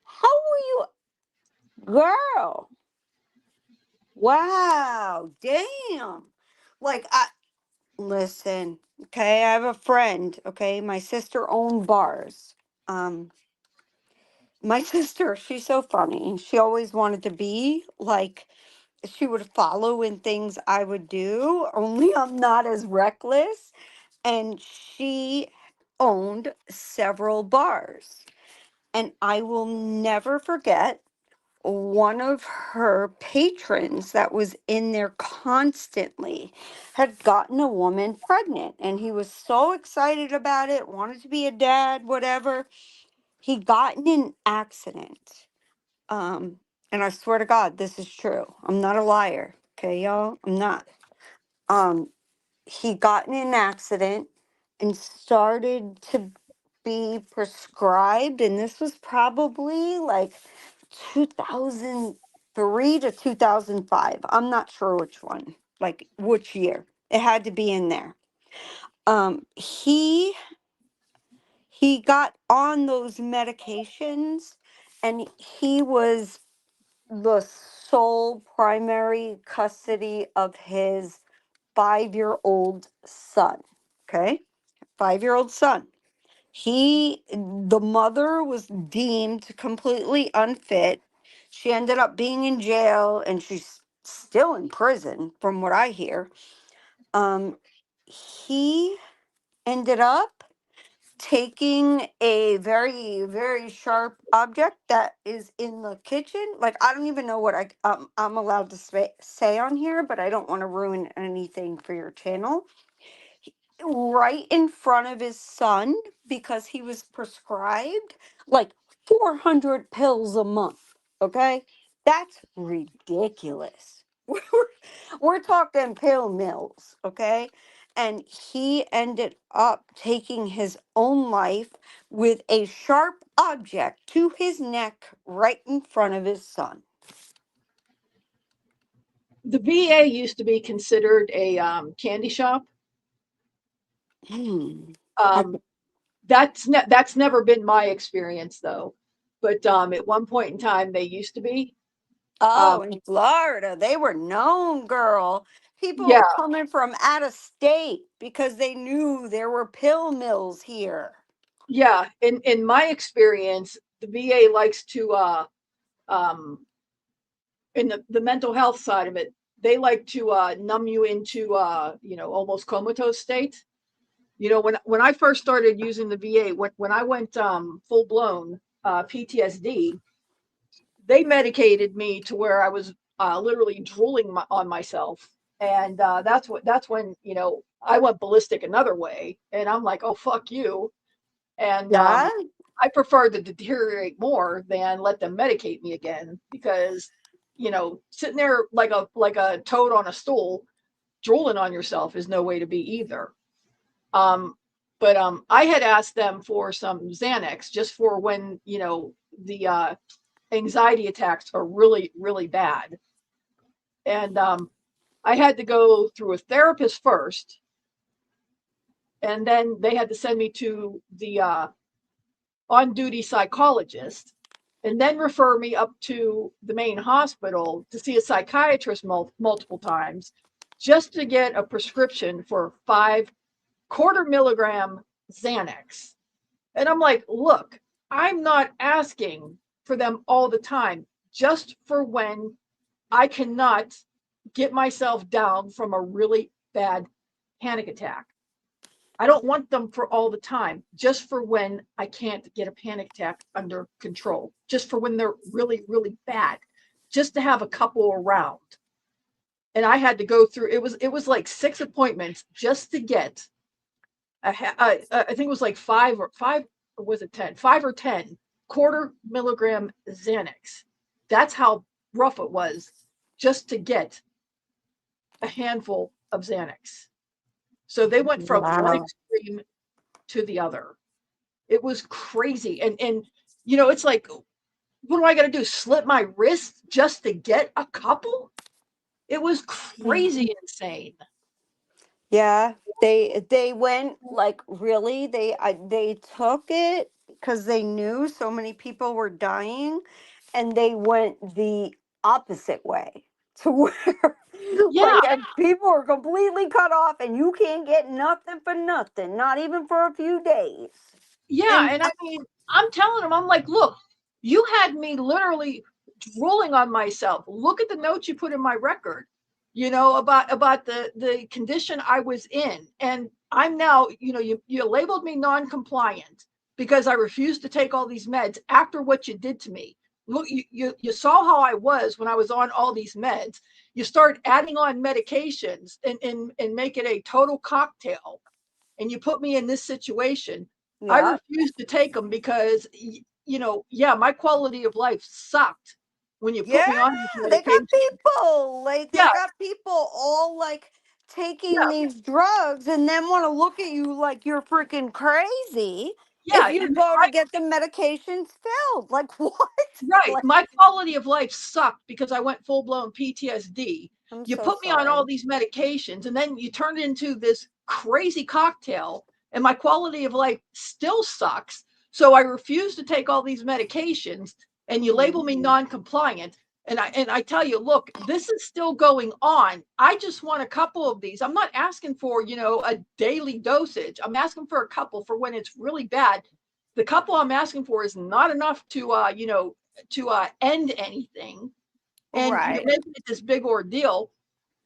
How were you, girl? Wow, damn. Like, listen, okay, I have a friend, okay, my sister owned bars. My sister, she's so funny. She always wanted to be like, she would follow in things I would do, only I'm not as reckless. And she owned several bars. And I will never forget one of her patrons that was in there constantly had gotten a woman pregnant. And he was so excited about it, wanted to be a dad, whatever. He got in an accident. Um, and I swear to God, this is true. I'm not a liar. Okay, y'all? I'm not. Um, he got in an accident and started to be prescribed, and this was probably like 2003 to 2005. I'm not sure which one, like which year. It had to be in there. He got on those medications and he was the sole primary custody of his 5-year-old son. Okay. 5-year-old son. The mother was deemed completely unfit. She ended up being in jail and she's still in prison, from what I hear. He ended up taking a very very sharp object that is in the kitchen. Like, I don't even know what I'm allowed to say on here, but I don't want to ruin anything for your channel. Right in front of his son, because he was prescribed like 400 pills a month. Okay, that's ridiculous. We're talking pill mills. Okay, and he ended up taking his own life with a sharp object to his neck right in front of his son. The VA used to be considered a candy shop. Hmm. Um, that's never been my experience though. But at one point in time, they used to be. Oh, in Florida, they were known, girl. People Yeah, were coming from out of state because they knew there were pill mills here. yeah. In my experience, the VA likes to um, in the mental health side of it, they like to numb you into almost comatose state. When I first started using the VA, when I went full blown PTSD, they medicated me to where I was literally drooling on myself, and that's when I went ballistic another way, and I'm like, oh fuck you, and Yeah. I prefer to deteriorate more than let them medicate me again because sitting there like a toad on a stool, drooling on yourself is no way to be either. But I had asked them for some Xanax just for when, the anxiety attacks are really, really bad. And I had to go through a therapist first, and then they had to send me to the on-duty psychologist, and then refer me up to the main hospital to see a psychiatrist multiple times just to get a prescription for 5 milligram Xanax. And I'm like, look, I'm not asking for them all the time, just for when I cannot get myself down from a really bad panic attack. I don't want them for all the time, just for when I can't get a panic attack under control, just for when they're really, really bad, just to have a couple around. And I had to go through, it was like 6 appointments just to get I think it was like 5 or was it 10? 5 or 10 milligram Xanax. That's how rough it was just to get a handful of Xanax. So they went from one Wow. extreme to the other. It was crazy. And it's like, what do I got to do? Slit my wrist just to get a couple? It was crazy insane. Yeah, they went like really they took it because they knew so many people were dying, and they went the opposite way to where Yeah. like and people were completely cut off, and you can't get nothing for nothing, not even for a few days. Yeah, And and I mean, I'm telling him, I'm like, look, you had me literally drooling on myself. Look at the notes you put in my record, about the condition I was in. And I'm now, you labeled me non-compliant because I refused to take all these meds after what you did to me. Look, you saw how I was when I was on all these meds. You start adding on medications and make it a total cocktail, and you put me in this situation. I yeah. refused to take them because, yeah, my quality of life sucked when you put Yeah, me on these they got medications. people like they Yeah, got people all like taking yeah, these drugs and then want to look at you like you're freaking crazy if yeah. you And go to get the medications filled. Like what? right, Like my quality of life sucked because I went full blown PTSD. I'm You so put me on all sorry. these medications, and then you turn it into this crazy cocktail, and my quality of life still sucks. So I refuse to take all these medications, and you label me Mhm. non-compliant. And I tell you, look, this is still going on. I just want a couple of these. I'm not asking for, a daily dosage. I'm asking for a couple for when it's really bad. The couple I'm asking for is not enough to end anything. And you're Right. making it this big ordeal.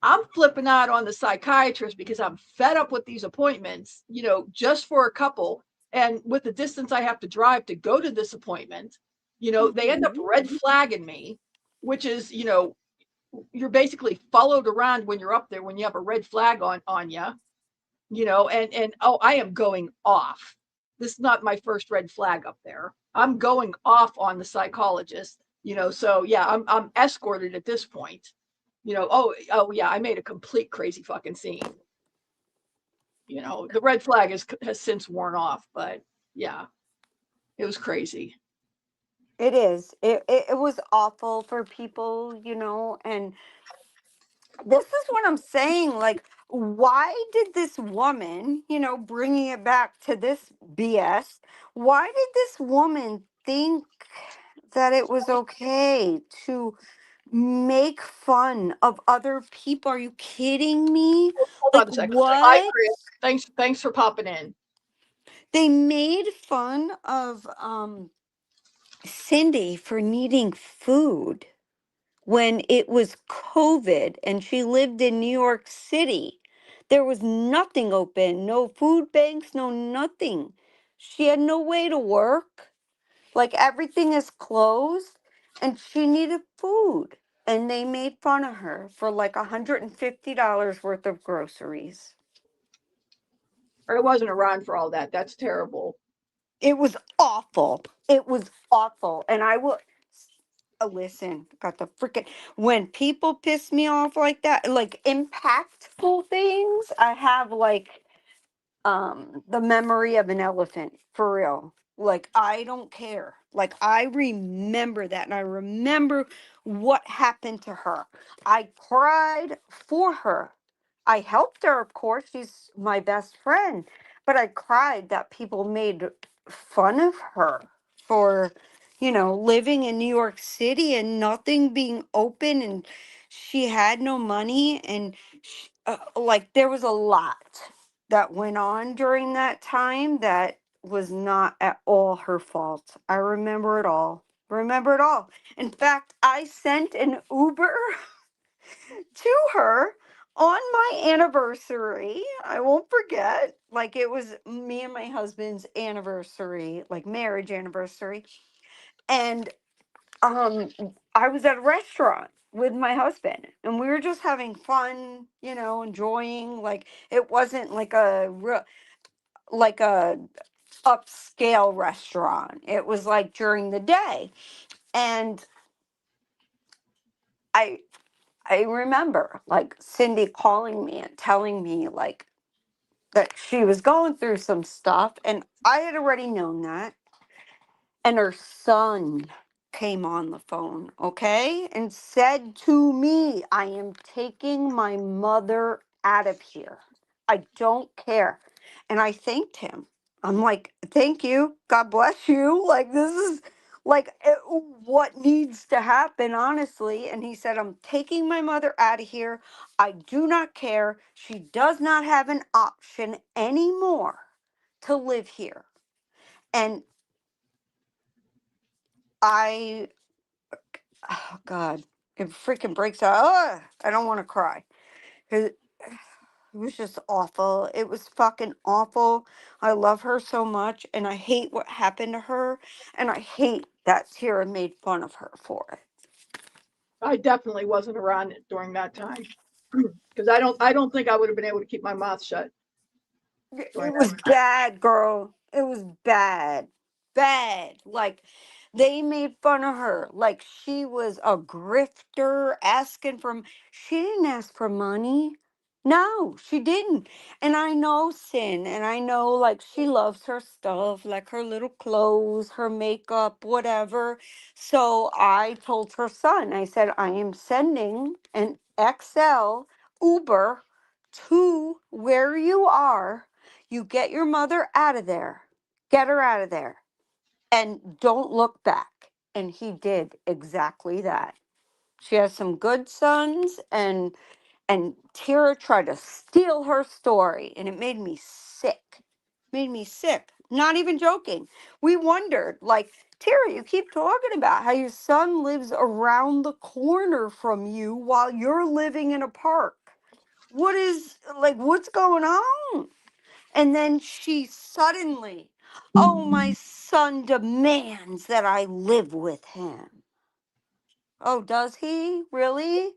I'm flipping out on the psychiatrist because I'm fed up with these appointments, just for a couple. And with the distance I have to drive to go to this appointment, they end up Mhm. red flagging me, which is, you're basically followed around when you're up there when you have a red flag on you, and oh, I am going off. This is not my first red flag up there. I'm going off on the psychologist, so yeah, I'm escorted at this point. Oh yeah, I made a complete crazy fucking scene. The red flag has since worn off, but yeah, it was crazy. It is. It was awful for people, and this is what I'm saying. Like, why did this woman, bringing it back to this BS, why did this woman think that it was okay to make fun of other people? Are you kidding me? Hold on Like, a second. Hi, what? Chris. Thanks for popping in. They made fun of Cindy for needing food when it was COVID and she lived in New York City. There was nothing open, no food banks, no nothing. She had no way to work. Like everything is closed and she needed food. And they made fun of her for like $150 worth of groceries. I wasn't around for all that. That's terrible. It was awful. It was awful. And I will listen, got the freaking, when people piss me off like that, like impactful things, I have like the memory of an elephant, for real. Like I don't care. Like I remember that, and I remember what happened to her. I cried for her. I helped her, of course, she's my best friend, but I cried that people made fun of her for, living in New York City and nothing being open, and she had no money, and like there was a lot that went on during that time that was not at all her fault. I remember it all. Remember it all. In fact, I sent an Uber to her on my anniversary. I won't forget. Like it was me and my husband's anniversary, like marriage anniversary. And I was at a restaurant with my husband, and we were just having fun, enjoying. Like it wasn't like a upscale restaurant. It was like during the day. And I I remember like Cindy calling me and telling me like that she was going through some stuff, and I had already known that. And her son came on the phone, okay, and said to me, I am taking my mother out of here. I don't care. And I thanked him. I'm like, thank you. God bless you. Like, this is like what needs to happen, honestly. And he said, I'm taking my mother out of here. I do not care. She does not have an option anymore to live here. And I oh God, it freaking breaks out. Ugh, I don't want to cry. It was just awful. It was fucking awful. I love her so much, and I hate what happened to her, and I hate that Tara made fun of her for it. I definitely wasn't around during that time because I don't think I would have been able to keep my mouth shut. It was bad, girl. It was bad. Bad. Like, they made fun of her. Like, she was a grifter asking for. She didn't ask for money. No, she didn't. And I know Sin, and I know, like, she loves her stuff, like her little clothes, her makeup, whatever. So I told her son, I said, I am sending an XL Uber to where you are. You get your mother out of there. Get her out of there. And don't look back. And he did exactly that. She has some good sons, and Tara tried to steal her story, and it made me sick. Made me sick. Not even joking. We wondered, like, Tara, you keep talking about how your son lives around the corner from you while you're living in a park. What's going on? And then she suddenly, oh, my son demands that I live with him. Oh, does he really?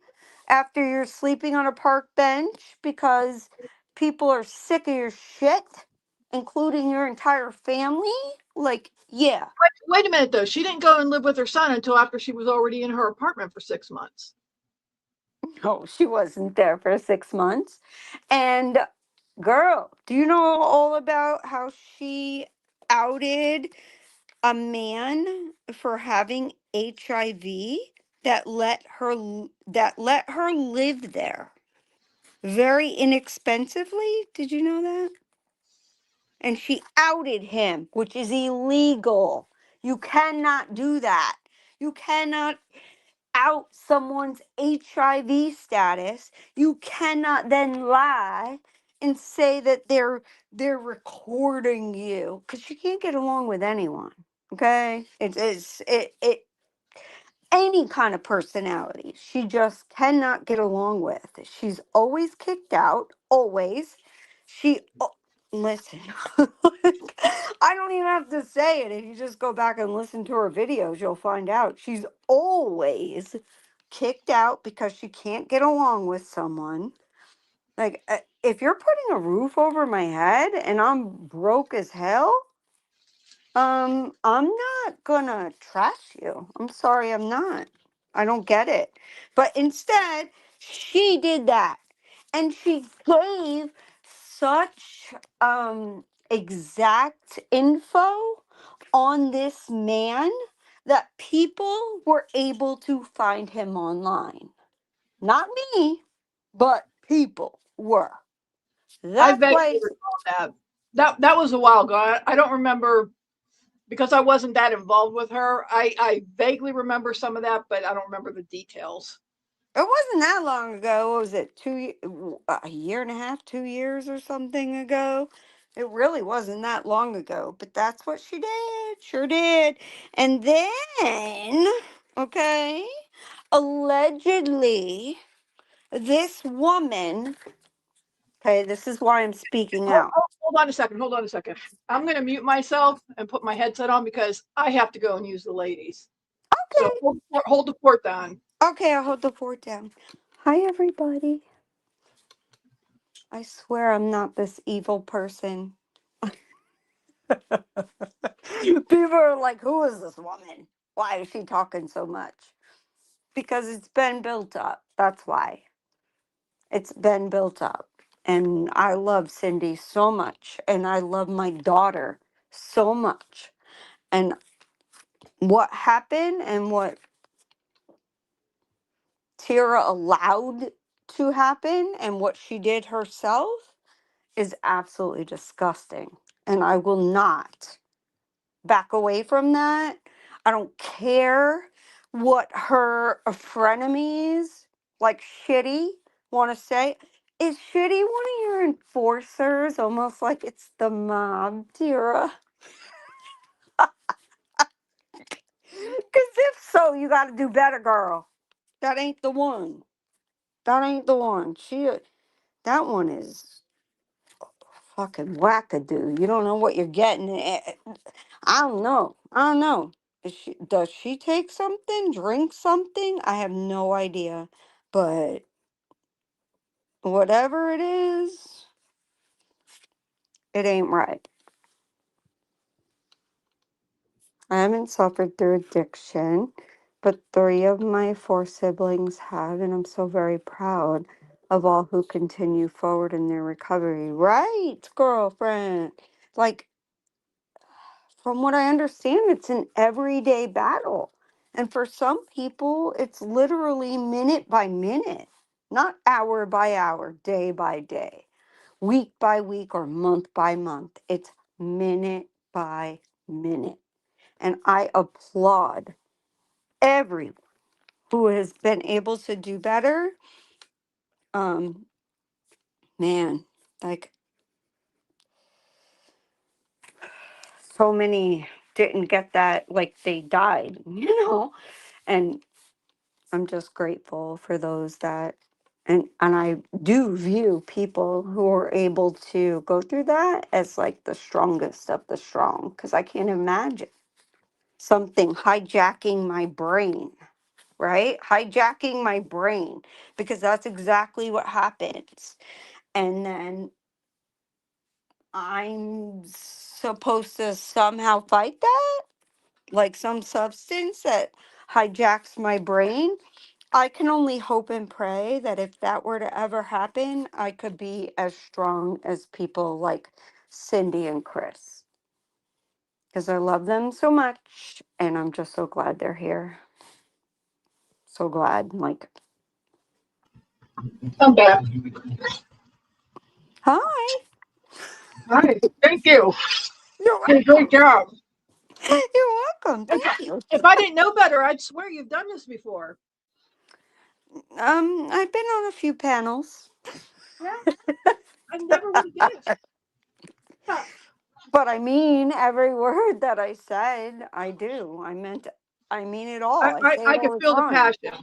After you're sleeping on a park bench because people are sick of your shit, including your entire family? Like, yeah. Wait a minute though. She didn't go and live with her son until after she was already in her apartment for 6 months. No, she wasn't there for 6 months. And girl, do you know all about how she outed a man for having HIV that let her live there very inexpensively? Did you know that? And she outed him, which is illegal. You cannot do that. You cannot out someone's HIV status. You cannot then lie and say that they're recording you, because she can't get along with anyone. Okay, it any kind of personality she just cannot get along with. She's always kicked out, always. Listen, I don't even have to say it. If you just go back and listen to her videos, you'll find out she's always kicked out because she can't get along with someone. Like, if you're putting a roof over my head and I'm broke as hell, I'm not gonna trash you. I'm sorry, I'm not. I don't get it. But instead, she did that. And she gave such exact info on this man that people were able to find him online. Not me, but people were. I That's vaguely why. recall that. That was a while ago. I don't remember because I wasn't that involved with her. I vaguely remember some of that, but I don't remember the details. It wasn't that long ago. What was it? A year and a half, 2 years or something ago. It really wasn't that long ago, but that's what she did. Sure did. And then, okay, allegedly, this woman, okay, this is why I'm speaking out. Hold on a second. Hold on a second. I'm going to mute myself and put my headset on because I have to go and use the ladies. So Okay. hold the fort down. Okay, I'll hold the fort down. Hi, everybody. I swear I'm not this evil person. People are like, who is this woman? Why is she talking so much? Because it's been built up. That's why. It's been built up. And I love Cindy so much. And I love my daughter so much. And what happened and what Tira allowed to happen and what she did herself is absolutely disgusting. And I will not back away from that. I don't care what her frenemies, like Shitty, want to say. Is Shitty one of your enforcers? Almost like it's the mob, Tira. Because if so, you got to do better, girl. That ain't the one. That ain't the one. That one is fucking wackadoo. You don't know what you're getting. I don't know. I don't know. Does she take something, drink something? I have no idea. But whatever it is, it ain't right. I haven't suffered through addiction, but 3 of my 4 siblings have, and I'm so very proud of all who continue forward in their recovery. Right, girlfriend? Like, from what I understand, it's an everyday battle. And for some people, it's literally minute by minute, not hour by hour, day by day, week by week, or month by month. It's minute by minute. And I applaud everyone who has been able to do better. Um, man, like so many didn't get that, like they died, and I'm just grateful for those that, and I do view people who are able to go through that as like the strongest of the strong, because I can't imagine something hijacking my brain, right? Hijacking my brain, because that's exactly what happens. And then I'm supposed to somehow fight that, like some substance that hijacks my brain. I can only hope and pray that if that were to ever happen, I could be as strong as people like Cindy and Chris. Because I love them so much and I'm just so glad they're here. So glad. Like, I'm back. hi. Hi. Thank you. You're Did a great job. You're welcome. If Thank you. if I didn't know better, I'd swear you've done this before. I've been on a few panels, Yeah, I never would have guessed. Huh. but I mean every word that I said. I do. I mean it all. I say it I all could the feel the time. passion.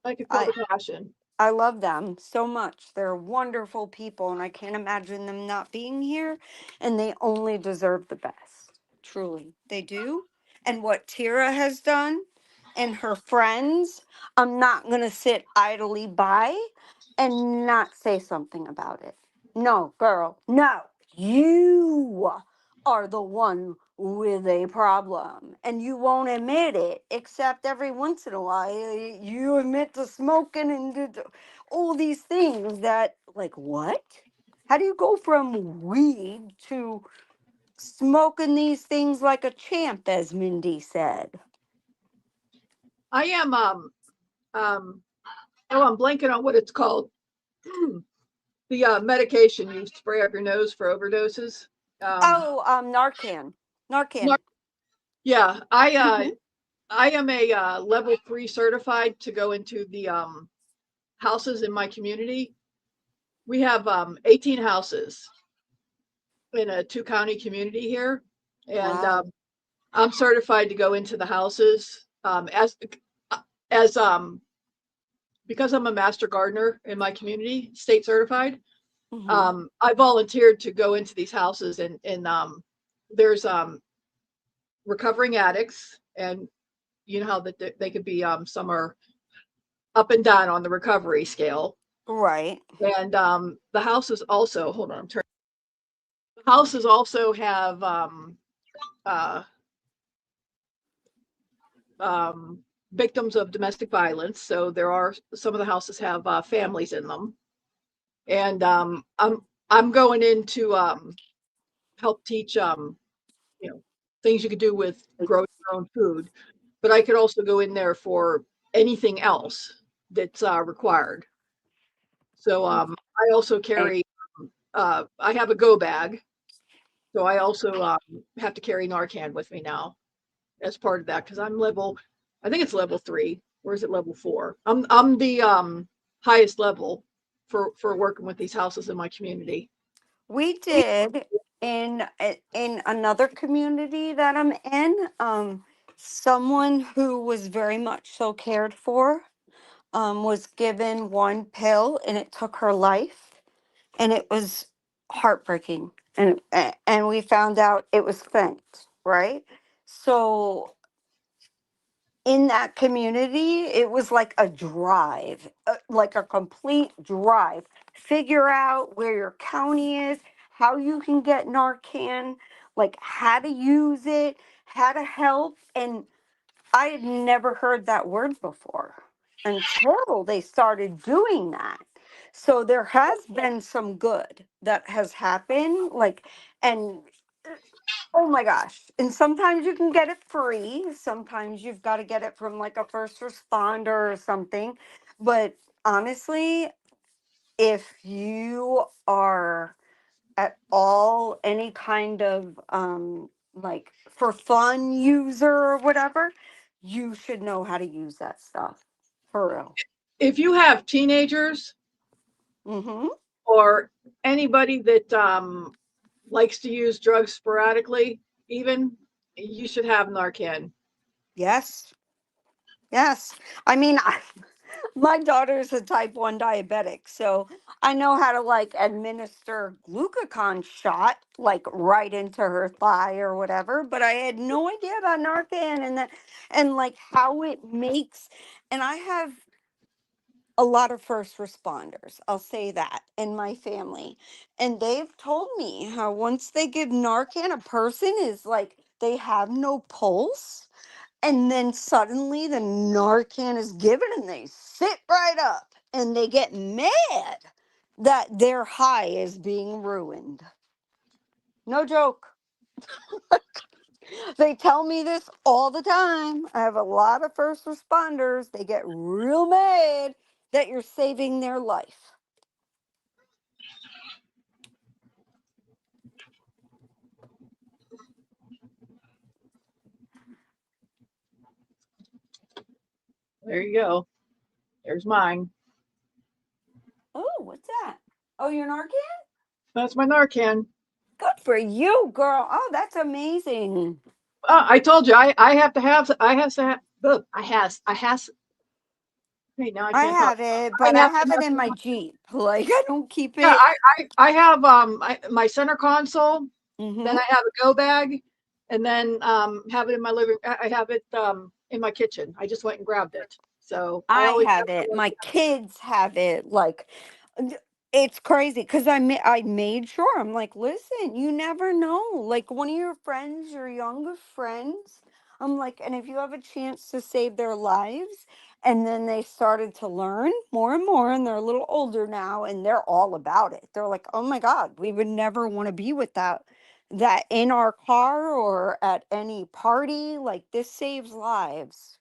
I could feel I the passion. I love them so much. They're wonderful people, and I can't imagine them not being here. And they only deserve the best. Truly, they do. And what Tira has done and her friends, I'm not going to sit idly by and not say something about it. No, girl, no. You are the one with a problem, and you won't admit it, except every once in a while you admit to smoking and all these things that, like, what? How do you go from weed to smoking these things like a champ, as Mindy said? I am oh, I'm blanking on what it's called. The medication you spray up your nose for overdoses. Narcan. Nar- Narcan. yeah, Mhm. I am a level 3 certified to go into the houses in my community. We have 18 houses in a 2-county community here, and Wow. I'm certified to go into the houses as because I'm a master gardener in my community, state certified. Hmm. I volunteered to go into these houses, and there's recovering addicts, and you know how that they could be some are up and down on the recovery scale. Right. And the houses also, hold on, I'm turning. The houses also have uh, um, victims of domestic violence. So there are some of the houses have families in them, and I'm going in to help teach you know things you could do with growing your own food, but I could also go in there for anything else that's required. So I also Right. carry I have a go bag, so I also have to carry Narcan with me now as part of that because I'm level, I think it's level 3, or is it level 4? I'm the highest level for working with these houses in my community. We did in another community that I'm in. Someone who was very much so cared for was given one pill, and it took her life, and it was heartbreaking. And we found out it was fent, right? So in that community, it was like a drive, like a complete drive. Figure out where your county is, how you can get Narcan, like how to use it, how to help. And I had never heard that word before until they started doing that. So there has been some good that has happened, like, and oh my gosh. And sometimes you can get it free. Sometimes you've got to get it from like a first responder or something. But honestly, if you are at all any kind of like for fun user or whatever, you should know how to use that stuff for real. If you have teenagers Mm-hmm. or anybody that likes to use drugs sporadically, even, you should have Narcan. Yes. Yes. I mean, my daughter's a type 1 diabetic, so I know how to like administer glucagon shot like right into her thigh or whatever, but I had no idea about Narcan and that and like how it makes, and I have a lot of first responders, I'll say that, in my family. And they've told me how once they give Narcan, a person is like they have no pulse, and then suddenly the Narcan is given and they sit right up and they get mad that their high is being ruined. No joke. They tell me this all the time. I have a lot of first responders. They get real mad that you're saving their life. There you go. There's mine. Oh, what's that? Oh, your Narcan? That's my Narcan. Good for you, girl. Oh, that's amazing. I told you I have to have ugh, I has hey now I I can't talk. have it, I but I have to have it have in my Jeep. Like, I don't keep yeah, it. I have my center console, Mm-hmm. then I have a go bag, and then have it in my living I have it in my kitchen. I just went and grabbed it. So I I always have have it. to My kids have it. Like, It's crazy because I made sure. I'm like, listen, you never know. Like one of your friends, your younger friends, I'm like, and if you have a chance to save their lives, and then they started to learn more and more, and they're a little older now, and they're all about it. They're like, oh my God, we would never want to be with that in our car or at any party. Like this saves lives.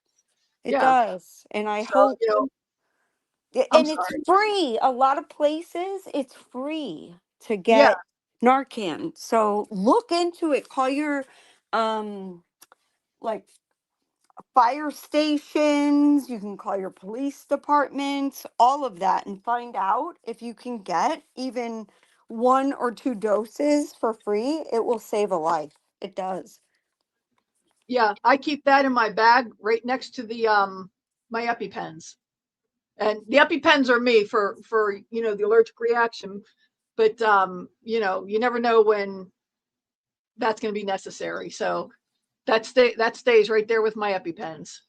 It Yeah. does. And I So, hope. I'm And it's sorry. free. A lot of places, it's free to Yeah. get Narcan. So look into it. Call your um like fire stations. You can call your police departments, all of that, and find out if you can get even 1 or 2 doses for free. It will save a life. It does. Yeah. I keep that in my bag right next to the, my EpiPens. And the EpiPens are me for, the allergic reaction. But, you never know when that's going to be necessary. So that stays right there with my EpiPens.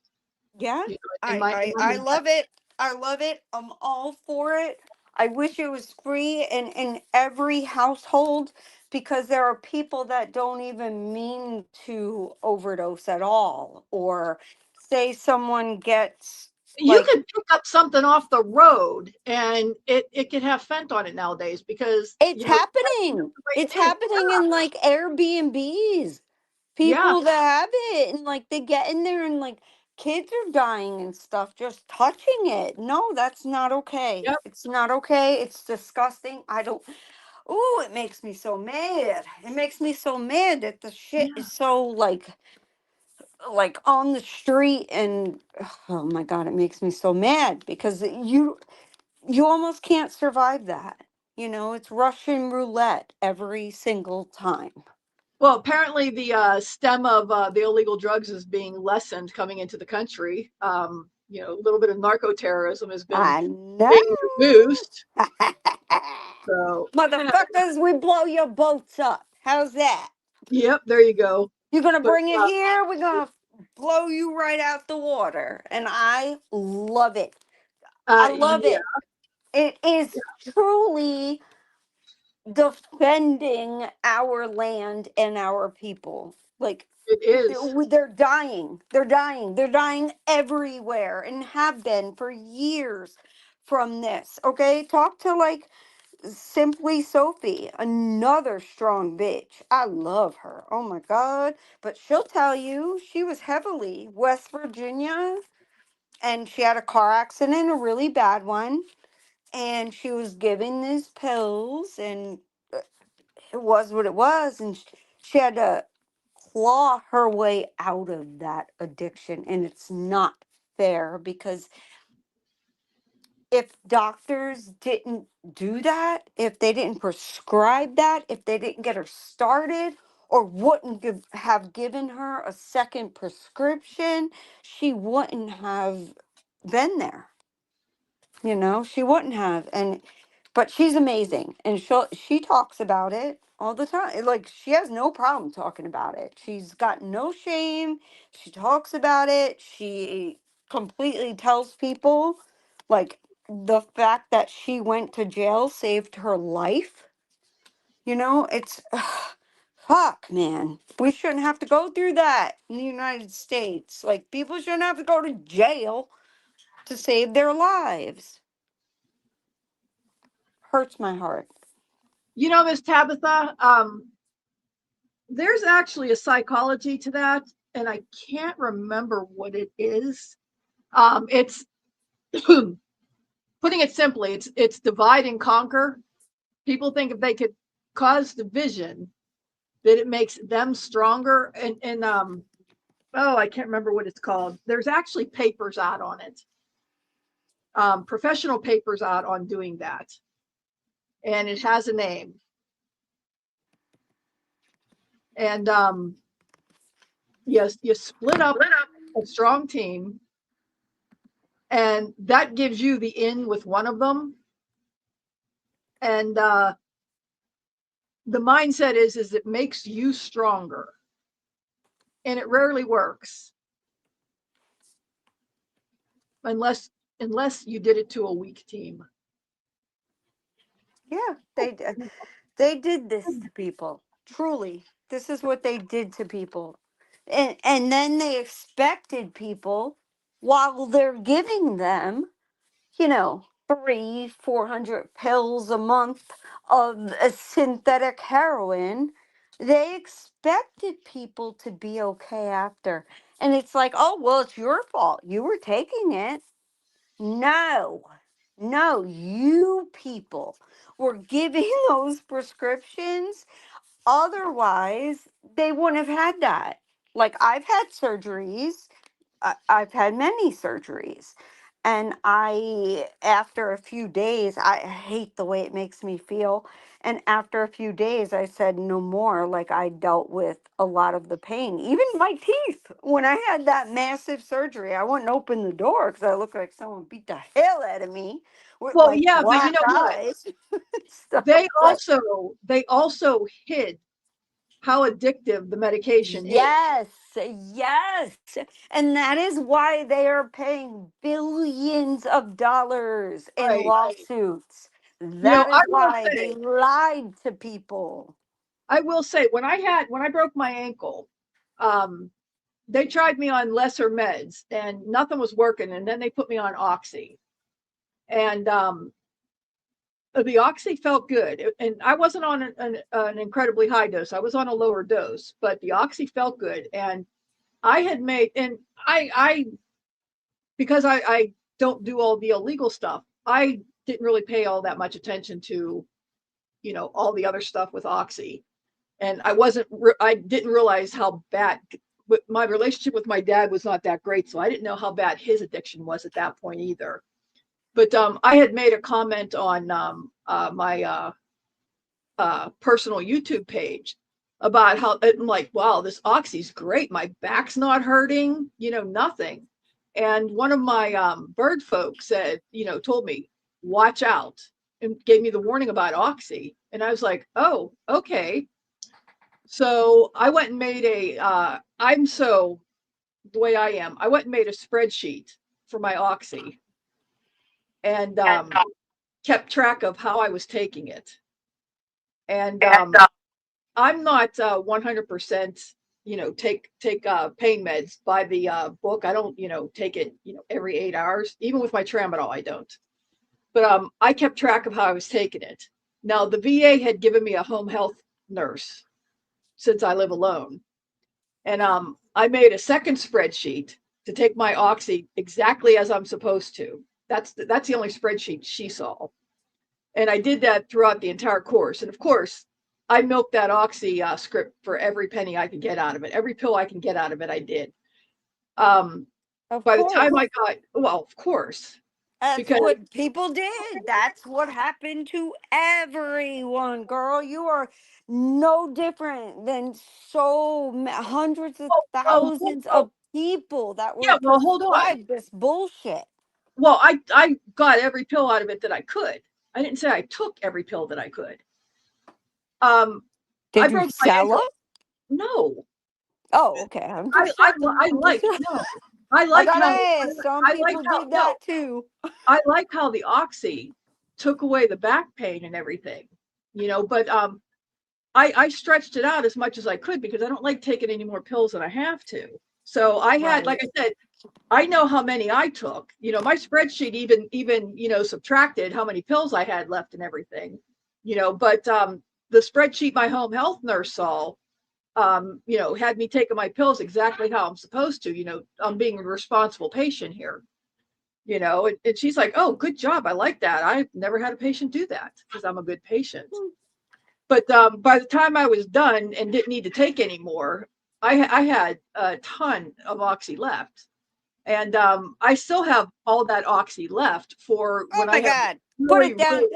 Yeah, In I, my, in I my I handbag. love it. I love it. I'm all for it. I wish it was free in every household because there are people that don't even mean to overdose at all, or say someone gets You like could pick up something off the road and it could have fent on it nowadays because it's that's happening. the way It's it is. happening in like Airbnbs. Yeah. People that have it and like they get in there and like kids are dying and stuff just touching it. No, that's not okay. Yep. It's not okay. It's disgusting. I don't. Ooh, it makes me so mad. It makes me so mad that the shit Yeah. is so like on the street and oh my god, it makes me so mad because you almost can't survive that. You know, it's Russian roulette every single time. Well, apparently the stem of the illegal drugs is being lessened coming into the country. A little bit of narco terrorism has been I know. being reduced. So, Motherfuckers, we blow your boats up. How's that? yep, there you go. You're gonna But bring it here, we're gonna blow you right out the water. And I love it. I love yeah, it. It is truly defending our land and our people. Like, it is. they're dying. They're dying. They're dying everywhere and have been for years from this. Okay? Talk to like Simply Sophie, another strong bitch. I love her. Oh my God. But she'll tell you she was heavily West Virginia and she had a car accident, a really bad one. And she was given these pills and it was what it was. And she had to claw her way out of that addiction. And it's not fair because if doctors didn't do that, if they didn't prescribe that, if they didn't get her started or wouldn't have given her a second prescription, she wouldn't have been there. You know, she wouldn't have. And but she's amazing and she talks about it all the time. Like she has no problem talking about it. She's got no shame. She talks about it. She completely tells people like the fact that she went to jail saved her life. You know, it's fuck, man. We shouldn't have to go through that in the United States. Like people shouldn't have to go to jail to save their lives. Hurts my heart. Miss Tabitha, there's actually a psychology to that, and I can't remember what it is. It's putting it simply, it's divide and conquer. People think if they could cause division, that it makes them stronger. And I can't remember what it's called. There's actually papers out on it, professional papers out on doing that, and it has a name. And yes, you split up a strong team, and that gives you the in with one of them. And the mindset is it makes you stronger, and it rarely works unless you did it to a weak team. Yeah, they did this to people. Truly, this is what they did to people, and then they expected people, while they're giving them, 400 pills a month of a synthetic heroin. They expected people to be okay after, and it's like, oh well, it's your fault. You were taking it. No, no, you people were giving those prescriptions. Otherwise, they wouldn't have had that. Like, I've had surgeries, I've had many surgeries. And after a few days, I hate the way it makes me feel. And after a few days, I said no more. Like, I dealt with a lot of the pain, even my teeth. When I had that massive surgery, I wouldn't open the door because I looked like someone beat the hell out of me with Well, like yeah, but you black know what? eyes. Stuff They like, also hid how addictive the medication is. yes, yes. And that is why they are paying billions of dollars in Right. lawsuits. You know, That is why they lied to people. I will say when I broke my ankle, um, they tried me on lesser meds and nothing was working, and then they put me on oxy. And the oxy felt good, and I wasn't on an incredibly high dose. I was on a lower dose, but the oxy felt good. And I had made, and I because I don't do all the illegal stuff, I didn't really pay all that much attention to, all the other stuff with oxy. And I didn't realize how bad, but my relationship with my dad was not that great, so I didn't know how bad his addiction was at that point either. But I had made a comment on my personal YouTube page about how I'm like, wow, this oxy's great. My back's not hurting, nothing. And one of my bird folk said, told me, watch out, and gave me the warning about oxy. And I was like, oh, okay. So I went and made I'm so the way I am, I went and made a spreadsheet for my oxy and kept track of how I was taking it. And I'm not 100%, take pain meds by the book. I don't, take it, every 8 hours. Even with my tramadol, I don't. But I kept track of how I was taking it. Now the VA had given me a home health nurse since I live alone, and I made a second spreadsheet to take my oxy exactly as I'm supposed to. That's the only spreadsheet she saw, and I did that throughout the entire course. And of course, I milked that oxy script for every penny I could get out of it. Every pill I can get out of it, I did. Of By the course. time I got, well, of course, That's because what people did. That's what happened to everyone, girl. You are no different than hundreds of thousands of people that were yeah, well, hold on. prescribed this bullshit. Well, I got every pill out of it that I could. I didn't say I took every pill that I could. I Did you broke my sell ankle. them? No, Oh, okay. I'm I just I checking. I I'm like just- no. I I like gotta how ask. Some I like people how did no. that too. I like how the oxy took away the back pain and everything, but I stretched it out as much as I could because I don't like taking any more pills than I have to. So I had, Right. like I said, I know how many I took. My spreadsheet even subtracted how many pills I had left and everything. But the spreadsheet my home health nurse saw, had me taking my pills exactly how I'm supposed to. I'm being a responsible patient here. And she's like, oh, good job. I like that. I've never had a patient do that because I'm a good patient. But by the time I was done and didn't need to take any more, I had a ton of oxy left. And I still have all that oxy left for Oh when I my have God. Put really, it down. really,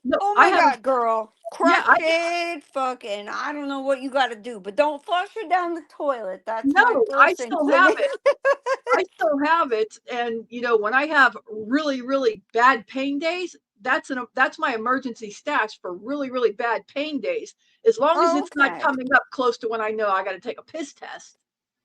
no, Oh I my have, God, girl. yeah, Crush it. Fucking, I don't know what you got to do, but don't flush it down the toilet. That's my no, I first thing. still Put have it. it. I still have it. And, when I have really, really bad pain days, that's my emergency stash for really, really bad pain days. As long as it's not Okay. coming up close to when I know I got to take a piss test,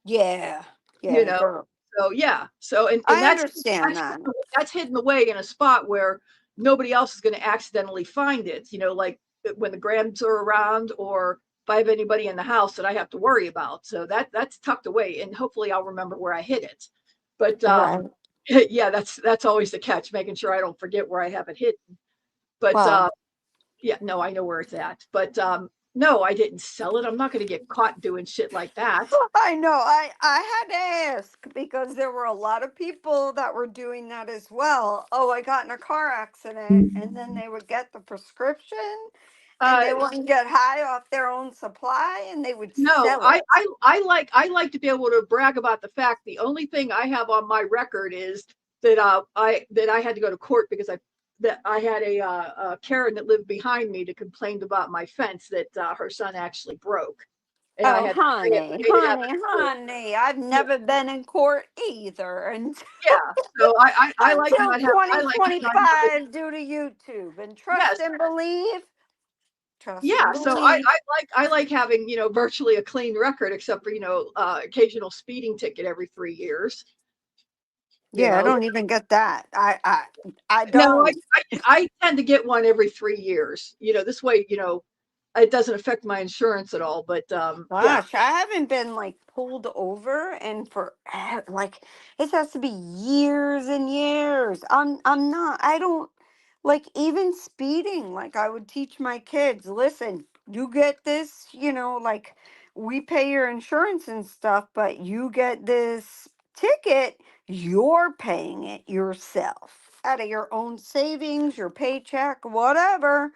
Yeah. you Yeah, know. girl. So yeah. So and I that's understand that. that's hidden away in a spot where nobody else is going to accidentally find it, like when the Grams are around, or if I have anybody in the house that I have to worry about. So that's tucked away, and hopefully I'll remember where I hid it. But Right. yeah, that's always the catch, making sure I don't forget where I have it hidden. But Well, yeah, no, I know where it's at. But no, I didn't sell it. I'm not going to get caught doing shit like that. I know. I had to ask because there were a lot of people that were doing that as well. Oh, I got in a car accident, and then they would get the prescription, and Uh, they wouldn't get high off their own supply, and they would No, sell it. I like to be able to brag about the fact. The only thing I have on my record is that I had to go to court because I had a Karen that lived behind me that complained about my fence that her son actually broke, and I Oh, had honey, paid to have honey, it removed. honey. I've Yeah, never been in court either, and yeah. So I like until I like not having. 2025 due to YouTube. And trust Yes, and believe. Trust and yeah. So I believe. I like I like having virtually a clean record, except for occasional speeding ticket every 3 years. You Yeah, I know, don't even get that. I No, don't. I tend to get one every 3 years. This way, it doesn't affect my insurance at all. But yeah, Gosh, I haven't been like pulled over and for like it has to be years and years. I'm not I don't like even speeding. Like I would teach my kids, listen, you get this, like we pay your insurance and stuff, but you get this ticket, you're paying it yourself out of your own savings, your paycheck, whatever.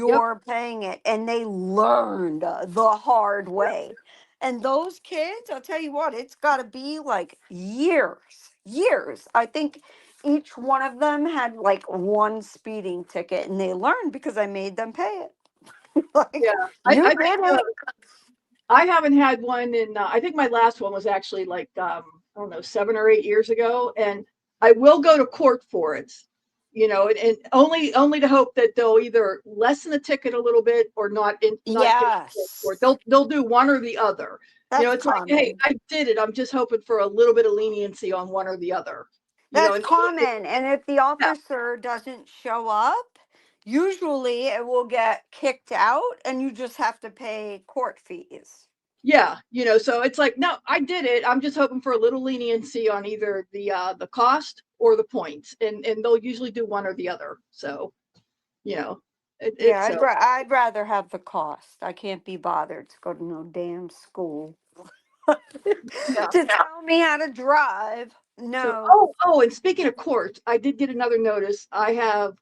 yep, You're paying it. And they learned the hard way. And those kids, I'll tell you what, it's got to be like years, years. I think each one of them had like one speeding ticket and they learned because I made them pay it. yeah. Like, I you I did think it. I haven't had one in. I think my last one was actually like I don't know, 7 or 8 years ago, and I will go to court for it. And only to hope that they'll either lessen the ticket a little bit or not give it full court. Yes, They'll do one or the other. that's It's like, hey, common. I did it. I'm just hoping for a little bit of leniency on one or the other. That's And common. And if the yeah, officer doesn't show up, usually it will get kicked out and you just have to pay court fees. yeah, so it's like, no, I did it. I'm just hoping for a little leniency on either the cost or the points, and they'll usually do one or the other. So, you know, Yeah, it's I'd rather have the cost. I can't be bothered to go to no damn school yeah. to tell me how to drive. So, No. and speaking of court, I did get another notice. I have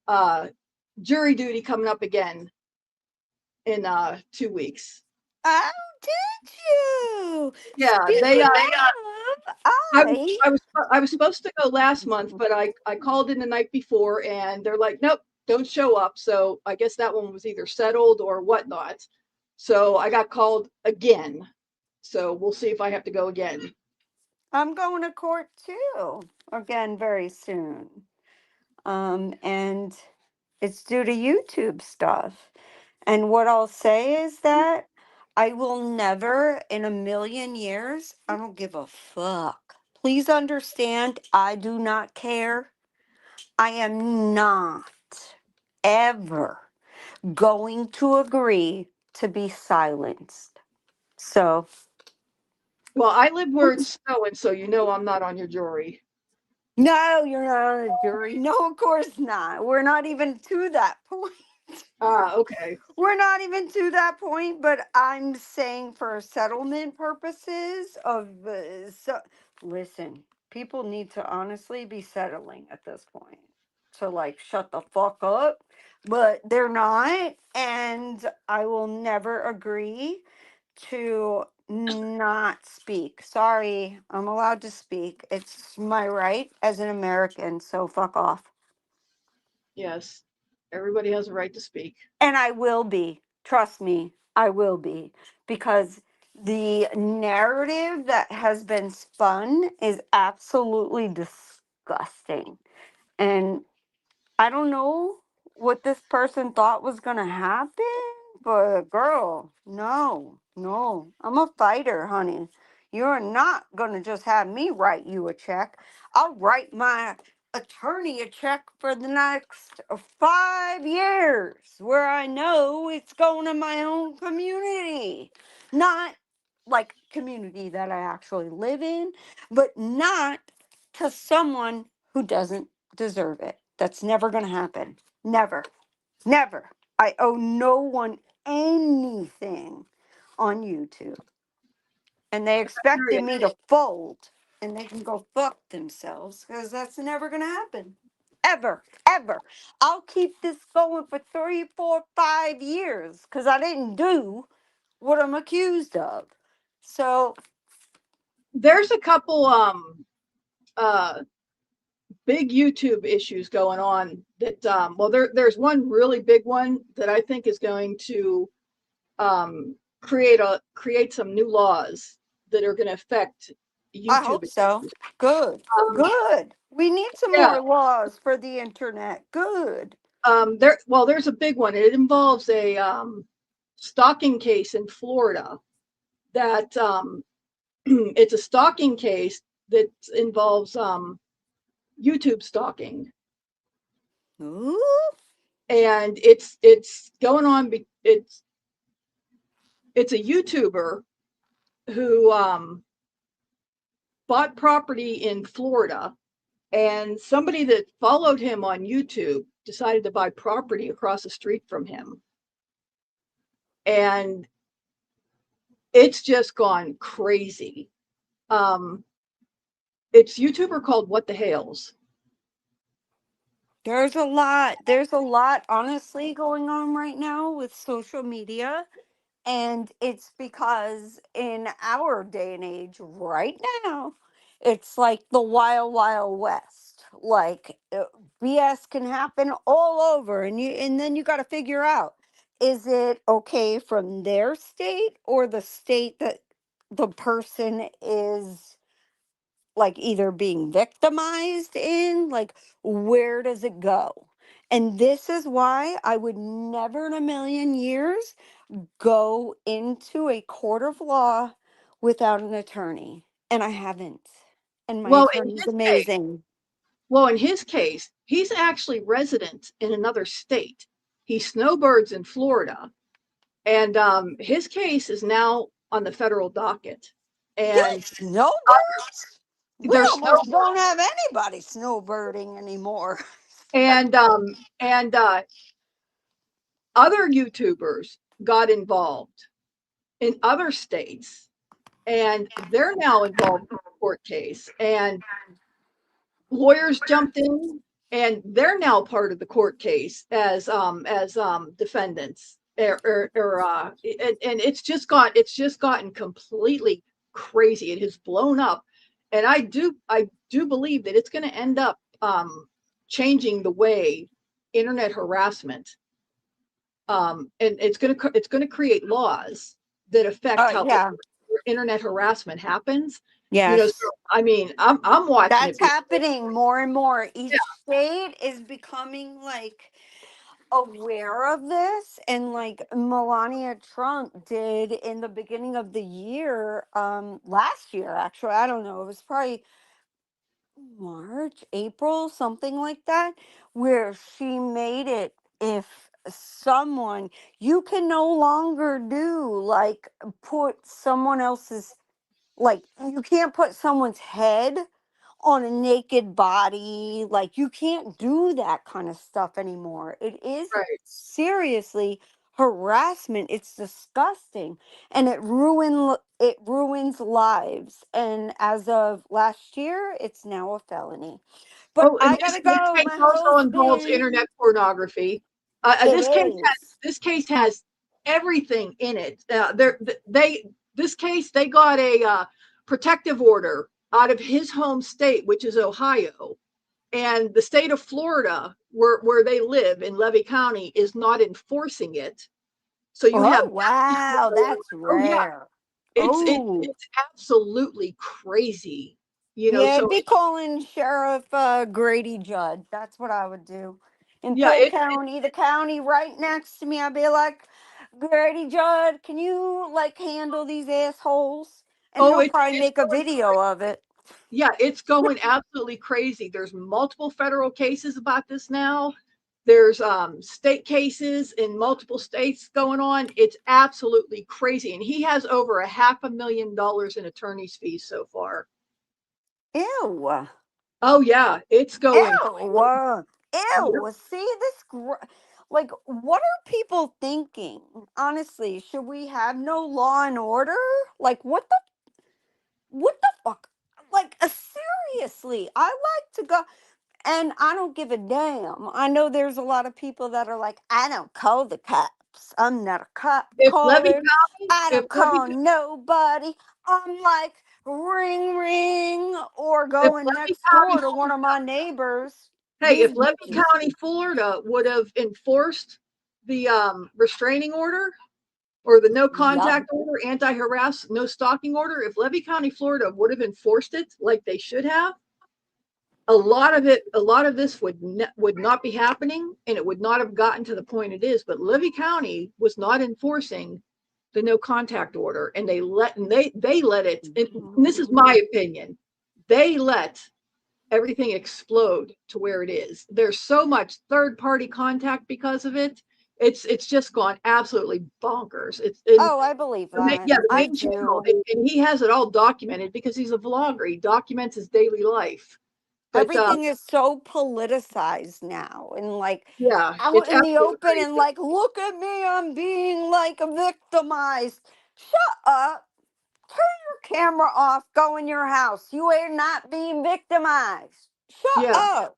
uh jury duty coming up again in 2 weeks. Oh, did you? Yeah, Speaking they of, I was I I was I was supposed to go last month, but I called in the night before, and they're like, nope, don't show up. So I guess that one was either settled or whatnot. So I got called again. So we'll see if I have to go again. I'm going to court too again very soon. And it's due to YouTube stuff. And what I'll say is that I will never in a million years, I don't give a fuck. Please understand, I do not care. I am not ever going to agree to be silenced. So, Well, I live where it's snowing, so I'm not on your jury. no, you're not on the jury. No, of course not. We're not even to that point. Okay. We're not even to that point, but I'm saying for settlement purposes listen, people need to honestly be settling at this point to like shut the fuck up, but they're not, and I will never agree to not speak. Sorry, I'm allowed to speak. It's my right as an American, so fuck off. Yes. Everybody has a right to speak. And I will be. Trust me, I will be. Because the narrative that has been spun is absolutely disgusting. And I don't know what this person thought was going to happen, but girl, no, no. I'm a fighter, honey. You're not going to just have me write you a check. I'll write my attorney a check for the next 5 years where I know it's going to my own community, not like community that I actually live in, but not to someone who doesn't deserve it. That's never going to happen. Never. Never. I owe no one anything on YouTube. And they expected me to fold, and they can go fuck themselves because that's never going to happen. Ever. Ever. I'll keep this going for 3, 4, 5 years because I didn't do what I'm accused of. So, There's a couple uh big YouTube issues going on that well there's one really big one that I think is going to create some new laws that are going to affect I YouTube. hope so. Good. Good. We need some Yeah. more laws for the internet. Good. There's a big one. It involves a stalking case in Florida that it's a stalking case that involves YouTube stalking. Ooh. And it's going on. It's a YouTuber who bought property in Florida, and somebody that followed him on YouTube decided to buy property across the street from him. And it's just gone crazy. It's YouTuber called What the Hales. There's a lot honestly going on right now with social media. And it's because in our day and age right now, it's like the wild, wild west. Like BS can happen all over, and then you got to figure out, is it okay from their state or the state that the person is like either being victimized in? Like, where does it go? And this is why I would never in a million years go into a court of law without an attorney. And I haven't. And my Well, attorney's amazing. in his case, he's actually resident in another state. He snowbirds in Florida, and his case is now on the federal docket. And Snowbirds? We there's almost don't have anybody snowbirding anymore. and other YouTubers got involved in other states, and they're now involved in a court case. And lawyers jumped in, and they're now part of the court case as defendants. And it's just gotten completely crazy. It has blown up, and I do believe that it's going to end up changing the way internet harassment, and it's going to create laws that affect how Yeah. internet harassment happens. Yes. So, I mean, I'm watching That's happening more and more. Each state is becoming like aware of this, and like Melania Trump did in the beginning of the year, last year actually. I don't know, it was probably March, April, something like that, where she made it, if someone, you can no longer do like put someone else's, like you can't put someone's head on a naked body. Like you can't do that kind of stuff anymore. It is Right. seriously harassment. It's disgusting, and it ruins lives. And as of last year, it's now a felony. But Oh, and I gotta this go. case My also involves husband. internet pornography. It is. This case has everything in it. This case, they got a protective order out of his home state, which is Ohio, and the state of Florida, where they live in Levy County, is not enforcing it. So you have Oh wow, that's rare. Oh. it's absolutely crazy. Yeah, So be calling Sheriff Grady Judd. That's what I would do. In yeah, Polk County, the county right next to me, I'd be like, Grady Judd, can you like handle these assholes? And he'll it's probably make a video of it. Yeah, it's going absolutely crazy. There's multiple federal cases about this now. There's state cases in multiple states going on. It's absolutely crazy. And he has over $500,000 in attorney's fees so far. Ew. Oh yeah, it's going. Ew. Yep. Ew. See like, what are people thinking? Honestly, should we have no law and order? Like, what the fuck? Like, seriously, I like to go, and I don't give a damn. I know there's a lot of people that are like, I don't call the cops. I'm not a cop If Levy caller. County, I if don't Levy, call nobody. I'm like, ring, ring, or if going Levy next door County, to one of my neighbors. hey, These if Levy bitches. County, Florida would have enforced the restraining order or the no Yep. contact order, anti-harass, no stalking order, if Levy County, Florida would have enforced it like they should have, a lot of this would not be happening, and it would not have gotten to the point it is. But Levy County was not enforcing the no contact order, and they let it. And this is my opinion. They let everything explode to where it is. There's so much third party contact because of it. It's just gone absolutely bonkers. Oh, I believe that. The I main channel, do. and he has it all documented because he's a vlogger. He documents his daily life. But Everything is so politicized now, and like yeah, it's out in the absolutely open, crazy. and like, look at me, I'm being like victimized. Shut up. Turn your camera off. Go in your house. You are not being victimized. Shut Yeah, up.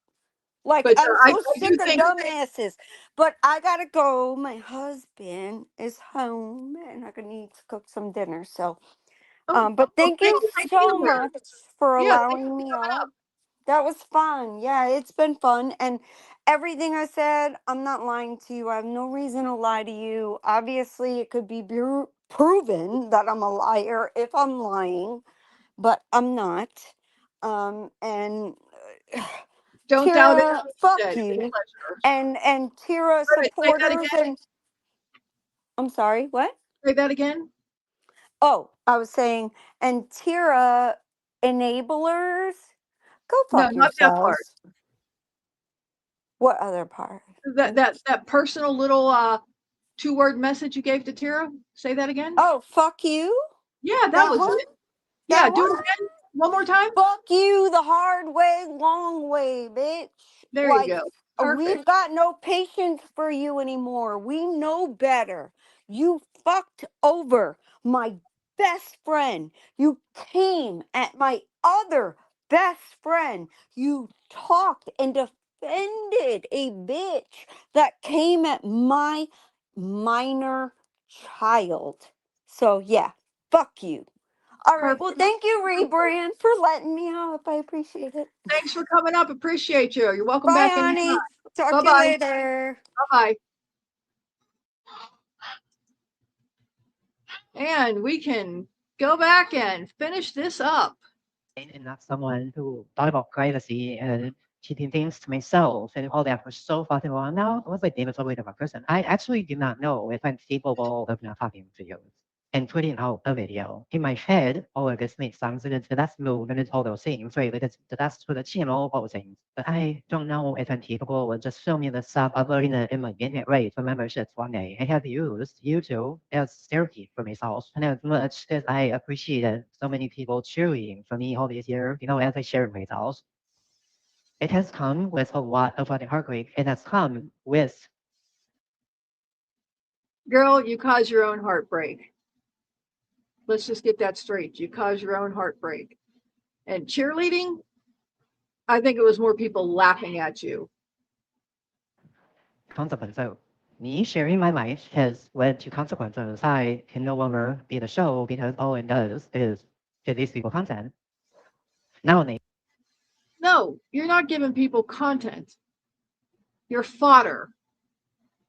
Like, but I'm I so do sick of think. dumbasses. But I gotta go. My husband is home, and I'm gonna need to cook some dinner. So, Oh, but thank okay, you thank so you. much for Yeah, thanks allowing for me coming up. up. That was fun. Yeah, it's been fun. And everything I said, I'm not lying to you. I have no reason to lie to you. Obviously, it could be proven that I'm a liar if I'm lying, but I'm not. And Don't doubt it. Tira, fuck Instead, it's a you. pleasure. And Tira Wait a minute, say that supporters, again. and I'm sorry, what? Say that again. Oh, I was saying, and Tira enablers, go No, fuck not that part. yourselves. What other part? That personal little 2-word message you gave to Tira. Say that again. Oh, fuck you. Yeah, that That was one? it. Yeah, That do it one? again. One more time. Fuck you the hard way, long way, bitch. There you Like, go. Perfect. we've got no patience for you anymore. We know better. You fucked over my best friend. You came at my other best friend. You talked and defended a bitch that came at my minor child. So, yeah, fuck you. All right. Well, Perfect. thank you, Rebrand, for letting me up. I appreciate it. Thanks for coming up. Appreciate you. You're welcome Bye, back anytime. honey. Talk Bye to you bye. later. Bye bye. And we can go back and finish this up. And not someone who thought about privacy and keeping things to myself and all that for so fucking long now. I was like David totally different person. I actually do not know if I'm capable of not talking to you and putting out a video. In my head, all of this makes sense and it's the last move and it's all those things, right? Like it's the last to the channel, all those things. But I don't know if I'm capable of just filming the stuff, uploading it in my internet rate for memberships one day. I have used YouTube as therapy for myself. And as much as I appreciated so many people cheering for me all these years, as I shared myself, it has come with a lot of fucking heartbreak. It has come with Girl, you caused your own heartbreak. Let's just get that straight. You caused your own heartbreak. And cheerleading, I think it was more people laughing at you. consequences. Me sharing my life has led to consequences. I can no longer be the show because all it does is give these people content. Not only No, you're not giving people content. You're fodder.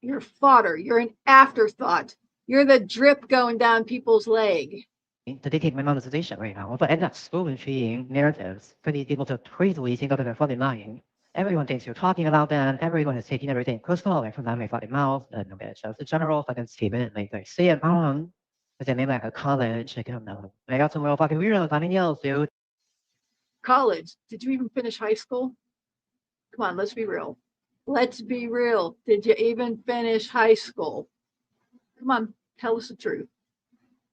You're fodder. You're an afterthought. You're the drip going down people's leg. to dictate my monetization right now, but end up spoon feeding narratives for these people to crazily think of their fucking lying. Everyone thinks you're talking about them. Everyone is taking everything personal away from them. My fucking mouth. No, it's just a general fucking statement. Like they say it wrong. But then maybe like a college, like I don't know. I got some real fucking weirdos on else, dude. College. Did you even finish high school? Come on, let's be real. Let's be real. Did you even finish high school? Come on, tell us the truth.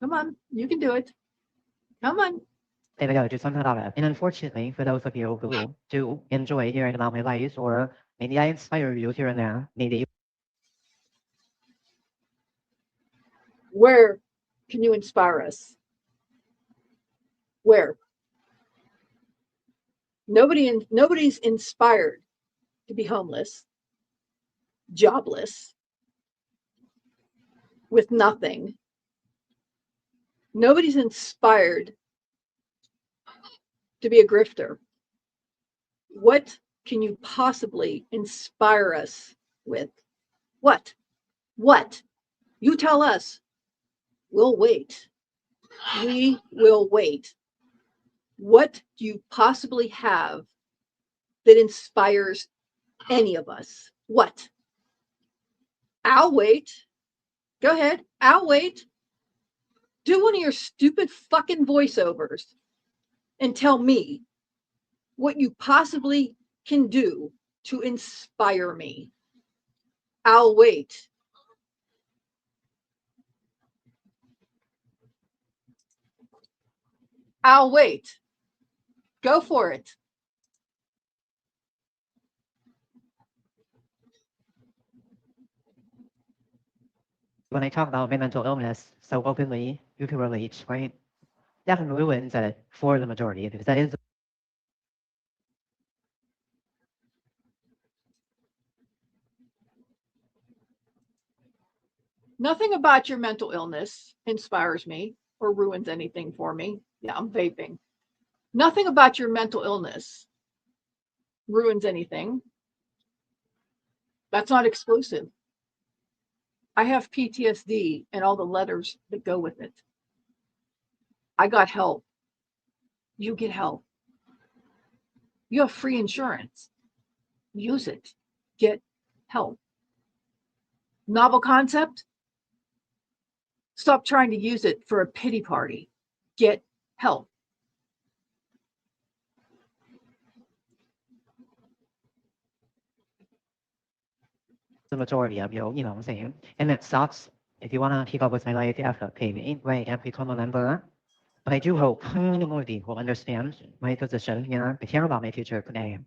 Come on, you can do it. Come on. There we go, do something about it. And unfortunately, for those of you who do enjoy hearing about my life, or maybe I inspire you here and there, maybe Where can you inspire us? Where? Nobody's inspired to be homeless, jobless, with nothing. Nobody's inspired to be a grifter. What can you possibly inspire us with? What? What? You tell us. We'll wait. We will wait. What do you possibly have that inspires any of us? What? I'll wait. Go ahead. I'll wait. Do one of your stupid fucking voiceovers and tell me what you possibly can do to inspire me. I'll wait. I'll wait. Go for it. when I talk about my mental illness so openly, you can relate, right? That ruins it for the majority, because that is Nothing about your mental illness inspires me or ruins anything for me. Yeah, I'm vaping. Nothing about your mental illness ruins anything. That's not exclusive. I have PTSD and all the letters that go with it. I got help. You get help. You have free insurance. Use it. Get help. Novel concept? Stop trying to use it for a pity party. Get help. the majority of you, you know what I'm saying? And it sucks. If you want to keep up with my life, you have to pay me, right? And become a member. But I do hope the majority will understand my position here. I care about my future today.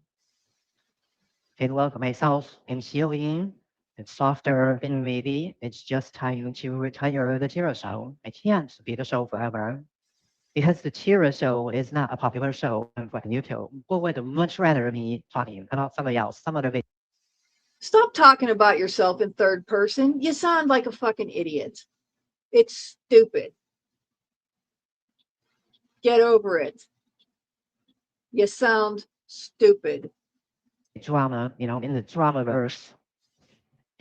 I love myself and healing. It's softer and maybe it's just time to retire the Tira show. I can't be the show forever. Because the Tira show is not a popular show on fucking YouTube. People would much rather me talking about somebody else, some other video. Stop talking about yourself in third person. You sound like a fucking idiot. It's stupid. Get over it. You sound stupid. Drama, you know, in the drama verse.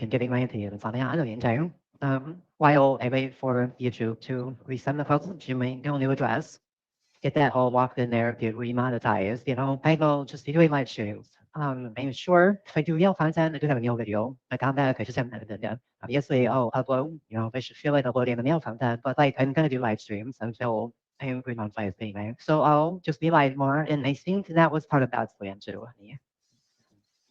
And getting my opinion on the other end. While I wait for YouTube to resend the post to my new address, get that all walked in there, get remonetized, you know, I will just be doing live streams. I'm sure if I do real content, I do have a meal video. My content, I just haven't done yet. Obviously, I'll upload, you know, I should feel like uploading the meal content, but like, I'm gonna do live streams until I'm remonetized anyway. So I'll just be live more, and I think that was part of God's plan too.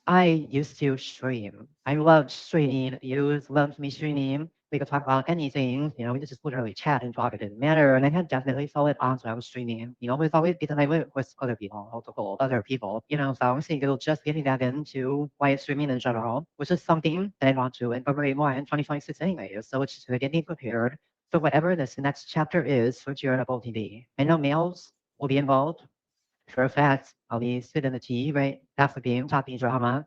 I used to stream. I loved streaming. You loved me streaming. We could talk about anything. You know, we could just literally chat and talk. It didn't matter. And I had definitely felt it on when I was streaming. You know, it's always because I went with other people, multiple other people. You know, so I was thinking just getting back into quiet streaming in general, which is something that I want to incorporate more in 2026 anyway. So it's just getting prepared for whatever this next chapter is for Charitable TV. I know males will be involved. For a fact, I'll be sitting the tea, right? After being talking drama,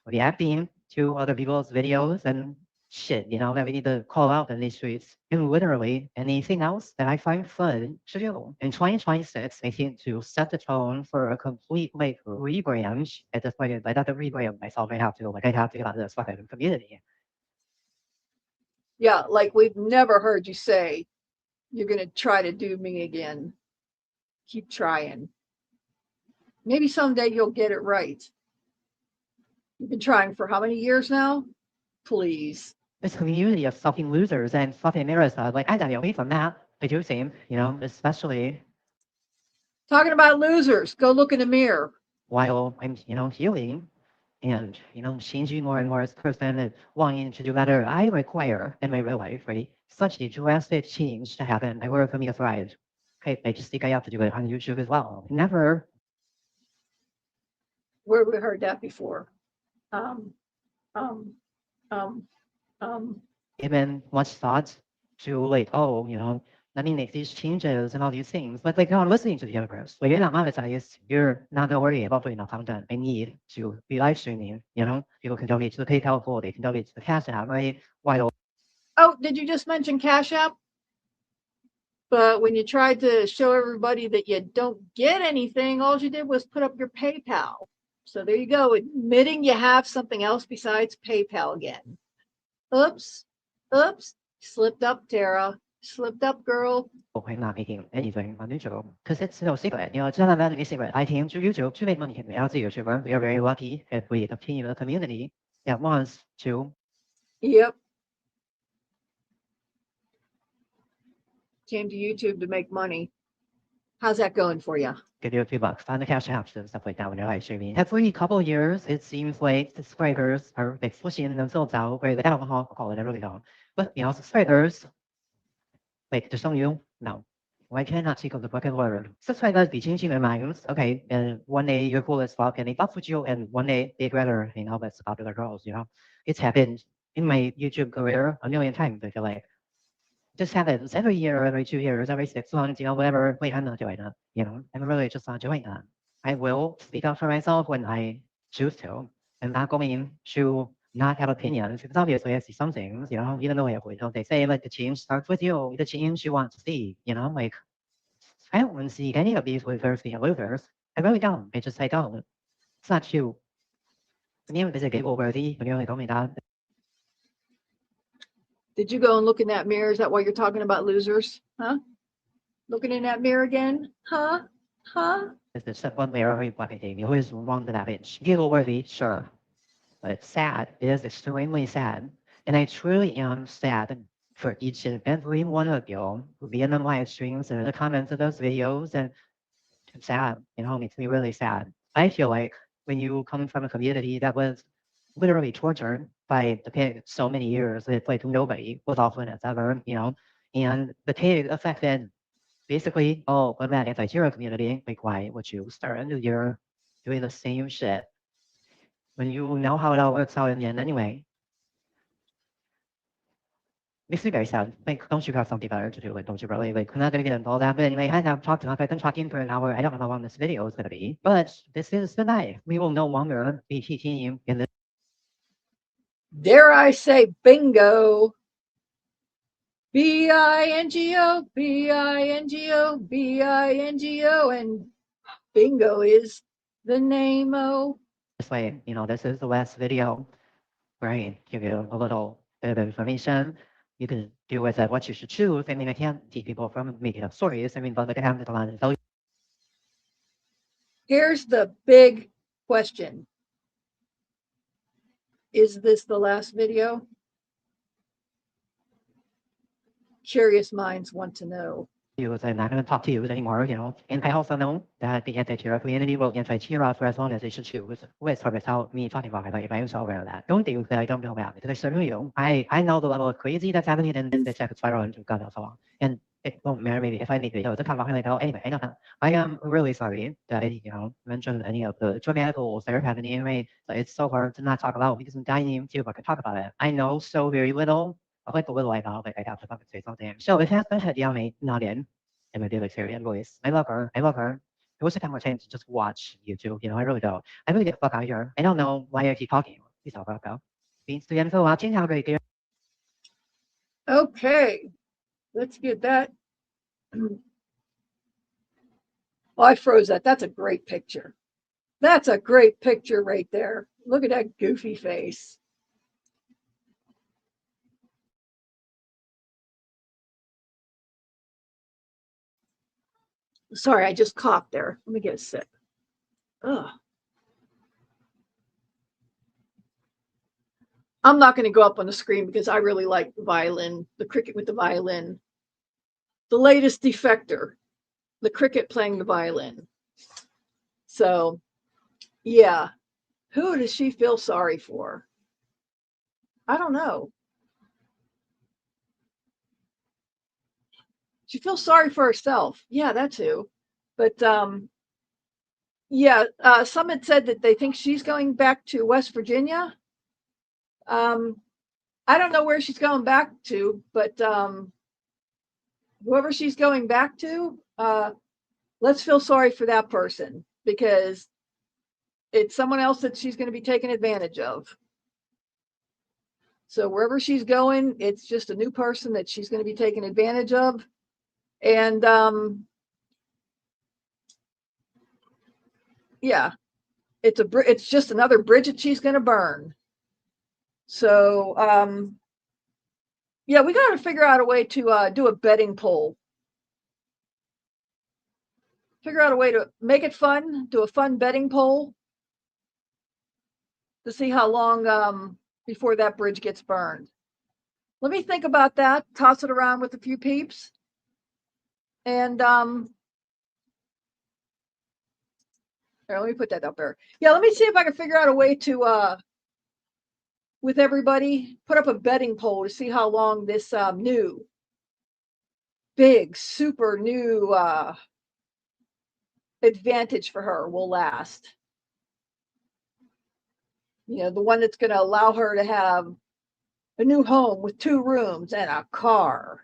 reacting to other people's videos and shit, you know, that we need to call out in these streets. And literally anything else that I find fun to do. In 2026, I think to set the tone for a complete like rebrand at this point, I have to rebrand myself. I have to get out of this fucking community. Yeah, like we've never heard you say you're going to try to do me again. Keep trying. Maybe someday you'll get it right. You've been trying for how many years now? Please. This community of fucking losers and fucking mirrors, like I got away from that. I do seem, you know, especially Talking about losers, go look in the mirror. while I'm, healing and, changing more and more as a person and wanting to do better, I require in my real life, right, such a drastic change to happen in order for me to thrive. Okay, I just think I have to do it on YouTube as well. Never. Where we heard that before. Um, um, um, Given much thought to like, oh, let me make these changes and all these things. But like, I'm listening to the universe. Like, you're not monetized. You're not gonna worry about putting out content. I need to be live streaming. People can donate to the PayPal pool. They can donate to the Cash App, right? Why don't Oh, did you just mention Cash App? But when you tried to show everybody that you don't get anything, all you did was put up your PayPal. So there you go, admitting you have something else besides PayPal again. Oops, oops, slipped up, Tara. Slipped up, girl. I'm not making anything on YouTube because it's no secret. It's not about any secret. I came to YouTube to make money as a YouTuber. We are very lucky if we continue a community that wants to Yep. Came to YouTube to make money. How's that going for you? give you a few bucks on the Cash Apps and stuff like that when you're live streaming. Every couple of years, it seems like subscribers are like pushing themselves out. Where I don't know how to call it, I really don't. But subscribers, like to some you, no. Why can I not think of the broken word? Subscribers be changing their minds. Okay, and one day you're cool as fuck and they fuck with you, and one day they'd rather hang out with popular girls. It's happened in my YouTube career a million times. I feel like just happens every year, every 2 years, every 6 months, whatever. Wait, I'm not doing that. I'm really just not doing that. I will speak up for myself when I choose to. I'm not going to not have opinions because obviously I see some things, even though they say like the change starts with you, the change you want to see, like I don't want to see any of these losers being losers. I really don't. I don't. It's not true. Nếu bây giờ cái worthy, when you told me that. Did you go and look in that mirror? Is that why you're talking about losers? Huh? Looking in that mirror again? Huh? Huh? It's the one way or everything. You always want that bitch. Giggle worthy, sure. But it's sad. It is extremely sad. And I truly am sad for each and every one of you who be in the live streams and the comments of those videos. And it's sad. It makes me really sad. I feel like when you come from a community that was literally tortured by the pig so many years, it's like nobody was off limits ever, and the pig affected basically all of that anti-hero community. Like, why would you start a new year doing the same shit when you know how it all works out in the end anyway? Makes me very sad. Like, don't you have something better to do? Like, don't you really? Like, I'm not gonna get into all that, but anyway, I have talked enough. I've been talking for an hour. I don't know how long this video is gonna be, but this is the night. We will no longer be teaching in this. Dare I say bingo? B-I-N-G-O, B-I-N-G-O, B-I-N-G-O, and bingo is the name-o. This way, this is the last video where I give you a little bit of information. You can do with it what you should choose. I mean, I can't teach people from making up stories. I mean, but I have a lot to tell you. Here's the big question. Is this the last video? Curious minds want to know. I'm not going to talk to you anymore, And I also know that the anti-hero community will anti-hero for as long as they should choose, with or without me talking about it. Like, I'm so aware of that. Don't think that I don't know about it, because I certainly do. I know the level of crazy that's happening in this type of spiral into God knows how long. And it won't matter maybe if I make videos to talk about it. Anyway, I know that. I am really sorry that I, mentioned any of the dramatic goals that are happening. Right? So it's so hard to not talk about because I'm dying to fucking talk about it. I know so very little. Like a little I know, like I have to fucking say something. So it has been had Yami not in my daily Syrian voice. I love her. I love her. It was a time more time to just watch YouTube. I really don't. I really get the fuck out of here. I don't know why I keep talking. Please talk about that. Thanks again for watching. Have a great day. Okay, let's get that. Oh, I froze that. That's a great picture. That's a great picture right there. Look at that goofy face. Sorry, I just coughed there. Let me get a sip. Ugh. I'm not going to go up on the screen because I really like the violin, the cricket with the violin. The latest defector. the cricket playing the violin. So, yeah. Who does she feel sorry for? I don't know. She feels sorry for herself. Yeah, that's who. But yeah, some had said that they think she's going back to West Virginia. I don't know where she's going back to, but whoever she's going back to, let's feel sorry for that person, because it's someone else that she's going to be taken advantage of. So wherever she's going, it's just a new person that she's going to be taken advantage of. And yeah, it's just another bridge that she's going to burn. So yeah, we got to figure out a way to do a betting poll. Figure out a way to make it fun, do a fun betting poll to see how long before that bridge gets burned. Let me think about that, toss it around with a few peeps. And here, let me put that up there. Yeah, let me see if I can figure out a way to with everybody, put up a betting poll to see how long this new, big, super new advantage for her will last. You know, the one that's going to allow her to have a new home with 2 rooms and a car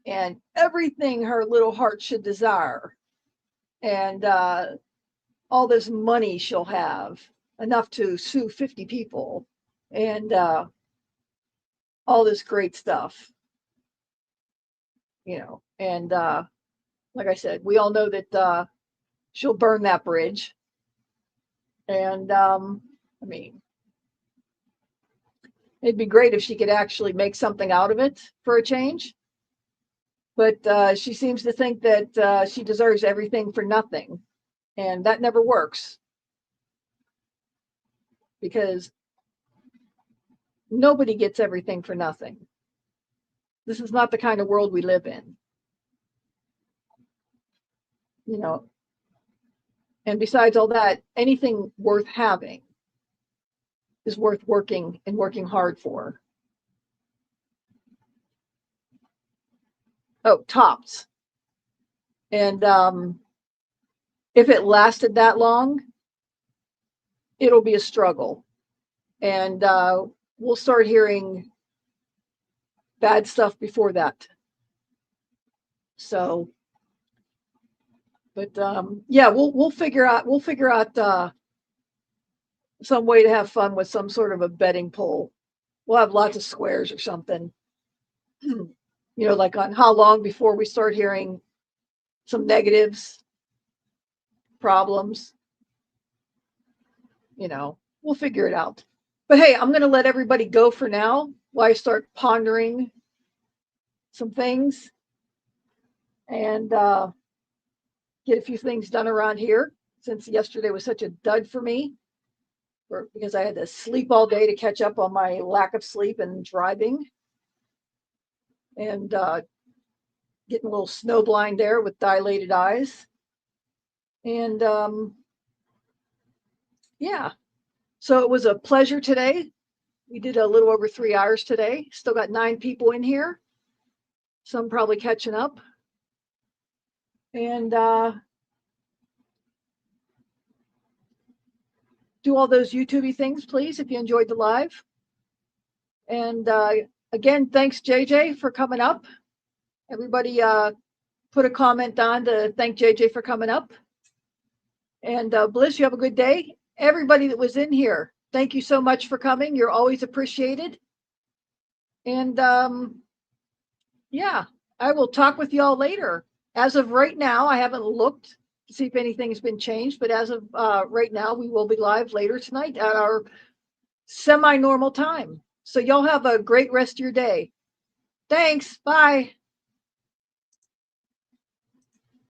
and everything her little heart should desire. And all this money she'll have, enough to sue 50 people, and all this great stuff. You know, and like I said, we all know that she'll burn that bridge. And I mean, it'd be great if she could actually make something out of it for a change. But she seems to think that she deserves everything for nothing. And that never works. Because nobody gets everything for nothing. This is not the kind of world we live in. You know, and besides all that, anything worth having is worth working and working hard for. Oh, tops. And if it lasted that long, it'll be a struggle. And we'll start hearing bad stuff before that. So, but yeah, we'll figure out some way to have fun with some sort of a betting poll. We'll have lots of squares or something. You know, like on how long before we start hearing some negatives, problems. You know, we'll figure it out. But hey, I'm going to let everybody go for now while I start pondering some things and get a few things done around here, since yesterday was such a dud for me, because I had to sleep all day to catch up on my lack of sleep and driving, and getting a little snowblind there with dilated eyes. And yeah, so it was a pleasure today. We did a little over 3 hours today. Still got 9 people in here. Some probably catching up. And do all those YouTube-y things, please, if you enjoyed the live. And again, thanks, JJ, for coming up. Everybody put a comment on to thank JJ for coming up. And Bliss, you have a good day. Everybody that was in here, thank you so much for coming. You're always appreciated. And yeah, I will talk with y'all later. As of right now, I haven't looked to see if anything's been changed, but as of right now, we will be live later tonight at our semi-normal time. So y'all have a great rest of your day. Thanks. Bye.